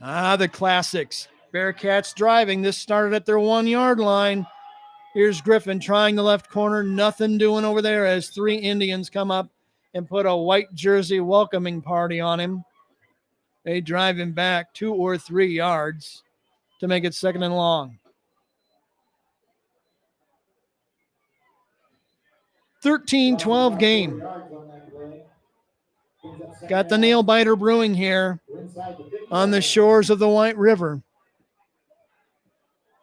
The classics. Bearcats driving. This started at their 1 yard line. Here's Griffin trying the left corner. Nothing doing over there as 3 Indians come up and put a white jersey welcoming party on him. They drive him back 2 or 3 yards to make it 2nd and long. 13-12 game. Got the nail biter brewing here on the shores of the White River.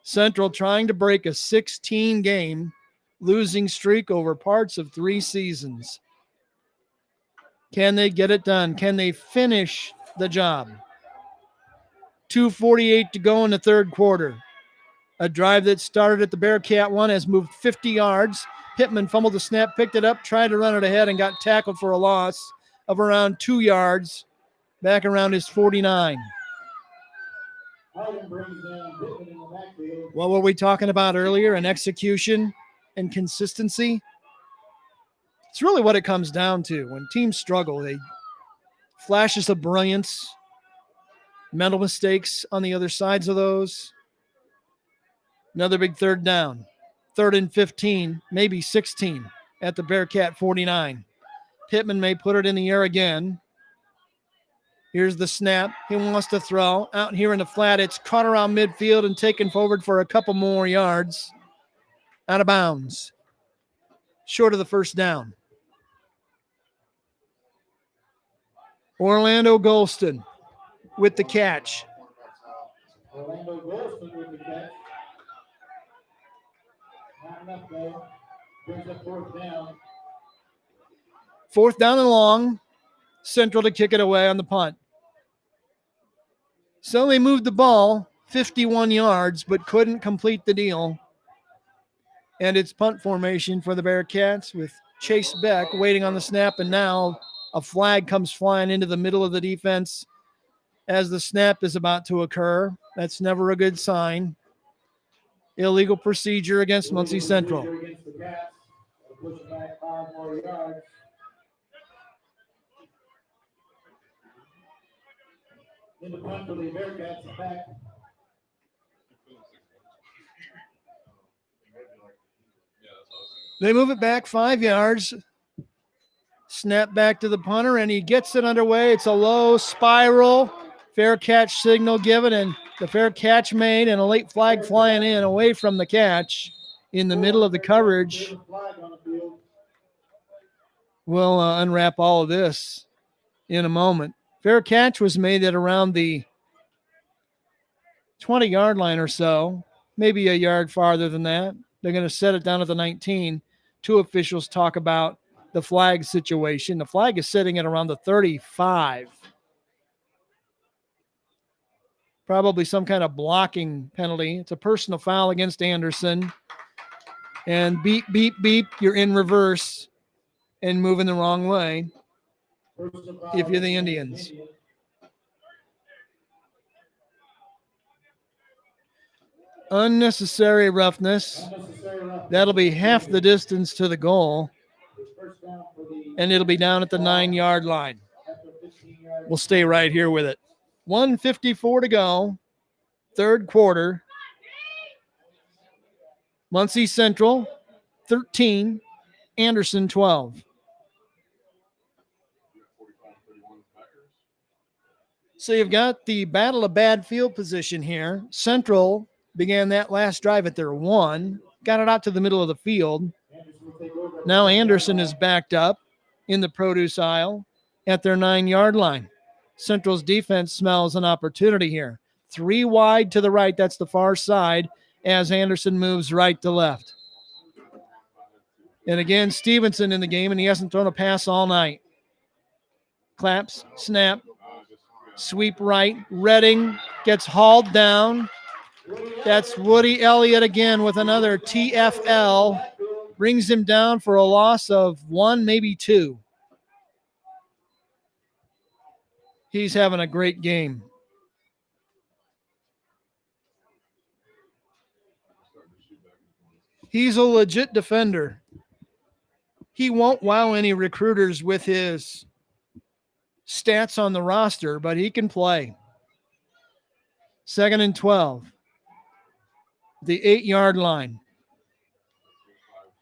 Central trying to break a 16-game losing streak over parts of 3 seasons. Can they get it done? Can they finish the job? 2:48 to go in the third quarter. A drive that started at the Bearcat 1 has moved 50 yards. Pittman fumbled the snap, picked it up, tried to run it ahead, and got tackled for a loss of around 2 yards, back around his 49. What were we talking about earlier? An execution and consistency? It's really what it comes down to. When teams struggle, they flashes of brilliance, Mental mistakes on the other sides of those. Another big third down. 3rd and 15, maybe 16 at the Bearcat 49. Pittman may put it in the air again. Here's the snap. He wants to throw. Out here in the flat, it's caught around midfield and taken forward for a couple more yards. Out of bounds. Short of the first down. Orlando Golston with the catch. Orlando Golston with the catch. Not enough though. Brings up 4th down. 4th down and long. Central to kick it away on the punt. So they moved the ball 51 yards, but couldn't complete the deal. And it's punt formation for the Bearcats with Chase Beck waiting on the snap. And now a flag comes flying into the middle of the defense as the snap is about to occur. That's never a good sign. Illegal procedure against Muncie Central. Against the Cats. Push back 5 more yards. In the punt for the Bearcats back. They move it back 5 yards. Snap back to the punter, and he gets it underway. It's a low spiral. Fair catch signal given, and the fair catch made, and a late flag flying in away from the catch in the middle of the coverage. We'll unwrap all of this in a moment. Fair catch was made at around the 20-yard line or so, maybe a yard farther than that. They're going to set it down at the 19. 2 officials talk about the flag situation. The flag is sitting at around the 35. Probably some kind of blocking penalty. It's a personal foul against Anderson. And beep, beep, beep, you're in reverse and moving the wrong way if you're the Indians. Unnecessary roughness. That'll be half the distance to the goal. And it'll be down at the 9-yard line. We'll stay right here with it. 1:54 to go. 3rd quarter. Muncie Central 13, Anderson 12. So you've got the battle of bad field position here. Central began that last drive at their 1, got it out to the middle of the field. Now Anderson is backed up in the produce aisle at their 9-yard line. Central's defense smells an opportunity here. 3 wide to the right, that's the far side, as Anderson moves right to left. And again, Stevenson in the game, and he hasn't thrown a pass all night. Claps, snap, sweep right. Redding gets hauled down. That's Woody Elliott again with another TFL. Brings him down for a loss of 1, maybe 2. He's having a great game. He's a legit defender. He won't wow any recruiters with his stats on the roster, but he can play. 2nd and 12. The 8-yard line.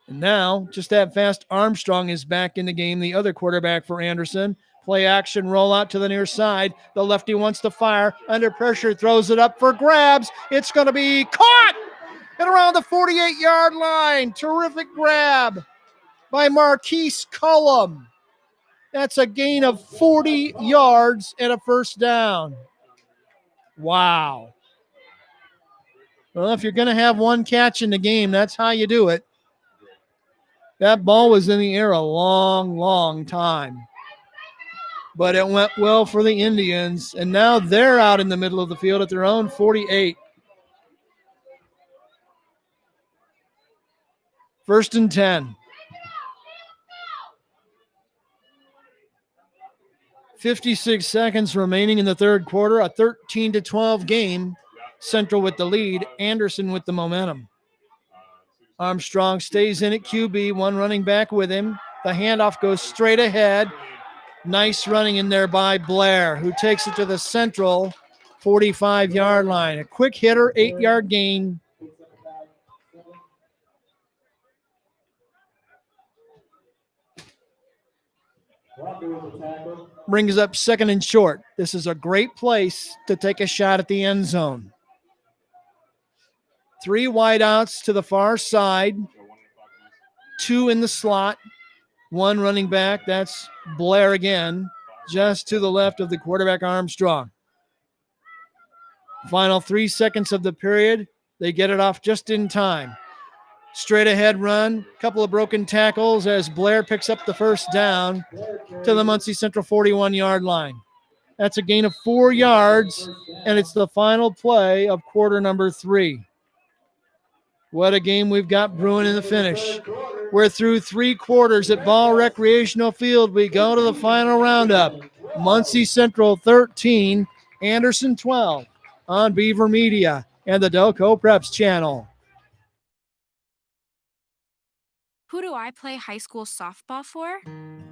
And now, just that fast, Armstrong is back in the game, the other quarterback for Anderson. Play action, roll out to the near side. The lefty wants to fire. Under pressure, throws it up for grabs. It's going to be caught at around the 48-yard line. Terrific grab by Marquise Cullum. That's a gain of 40 yards and a first down. Wow. Well, if you're going to have one catch in the game, that's how you do it. That ball was in the air a long, long time. But it went well for the Indians, and now they're out in the middle of the field at their own 48. 1st and 10. 56 seconds remaining in the 3rd quarter, a 13-12 game. Central with the lead, Anderson with the momentum. Armstrong stays in at QB, 1 running back with him. The handoff goes straight ahead. Nice running in there by Blair, who takes it to the Central 45-yard line. A quick hitter, 8-yard gain. Brings up second and short. This is a great place to take a shot at the end zone. 3 wideouts to the far side, 2 in the slot, 1 running back. That's Blair again, just to the left of the quarterback, Armstrong. Final 3 seconds of the period. They get it off just in time. Straight ahead run, couple of broken tackles as Blair picks up the first down to the Muncie Central 41-yard line. That's a gain of 4 yards, and it's the final play of quarter number 3. What a game we've got brewing in the finish. We're through 3 quarters at Ball Recreational Field. We go to the final roundup. Muncie Central 13, Anderson 12 on Beaver Media and the Delco Preps channel. Who do I play high school softball for?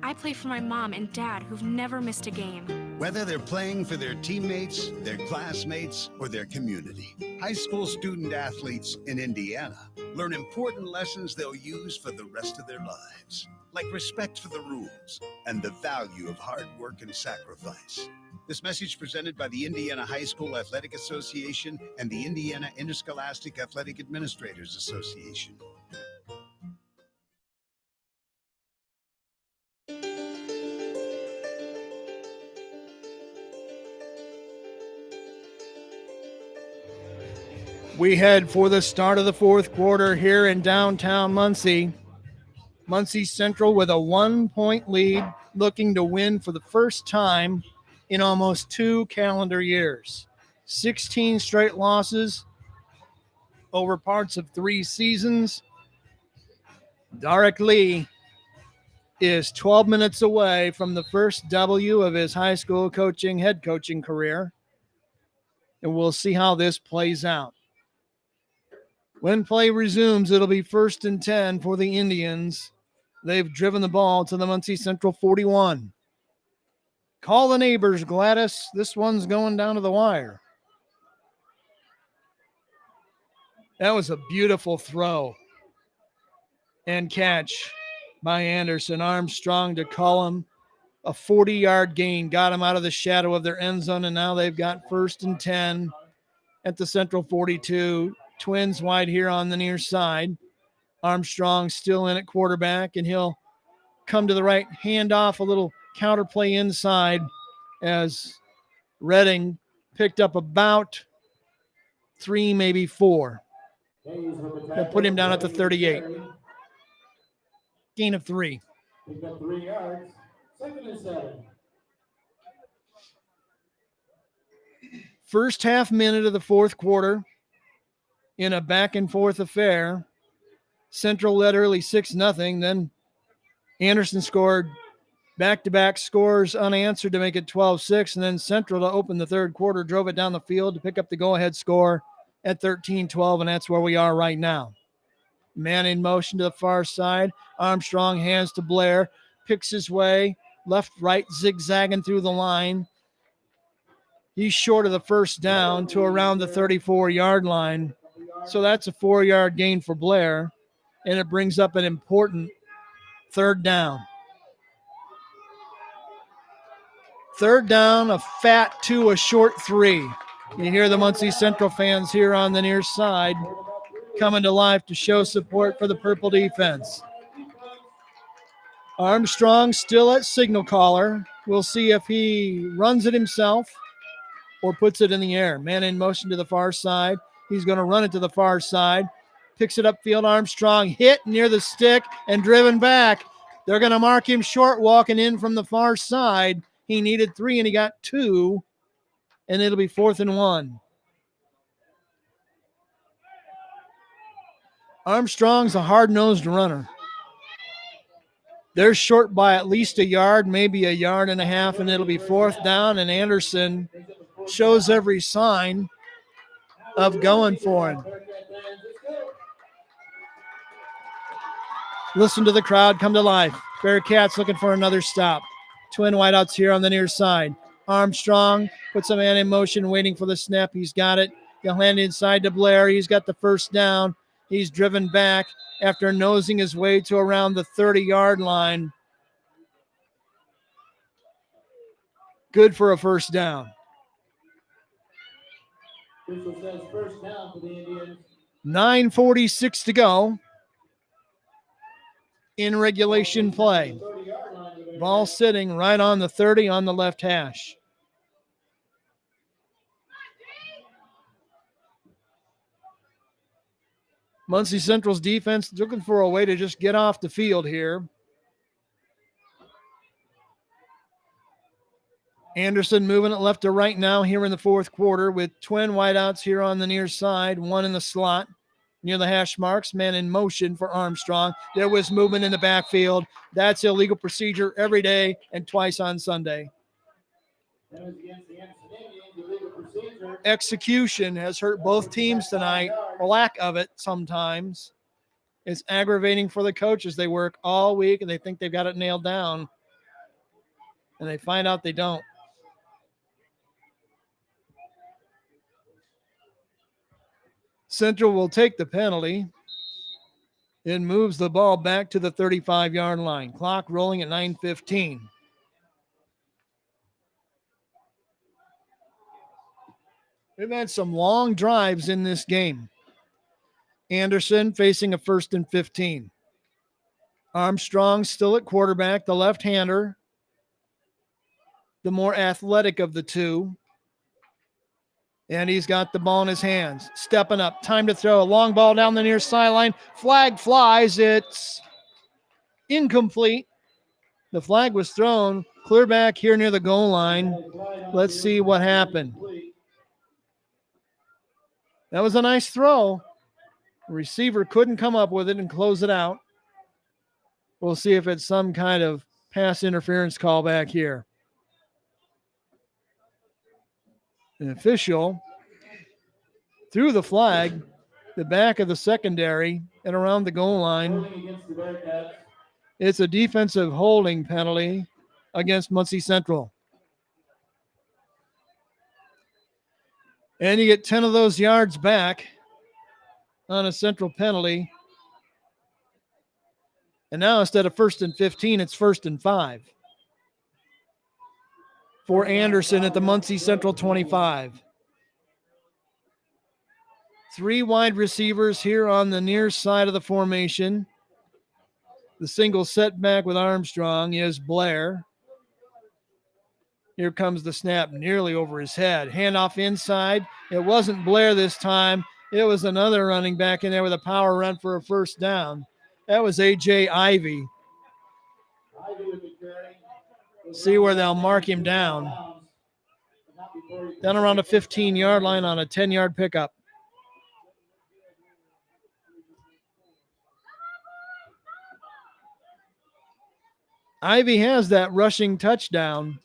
I play for my mom and dad who've never missed a game. Whether they're playing for their teammates, their classmates, or their community, high school student athletes in Indiana learn important lessons they'll use for the rest of their lives, like respect for the rules and the value of hard work and sacrifice. This message presented by the Indiana High School Athletic Association and the Indiana Interscholastic Athletic Administrators Association. We head for the start of the fourth quarter here in downtown Muncie. Muncie Central with a 1-point lead, looking to win for the first time in almost 2 calendar years. 16 straight losses over parts of 3 seasons. Darek Lee is 12 minutes away from the first W of his high school head coaching career. And we'll see how this plays out. When play resumes, it'll be 1st and 10 for the Indians. They've driven the ball to the Muncie Central 41. Call the neighbors, Gladys. This one's going down to the wire. That was a beautiful throw and catch by Anderson. Armstrong to call him a 40-yard gain. Got him out of the shadow of their end zone, and now they've got 1st and 10 at the Central 42. Twins wide here on the near side. Armstrong still in at quarterback, and he'll come to the right, hand off a little counter play inside as Redding picked up about 3, maybe 4. They'll put him down at the 38. Gain of 3. Picked up 3 yards. 2nd and 7. First half minute of the fourth quarter in a back-and-forth affair. Central led early 6-0. Then Anderson scored back-to-back scores unanswered to make it 12-6. And then Central, to open the third quarter, drove it down the field to pick up the go-ahead score at 13-12, and that's where we are right now. Man in motion to the far side. Armstrong hands to Blair. Picks his way left, right, zigzagging through the line. He's short of the first down to around the 34-yard line. So that's a 4-yard gain for Blair, and it brings up an important 3rd down. 3rd down, a fat 2, a short 3. You hear the Muncie Central fans here on the near side coming to life to show support for the purple defense. Armstrong still at signal caller. We'll see if he runs it himself or puts it in the air. Man in motion to the far side. He's going to run it to the far side. Picks it upfield. Armstrong hit near the stick and driven back. They're going to mark him short walking in from the far side. He needed 3 and he got 2. And it'll be 4th and 1. Armstrong's a hard-nosed runner. They're short by at least a yard, maybe a yard and a half, and it'll be 4th down. And Anderson shows every sign of going for him. Listen to the crowd come to life. Bearcats looking for another stop. Twin wideouts here on the near side. Armstrong Puts a man in motion, waiting for the snap. He's got it. He'll hand it inside to Blair. He's got the first down. He's driven back after nosing his way to around the 30-yard line. Good for a first down. Official says first down for the Indians. 9:46 to go in regulation play. 30-yard line with their Ball sitting right on the 30 on the left hash. Muncie Central's defense looking for a way to just get off the field here. Anderson moving it left to right now here in the fourth quarter with twin wideouts here on the near side, one in the slot near the hash marks, man in motion for Armstrong. There was movement in the backfield. That's illegal procedure every day and twice on Sunday. That was against the Anderson Indians, illegal procedure. Execution has hurt both teams tonight, or lack of it sometimes. It's aggravating for the coaches. They work all week and they think they've got it nailed down, and they find out they don't. Central will take the penalty. It moves the ball back to the 35-yard line. Clock rolling at 9:15. We've had some long drives in this game. Anderson facing a 1st and 15. Armstrong still at quarterback, the left-hander, the more athletic of the two. And he's got the ball in his hands. Stepping up. Time to throw. A long ball down the near sideline. Flag flies. It's incomplete. The flag was thrown clear back here near the goal line. Let's see what happened. That was a nice throw. The receiver couldn't come up with it and close it out. We'll see if it's some kind of pass interference call back here. An official threw the flag, the back of the secondary and around the goal line. It's a defensive holding penalty against Muncie Central. And you get 10 of those yards back on a Central penalty. And now instead of 1st and 15, it's 1st and 5. For Anderson at the Muncie Central 25. 3 wide receivers here on the near side of the formation. The single setback with Armstrong is Blair. Here comes the snap nearly over his head. Handoff inside. It wasn't Blair this time. It was another running back in there with a power run for a first down. That was A.J. Ivy. See where they'll mark him down. Down around the 15-yard line on a 10-yard pickup. Ivy has that rushing touchdown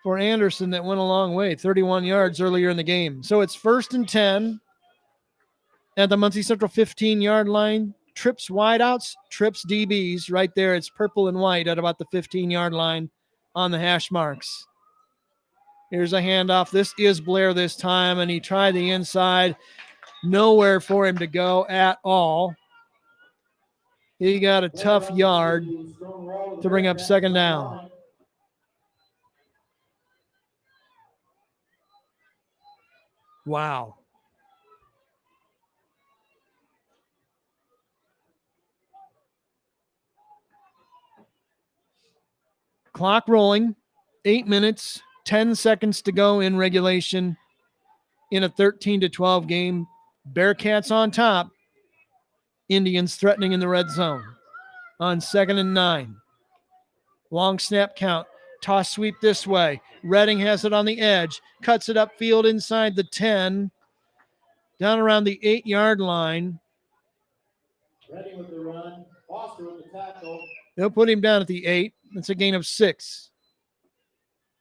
for Anderson that went a long way, 31 yards earlier in the game. So it's 1st and 10 at the Muncie Central 15-yard line. Trips wideouts, trips DBs. Right there, it's purple and white at about the 15-yard line on the hash marks. Here's a handoff. This is Blair this time, and he tried the inside. Nowhere for him to go at all. He got a tough yard to bring up 2nd down. Wow. Clock rolling. 8 minutes, 10 seconds to go in regulation in a 13-12 game. Bearcats on top. Indians threatening in the red zone on 2nd and 9. Long snap count. Toss sweep this way. Redding has it on the edge. Cuts it upfield inside the 10. Down around the 8-yard line. Redding with the run. Foster with the tackle. They'll put him down at the 8. That's a gain of 6.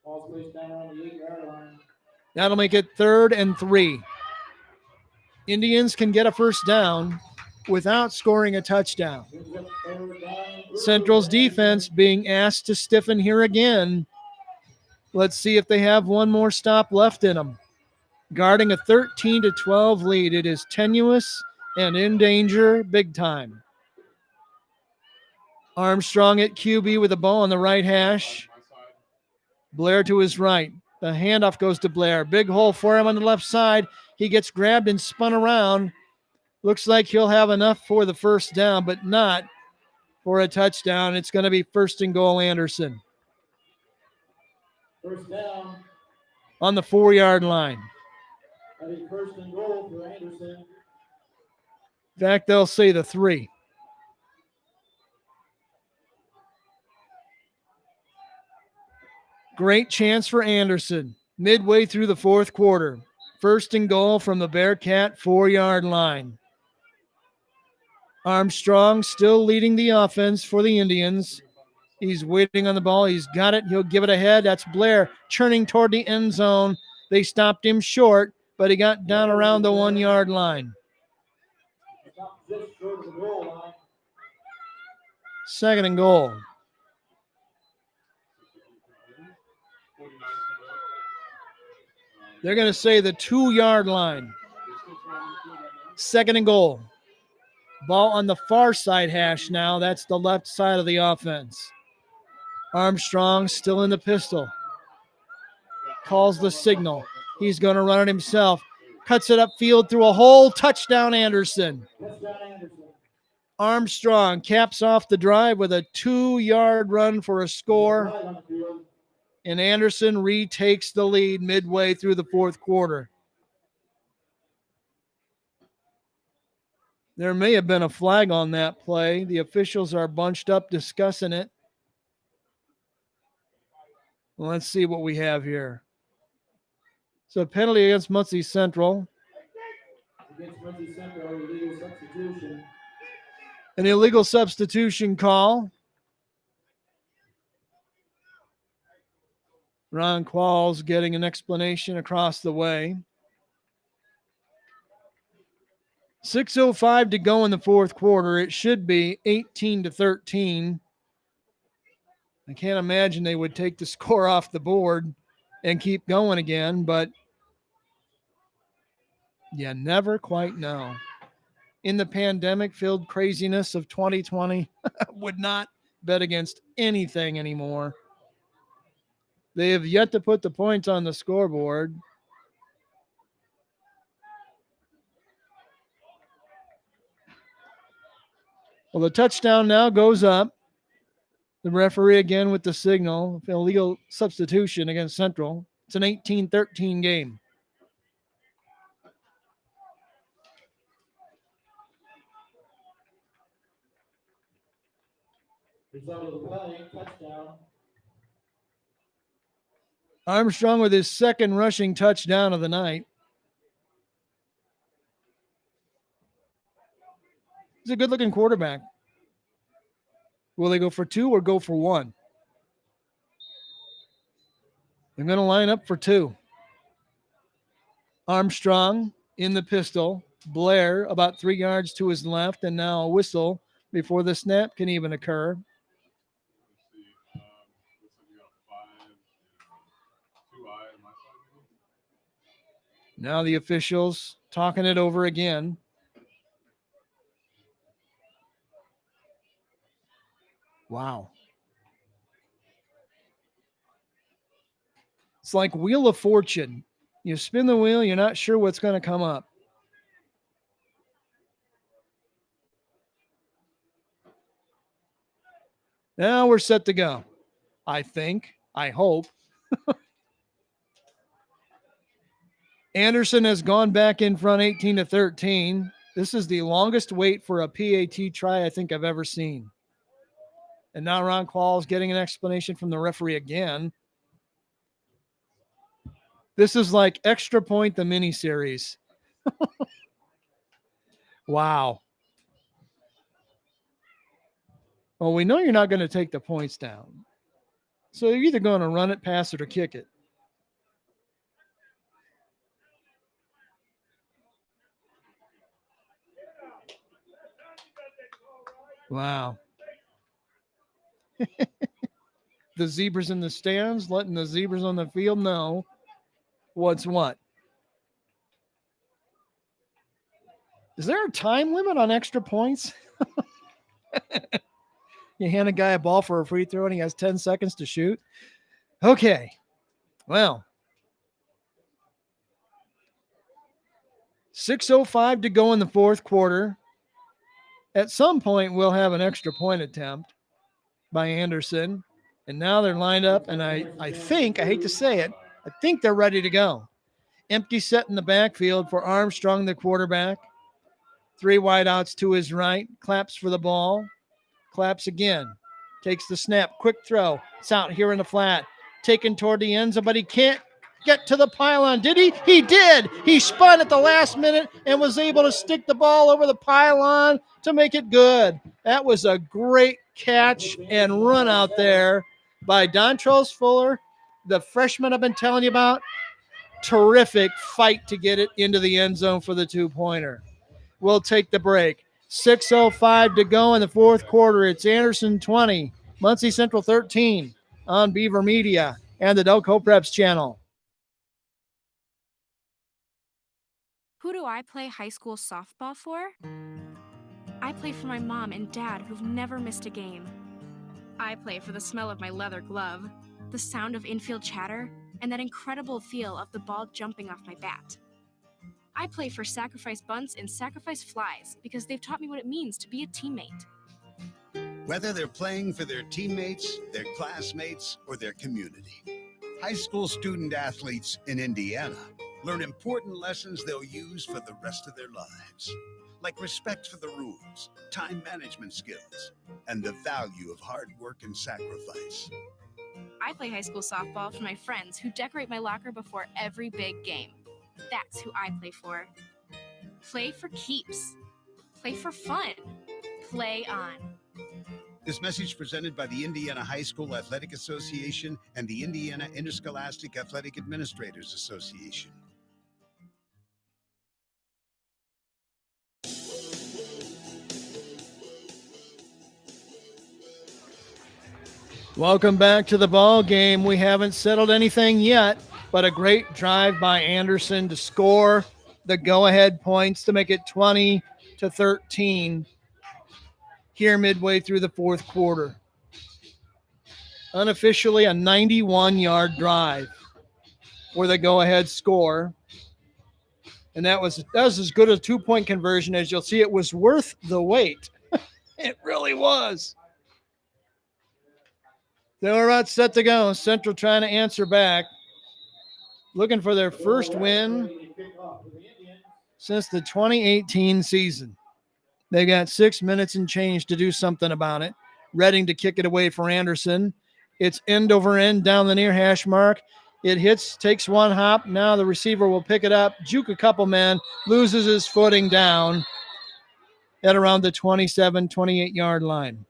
Ball's placed down around the 8-yard line. That'll make it 3rd and 3. Indians can get a first down without scoring a touchdown. Central's defense being asked to stiffen here again Let's see if they have one more stop left in them. Guarding a 13-12 lead. It is tenuous and in danger big time. Armstrong at QB with the ball on the right hash. Blair to his right. The handoff goes to Blair. Big hole for him on the left side. He gets grabbed and spun around. Looks like he'll have enough for the first down, but not for a touchdown. It's going to be 1st and goal, Anderson. First down. On the 4-yard line. I think 1st and goal for Anderson. In fact, they'll say the 3. Great chance for Anderson. Midway through the 4th quarter. 1st and goal from the Bearcat 4-yard line. Armstrong still leading the offense for the Indians. He's waiting on the ball. He's got it. He'll give it ahead. That's Blair churning toward the end zone. They stopped him short, but he got down around the 1-yard line. Stop just short of the goal line. 2nd and goal. They're going to say the 2-yard line. 2nd and goal. Ball on the far side hash now. That's the left side of the offense. Armstrong still in the pistol. Calls the signal. He's going to run it himself. Cuts it upfield through a hole. Touchdown, Anderson. Touchdown, Anderson. Armstrong caps off the drive with a 2-yard run for a score. Right on the field. And Anderson retakes the lead midway through the 4th quarter. There may have been a flag on that play. The officials are bunched up discussing it. Let's see what we have here. So penalty against Muncie Central. Against Muncie Central, illegal substitution. An illegal substitution call. Ron Qualls getting an explanation across the way. 6:05 to go in the 4th quarter. It should be 18-13. I can't imagine they would take the score off the board and keep going again, but you never quite know. In the pandemic-filled craziness of 2020, would not bet against anything anymore. They have yet to put the points on the scoreboard. Well, the touchdown now goes up. The referee again with the signal. Illegal substitution against Central. It's an 18-13 game. Result of the play, touchdown. Armstrong with his 2nd rushing touchdown of the night. He's a good-looking quarterback. Will they go for 2 or go for 1? They're going to line up for 2. Armstrong in the pistol. Blair about 3 yards to his left, and now a whistle before the snap can even occur. Now the officials talking it over again. Wow. It's like Wheel of Fortune. You spin the wheel, you're not sure what's going to come up. Now we're set to go. I think. I hope. Anderson has gone back in front 18-13. This is the longest wait for a PAT try I think I've ever seen. And now Ron Qualls getting an explanation from the referee again. This is like Extra Point, the miniseries. Wow. Well, we know you're not going to take the points down. So you're either going to run it, pass it, or kick it. Wow. the zebras in the stands, letting the zebras on the field know what's what. Is there a time limit on extra points? You hand a guy a ball for a free throw and he has 10 seconds to shoot. Okay. Well, 6:05 to go in the fourth quarter. At some point, we'll have an extra point attempt by Anderson. And now they're lined up, and I think, I hate to say it, I think they're ready to go. Empty set in the backfield for Armstrong, the quarterback. 3 wideouts to his right. Claps for the ball. Claps again. Takes the snap. Quick throw. It's out here in the flat. Taken toward the end zone, but he can't get to the pylon. Did he? He did. He spun at the last minute and was able to stick the ball over the pylon to make it good. That was a great catch and run out there by Dontrose Fuller, the freshman I've been telling you about. Terrific fight to get it into the end zone for the 2-pointer. We'll take the break. 6:05 to go in the fourth quarter. It's Anderson 20, Muncie Central 13 on Beaver Media and the Delco Preps channel. Who do I play high school softball for? I play for my mom and dad who've never missed a game. I play for the smell of my leather glove, the sound of infield chatter, and that incredible feel of the ball jumping off my bat. I play for sacrifice bunts and sacrifice flies because they've taught me what it means to be a teammate. Whether they're playing for their teammates, their classmates, or their community, high school student athletes in Indiana learn important lessons they'll use for the rest of their lives, like respect for the rules, time management skills, and the value of hard work and sacrifice. I play high school softball for my friends who decorate my locker before every big game. That's who I play for. Play for keeps. Play for fun. Play on. This message presented by the Indiana High School Athletic Association and the Indiana Interscholastic Athletic Administrators Association. Welcome back to the ball game. We haven't settled anything yet, but a great drive by Anderson to score the go-ahead points to make it 20-13 here midway through the fourth quarter. Unofficially a 91-yard drive for the go-ahead score. And that was as good a 2-point conversion as you'll see. It was worth the wait. It really was. They were about set to go. Central trying to answer back. Looking for their first win since the 2018 season. They got 6 minutes and change to do something about it. Reading to kick it away for Anderson. It's end over end down the near hash mark. It hits, takes one hop. Now the receiver will pick it up, juke a couple men, loses his footing down at around the 27, 28-yard line.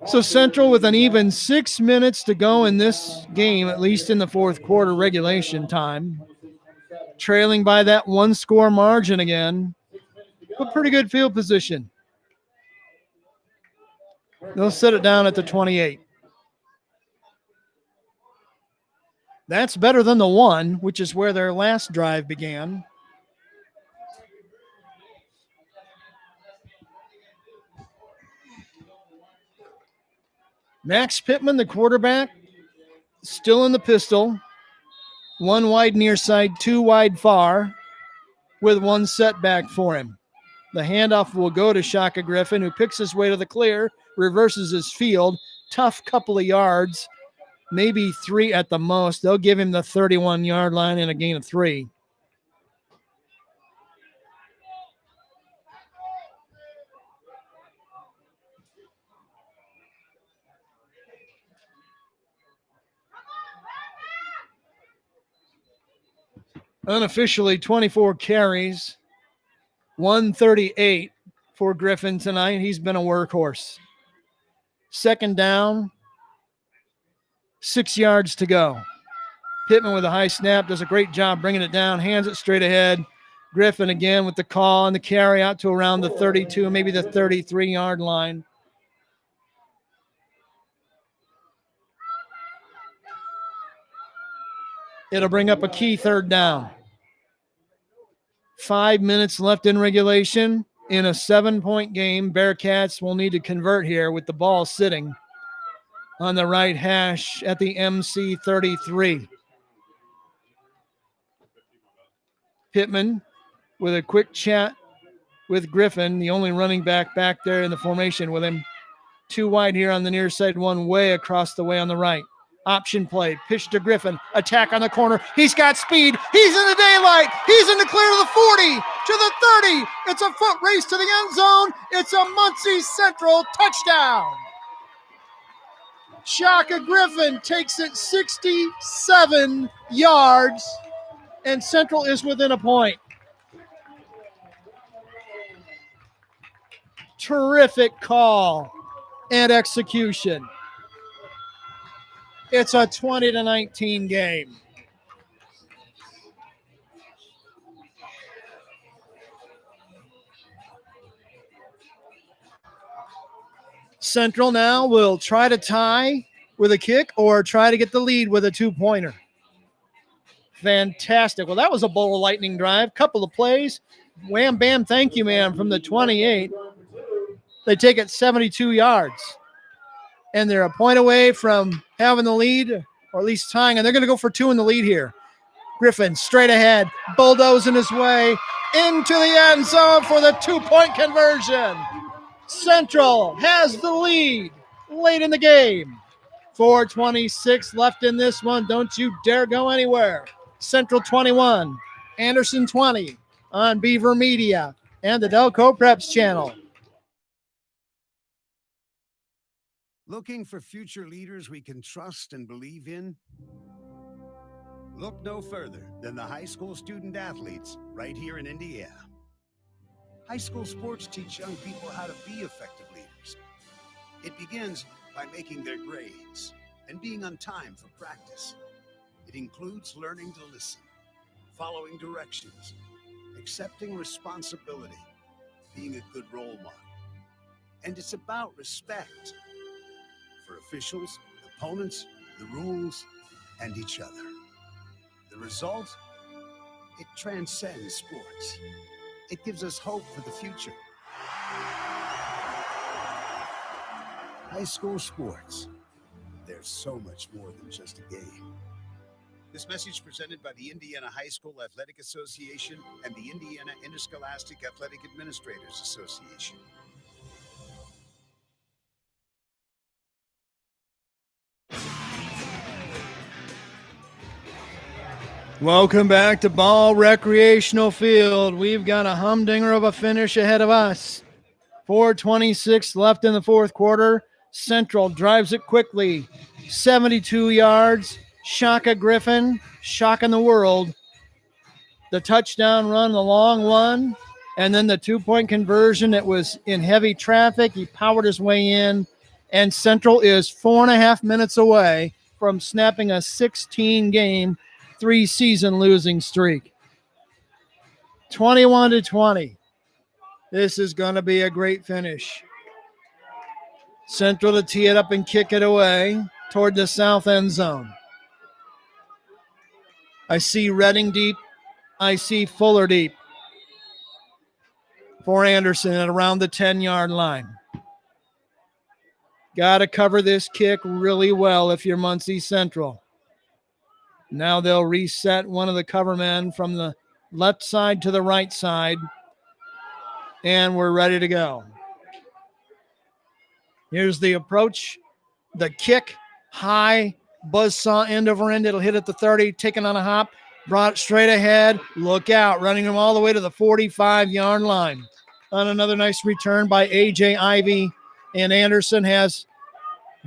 So Central with an even 6 minutes to go in this game, at least in the fourth quarter regulation time. Trailing by that 1-score margin again. But pretty good field position. They'll set it down at the 28. That's better than the 1, which is where their last drive began. Max Pittman, the quarterback, still in the pistol. 1 wide near side, 2 wide far, with 1 setback for him. The handoff will go to Shaka Griffin, who picks his way to the clear, reverses his field. Tough couple of yards, maybe 3 at the most. They'll give him the 31-yard line and a gain of 3. Unofficially, 24 carries, 138 for Griffin tonight. He's been a workhorse. Second down, 6 yards to go. Pittman with a high snap, does a great job bringing it down, hands it straight ahead. Griffin again with the call and the carry out to around the 32, maybe the 33-yard line. It'll bring up a key third down. 5 minutes left in regulation. In a 7-point game, Bearcats will need to convert here with the ball sitting on the right hash at the MC 33. Pittman with a quick chat with Griffin, the only running back there in the formation with him. 2 wide here on the near side, 1 way across the way on the right. Option play, pitch to Griffin, attack on the corner. He's got speed. He's in the daylight. He's in the clear to the 40, to the 30. It's a foot race to the end zone. It's a Muncie Central touchdown. Shaka Griffin takes it 67 yards, and Central is within a point. Terrific call and execution. It's a 20-19 game. Central now will try to tie with a kick or try to get the lead with a 2-pointer. Fantastic. Well, that was a bolt of lightning drive. Couple of plays. Wham, bam, thank you, ma'am, from the 28. They take it 72 yards. And they're a point away from having the lead, or at least tying, and they're going to go for 2 in the lead here. Griffin straight ahead, bulldozing his way into the end zone for the 2-point conversion. Central has the lead late in the game. 4:26 left in this one. Don't you dare go anywhere. Central 21, Anderson 20 on Beaver Media and the Delco Preps channel. Looking for future leaders we can trust and believe in? Look no further than the high school student athletes right here in Indiana. High school sports teach young people how to be effective leaders. It begins by making their grades and being on time for practice. It includes learning to listen, following directions, accepting responsibility, being a good role model. And it's about respect for officials, opponents, the rules, and each other. The result? It transcends sports. It gives us hope for the future. High school sports. There's so much more than just a game. This message presented by the Indiana High School Athletic Association and the Indiana Interscholastic Athletic Administrators Association. Welcome back to Ball Recreational Field. We've got a humdinger of a finish ahead of us. 4:26 left in the fourth quarter. Central drives it quickly. 72 yards. Shaka Griffin, shocking the world. The touchdown run, the long one, and then the 2-point conversion. It was in heavy traffic. He powered his way in, and Central is 4.5 minutes away from snapping a 16-game 3-season losing streak. 21-20. This is going to be a great finish. Central to tee it up and kick it away toward the south end zone. I see Redding deep. I see Fuller deep for Anderson at around the 10-yard line. Got to cover this kick really well if you're Muncie Central. Now they'll reset one of the cover men from the left side to the right side, and we're ready to go. Here's the approach. The kick, high, buzzsaw end over end. It'll hit at the 30, taken on a hop, brought it straight ahead. Look out, running him all the way to the 45-yard line. On another nice return by A.J. Ivy, and Anderson has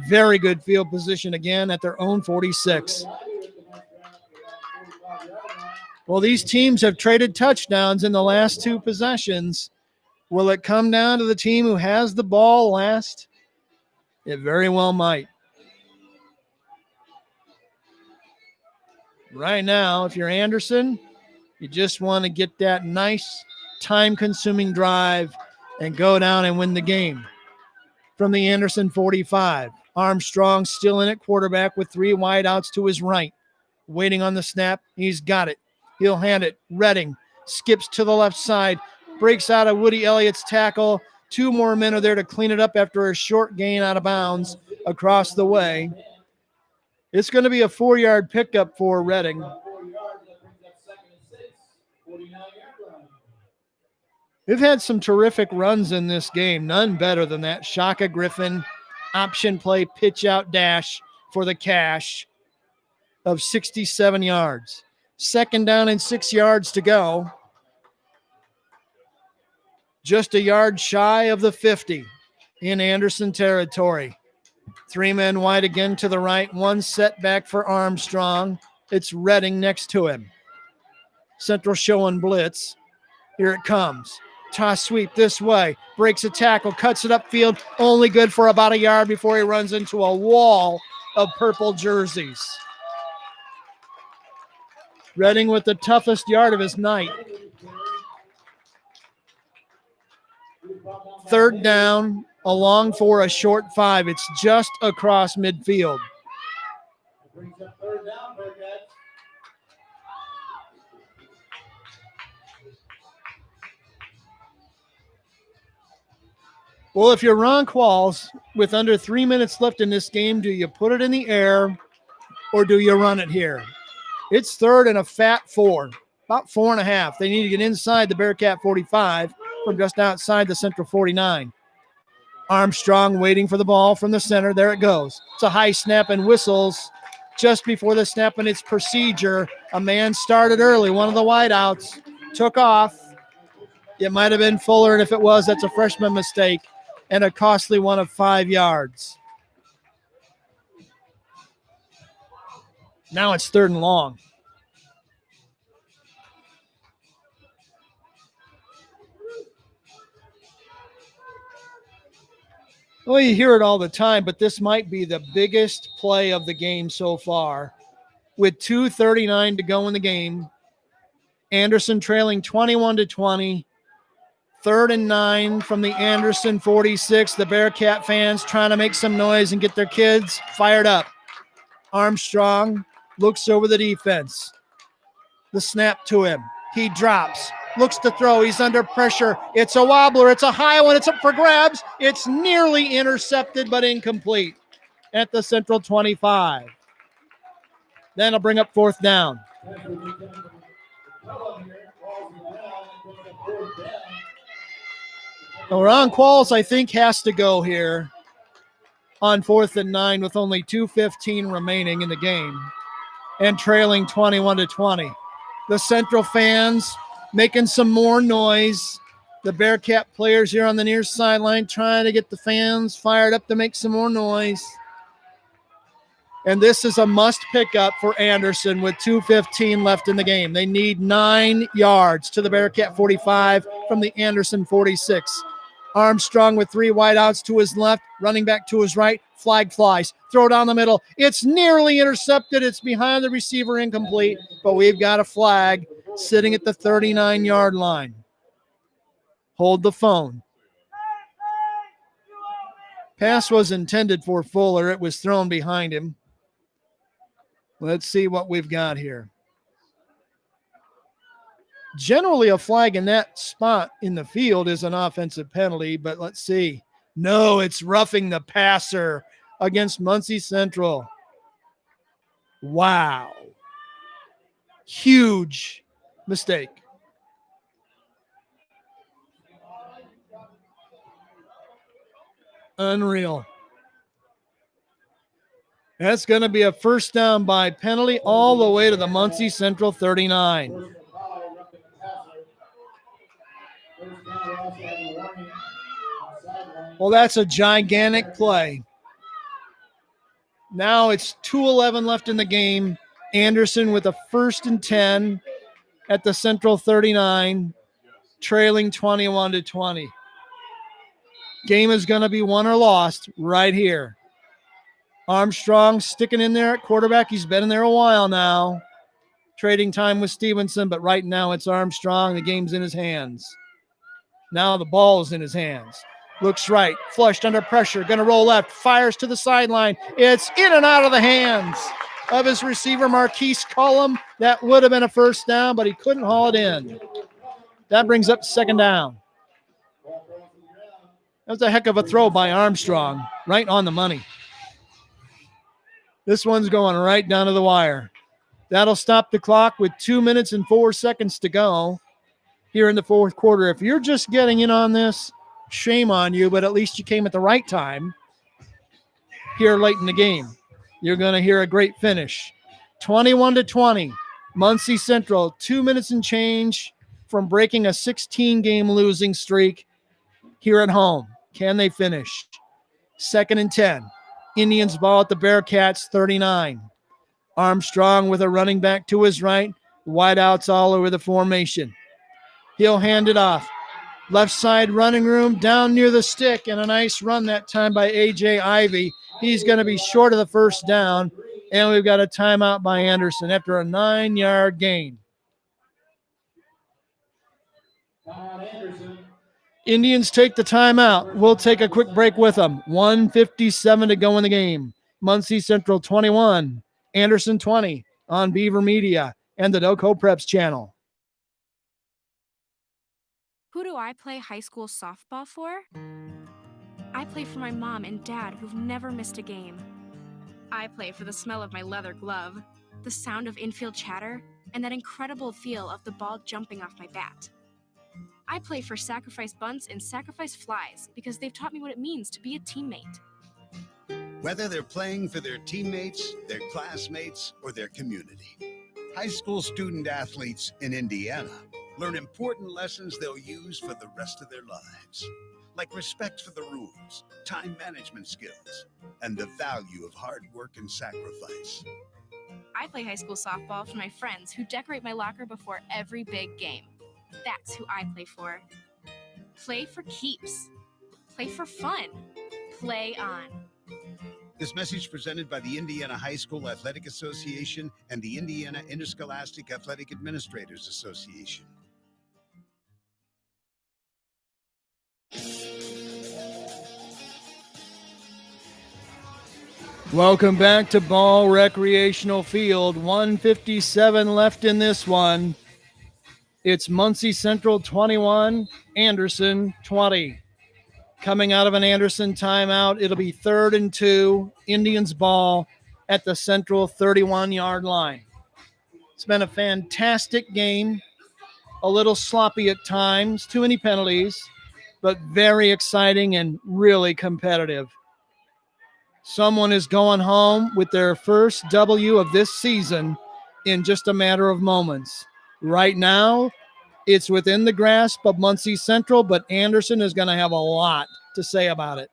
very good field position again at their own 46. Well, these teams have traded touchdowns in the last 2 possessions. Will it come down to the team who has the ball last? It very well might. Right now, if you're Anderson, you just want to get that nice time-consuming drive and go down and win the game. From the Anderson 45, Armstrong still in at quarterback with 3 wideouts to his right. waiting on the snap. He's got it. He'll hand it. Redding skips to the left side, breaks out of Woody Elliott's tackle. 2 more men are there to clean it up after a short gain out of bounds across the way. It's going to be a 4-yard pickup for Redding. We've had some terrific runs in this game. None better than that Shaka Griffin option play pitch out dash for the cash of 67 yards. 2nd down and 6 yards to go. Just a yard shy of the 50 in Anderson territory. 3 men wide again to the right. 1 setback for Armstrong. It's Redding next to him. Central showing blitz. Here it comes. Toss sweep this way. Breaks a tackle. Cuts it upfield. Only good for about a yard before he runs into a wall of purple jerseys. Redding with the toughest yard of his night. 3rd down, along for a short 5. It's just across midfield. Well, if you're Ron Qualls, with under 3 minutes left in this game, do you put it in the air or do you run it here? It's 3rd and a fat 4, about 4.5. They need to get inside the Bearcat 45 from just outside the Central 49. Armstrong waiting for the ball from the center. There it goes. It's a high snap and whistles just before the snap, and it's procedure. A man started early. One of the wideouts took off. It might have been Fuller, and if it was, that's a freshman mistake and a costly one of 5 yards. Now it's 3rd and long. Well, you hear it all the time, but this might be the biggest play of the game so far. With 2:39 to go in the game, Anderson trailing 21-20. 3rd and 9 from the Anderson 46. The Bearcat fans trying to make some noise and get their kids fired up. Armstrong looks over the defense. The snap to him. He drops. Looks to throw. He's under pressure. It's a wobbler. It's a high one. It's up for grabs. It's nearly intercepted, but incomplete at the Central 25. Then I'll bring up 4th down. Well, Ron Qualls, I think, has to go here on 4th and 9 with only 2:15 remaining in the game and trailing 21-20. The Central fans making some more noise. The Bearcat players here on the near sideline trying to get the fans fired up to make some more noise. And this is a must pick up for Anderson with 2:15 left in the game. They need 9 yards to the Bearcat 45 from the Anderson 46. Armstrong with 3 wideouts to his left, running back to his right. Flag flies. Throw down the middle. It's nearly intercepted. It's behind the receiver, incomplete, but we've got a flag sitting at the 39-yard line. Hold the phone. Pass was intended for Fuller. It was thrown behind him. Let's see what we've got here. Generally, a flag in that spot in the field is an offensive penalty, but let's see. No, it's roughing the passer against Muncie Central. Wow. Huge mistake. Unreal. That's going to be a 1st down by penalty all the way to the Muncie Central 39. Well, that's a gigantic play. Now it's 2:11 left in the game. Anderson with a 1st and 10 at the Central 39, trailing 21-20. Game is going to be won or lost right here. Armstrong sticking in there at quarterback. He's been in there a while now, trading time with Stevenson, but right now it's Armstrong. The game's in his hands. Now the ball's in his hands. Looks right, flushed under pressure, going to roll left, fires to the sideline. It's in and out of the hands of his receiver, Marquise Cullum. That would have been a first down, but he couldn't haul it in. That brings up second down. That was a heck of a throw by Armstrong, right on the money. This one's going right down to the wire. That'll stop the clock with 2 minutes and 4 seconds to go here in the fourth quarter. If you're just getting in on this, shame on you, but at least you came at the right time here late in the game. You're going to hear a great finish. 21-20, Muncie Central, 2 minutes and change from breaking a 16-game losing streak here at home. Can they finish? 2nd and 10. Indians ball at the Bearcats, 39. Armstrong with a running back to his right. Wideouts all over the formation. He'll hand it off. Left side running room down near the stick, and a nice run that time by A.J. Ivy. He's going to be short of the first down, and we've got a timeout by Anderson after a 9-yard gain. Indians take the timeout. We'll take a quick break with them. 1:57 to go in the game. Muncie Central 21, Anderson 20 on Beaver Media and the Delco Preps channel. Who do I play high school softball for? I play for my mom and dad who've never missed a game. I play for the smell of my leather glove, the sound of infield chatter, and that incredible feel of the ball jumping off my bat. I play for sacrifice bunts and sacrifice flies because they've taught me what it means to be a teammate. Whether they're playing for their teammates, their classmates, or their community, high school student athletes in Indiana learn important lessons they'll use for the rest of their lives, like respect for the rules, time management skills, and the value of hard work and sacrifice. I play high school softball for my friends who decorate my locker before every big game. That's who I play for. Play for keeps. Play for fun. Play on. This message presented by the Indiana High School Athletic Association and the Indiana Interscholastic Athletic Administrators Association. Welcome back to Ball Recreational Field. 1:57 left in this one. It's Muncie Central 21, Anderson 20. Coming out of an Anderson timeout, it'll be 3rd and 2, Indians ball at the Central 31-yard line. It's been a fantastic game, a little sloppy at times, too many penalties, but very exciting and really competitive. Someone is going home with their first W of this season in just a matter of moments. Right now, it's within the grasp of Muncie Central, but Anderson is going to have a lot to say about it.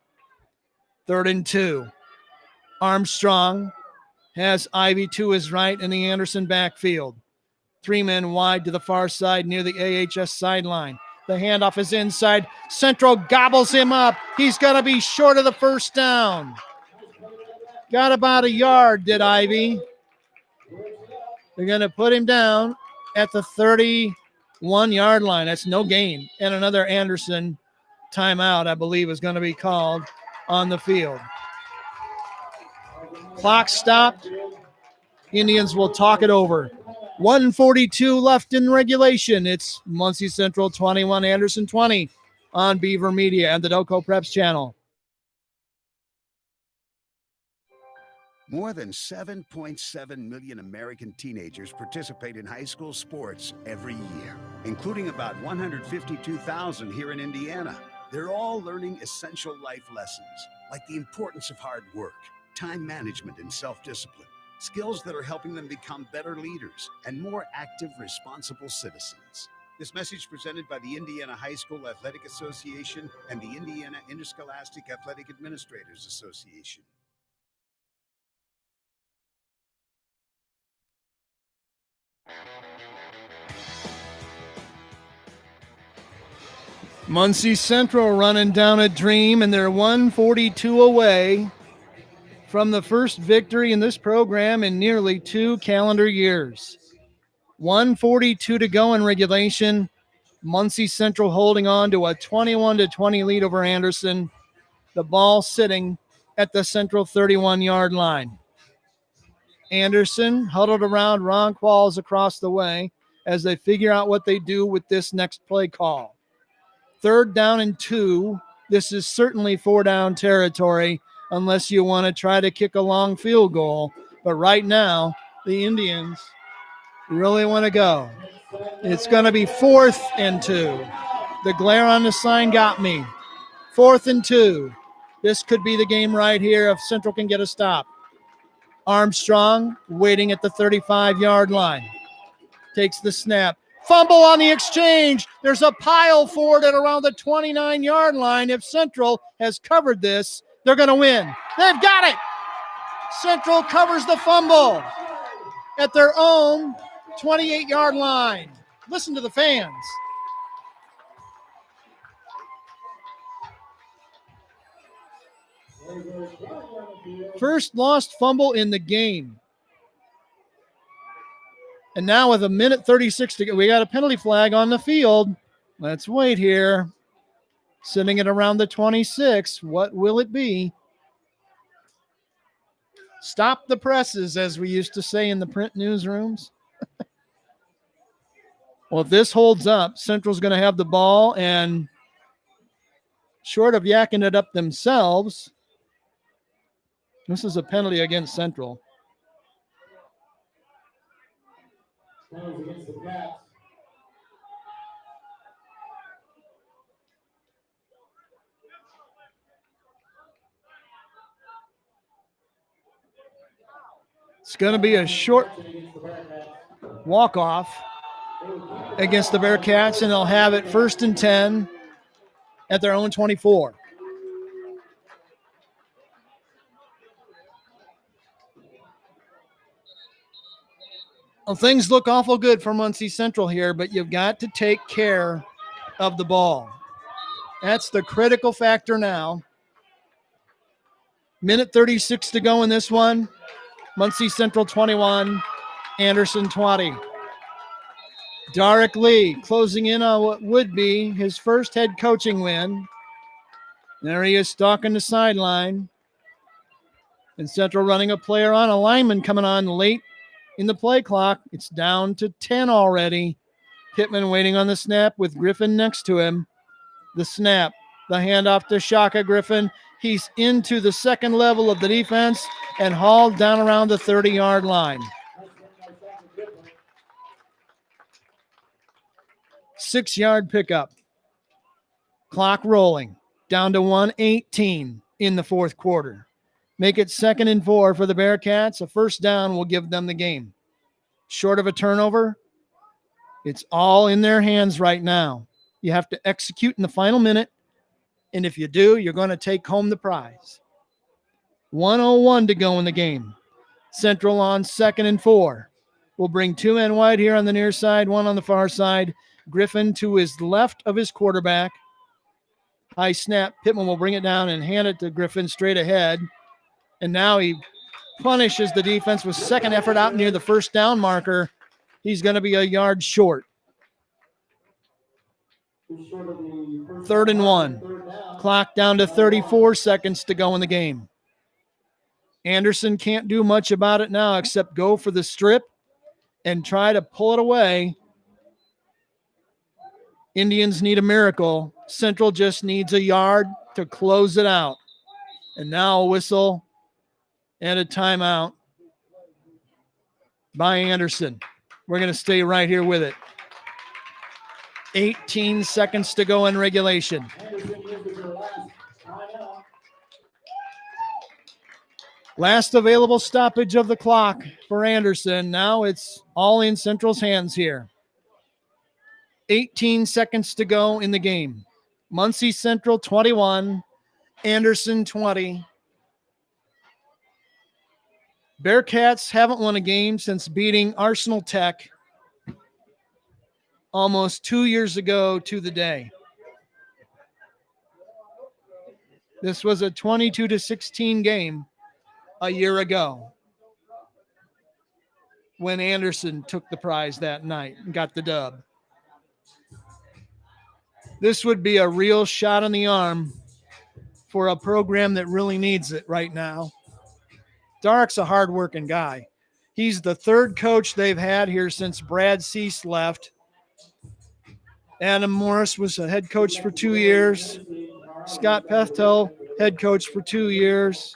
3rd and 2. Armstrong has Ivy to his right in the Anderson backfield. 3 men wide to the far side near the AHS sideline. The handoff is inside. Central gobbles him up. He's going to be short of the first down. Got about a yard, did Ivy. They're going to put him down at the 31-yard line. That's no gain. And another Anderson timeout, I believe, is going to be called on the field. Clock stopped. Indians will talk it over. 1:42 left in regulation. It's Muncie Central 21, Anderson 20 on Beaver Media and the Delco Preps channel. More than 7.7 million American teenagers participate in high school sports every year, including about 152,000 here in Indiana. They're all learning essential life lessons, like the importance of hard work, time management, and self-discipline, skills that are helping them become better leaders and more active, responsible citizens. This message presented by the Indiana High School Athletic Association and the Indiana Interscholastic Athletic Administrators Association. Muncie Central running down a dream, and they're 142 away from the first victory in this program in nearly 2 calendar years. 142 to go in regulation. Muncie Central holding on to a 21-20 lead over Anderson. The ball sitting at the Central 31-yard line. Anderson huddled around Ron Qualls across the way as they figure out what they do with this next play call. 3rd down and 2. This is certainly 4-down territory unless you want to try to kick a long field goal. But right now, the Indians really want to go. It's going to be 4th and 2. The glare on the sign got me. 4th and 2. This could be the game right here if Central can get a stop. Armstrong waiting at the 35-yard line. Takes the snap. Fumble on the exchange. There's a pile for it at around the 29-yard line. If Central has covered this, they're going to win. They've got it. Central covers the fumble at their own 28-yard line. Listen to the fans. First lost fumble in the game. And now with 1:36 to go, we got a penalty flag on the field. Let's wait here. Sitting at around the 26. What will it be? Stop the presses, as we used to say in the print newsrooms. Well, if this holds up, Central's going to have the ball, and short of yakking it up themselves, this is a penalty against Central. Against the Cats. It's going to be a short walk-off against the Bearcats, and they'll have it 1st and 10 at their own 24. Well, things look awful good for Muncie Central here, but you've got to take care of the ball. That's the critical factor now. 1:36 to go in this one. Muncie Central 21, Anderson 20. Darrick Lee closing in on what would be his first head coaching win. There he is stalking the sideline. And Central running a player on, a lineman coming on late in the play clock. It's down to 10 already. Pittman waiting on the snap with Griffin next to him. The snap, the handoff to Shaka Griffin. He's into the second level of the defense and hauled down around the 30-yard line. 6-yard pickup. Clock rolling. Down to 1:18 in the 4th quarter. Make it 2nd and 4 for the Bearcats. A first down will give them the game. Short of a turnover, it's all in their hands right now. You have to execute in the final minute, and if you do, you're going to take home the prize. 1:01 to go in the game. Central on 2nd and 4. We'll bring 2 men wide here on the near side, 1 on the far side. Griffin to his left of his quarterback. High snap. Pittman will bring it down and hand it to Griffin straight ahead. And now he punishes the defense with second effort out near the first down marker. He's going to be a yard short. 3rd and 1. Clock down to 34 seconds to go in the game. Anderson can't do much about it now except go for the strip and try to pull it away. Indians need a miracle. Central just needs a yard to close it out. And now a whistle and a timeout by Anderson. We're going to stay right here with it. 18 seconds to go in regulation. Last available stoppage of the clock for Anderson. Now it's all in Central's hands here. 18 seconds to go in the game. Muncie Central 21, Anderson 20. Bearcats haven't won a game since beating Arsenal Tech almost 2 years ago to the day. This was a 22-16 game a year ago when Anderson took the prize that night and got the dub. This would be a real shot in the arm for a program that really needs it right now. Darrick's a hardworking guy. He's the third coach they've had here since Brad Cease left. Adam Morris was a head coach for 2 years. Scott Pethtel, head coach for 2 years.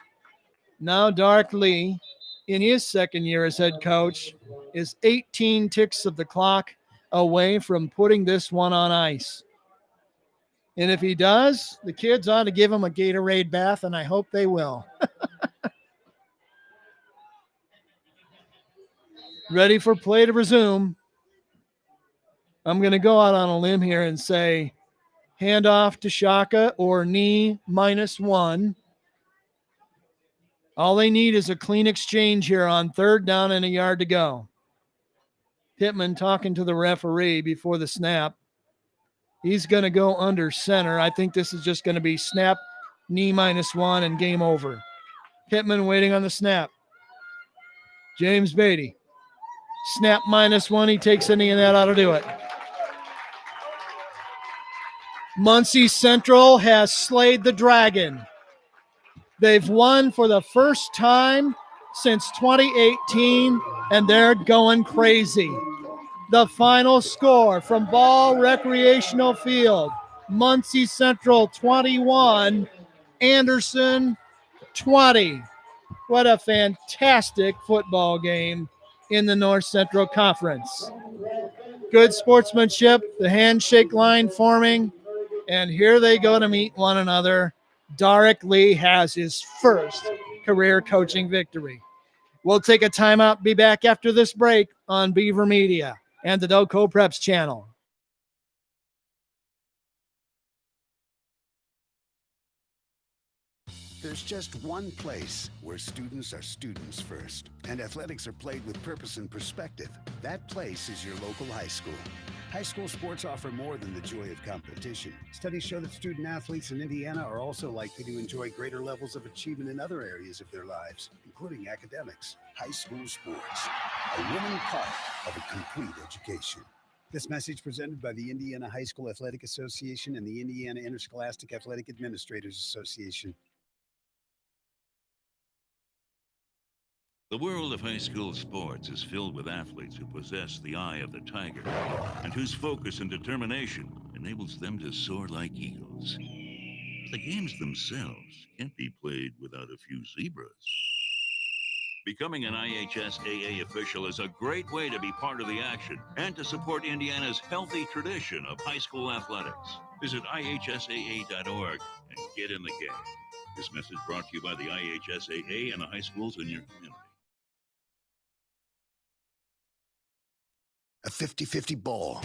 Now Dark Lee, in his second year as head coach, is 18 ticks of the clock away from putting this one on ice. And if he does, the kids ought to give him a Gatorade bath, and I hope they will. Ready for play to resume. I'm going to go out on a limb here and say handoff to Shaka or knee -1. All they need is a clean exchange here on third down and a yard to go. Pittman talking to the referee before the snap. He's going to go under center. I think this is just going to be snap, knee -1, and game over. Pittman waiting on the snap. James Beatty. Snap -1. He takes any of that, ought to do it. Muncie Central has slayed the dragon. They've won for the first time since 2018, and they're going crazy. The final score from Ball Recreational Field, Muncie Central 21, Anderson 20. What a fantastic football game in the North Central Conference. Good sportsmanship, the handshake line forming, and here they go to meet one another. Dark Lee has his first career coaching victory. We'll take a timeout, be back after this break on Beaver Media and the Delco Preps channel. There's just one place where students are students first, and athletics are played with purpose and perspective. That place is your local high school. High school sports offer more than the joy of competition. Studies show that student athletes in Indiana are also likely to enjoy greater levels of achievement in other areas of their lives, including academics. High school sports, a winning part of a complete education. This message presented by the Indiana High School Athletic Association and the Indiana Interscholastic Athletic Administrators Association. The world of high school sports is filled with athletes who possess the eye of the tiger and whose focus and determination enables them to soar like eagles. The games themselves can't be played without a few zebras. Becoming an IHSAA official is a great way to be part of the action and to support Indiana's healthy tradition of high school athletics. Visit IHSAA.org and get in the game. This message brought to you by the IHSAA and the high schools in your community. A 50-50 ball,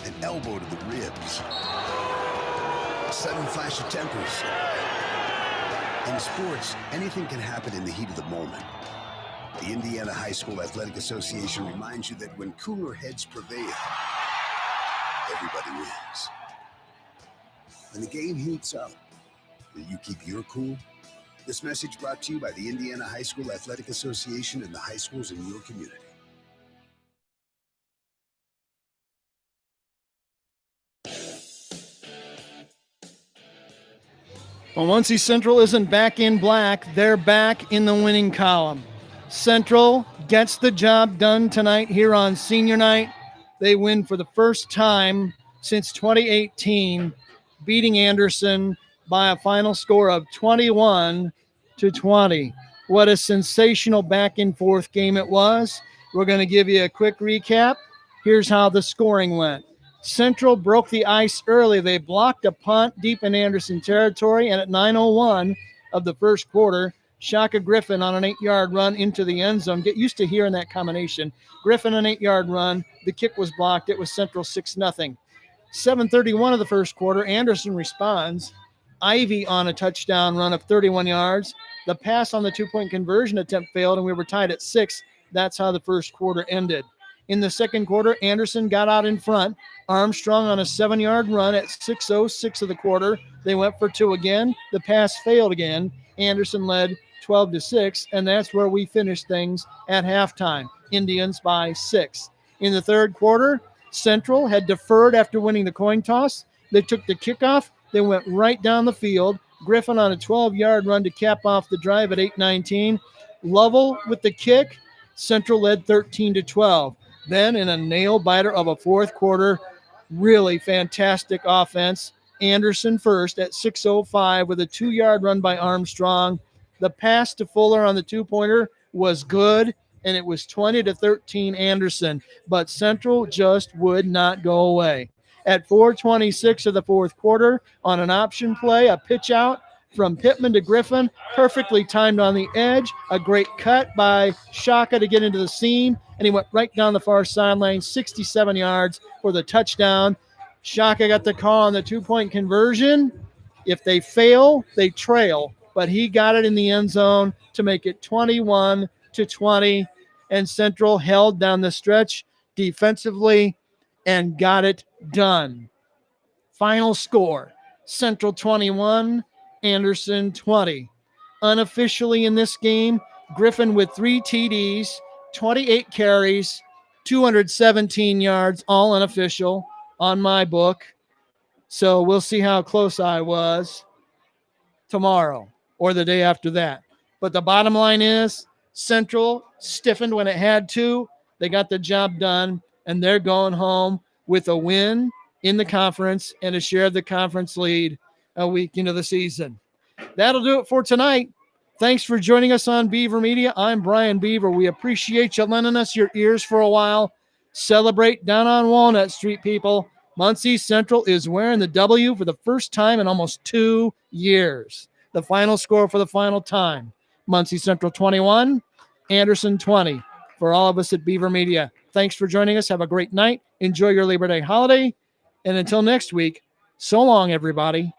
an elbow to the ribs, a sudden flash of tempers. In sports, anything can happen in the heat of the moment. The Indiana High School Athletic Association reminds you that when cooler heads prevail, everybody wins. When the game heats up, will you keep your cool? This message brought to you by the Indiana High School Athletic Association and the high schools in your community. Well, Muncie Central isn't back in black. They're back in the winning column. Central gets the job done tonight here on senior night. They win for the first time since 2018, beating Anderson by a final score of 21-20. What a sensational back and forth game it was. We're going to give you a quick recap. Here's how the scoring went. Central broke the ice early. They blocked a punt deep in Anderson territory, and at 9:01 of the first quarter, Shaka Griffin on an 8-yard run into the end zone. Get used to hearing that combination. Griffin, an 8-yard run. The kick was blocked. It was Central 6-0. 7:31 of the first quarter, Anderson responds. Ivy on a touchdown run of 31 yards. The pass on the two-point conversion attempt failed, and we were tied at 6. That's how the first quarter ended. In the second quarter, Anderson got out in front. Armstrong on a 7-yard run at 6:06 of the quarter. They went for 2 again. The pass failed again. Anderson led 12-6, and that's where we finished things at halftime. Indians by 6. In the third quarter, Central had deferred after winning the coin toss. They took the kickoff. They went right down the field. Griffin on a 12-yard run to cap off the drive at 8:19. Lovell with the kick. Central led 13-12. Then in a nail-biter of a fourth quarter, really fantastic offense. Anderson first at 6:05 with a 2-yard run by Armstrong. The pass to Fuller on the two-pointer was good, and it was 20-13 Anderson. But Central just would not go away. At 4:26 of the fourth quarter, on an option play, a pitch out from Pittman to Griffin, perfectly timed on the edge. A great cut by Shaka to get into the seam, and he went right down the far sideline, 67 yards for the touchdown. Shaka got the call on the two-point conversion. If they fail, they trail, but he got it in the end zone to make it 21-20, and Central held down the stretch defensively and got it done. Final score, Central 21, Anderson 20. Unofficially in this game, Griffin with 3 TDs, 28 carries, 217 yards, all unofficial on my book. So we'll see how close I was tomorrow or the day after that. But the bottom line is Central stiffened when it had to. They got the job done, and they're going home with a win in the conference and a share of the conference lead a week into the season. That'll do it for tonight. Thanks for joining us on Beaver Media. I'm Brian Beaver. We appreciate you lending us your ears for a while. Celebrate down on Walnut Street, people. Muncie Central is wearing the W for the first time in almost 2 years. The final score for the final time, Muncie Central 21, Anderson 20. For all of us at Beaver Media, thanks for joining us. Have a great night. Enjoy your Labor Day holiday. And until next week, so long, everybody.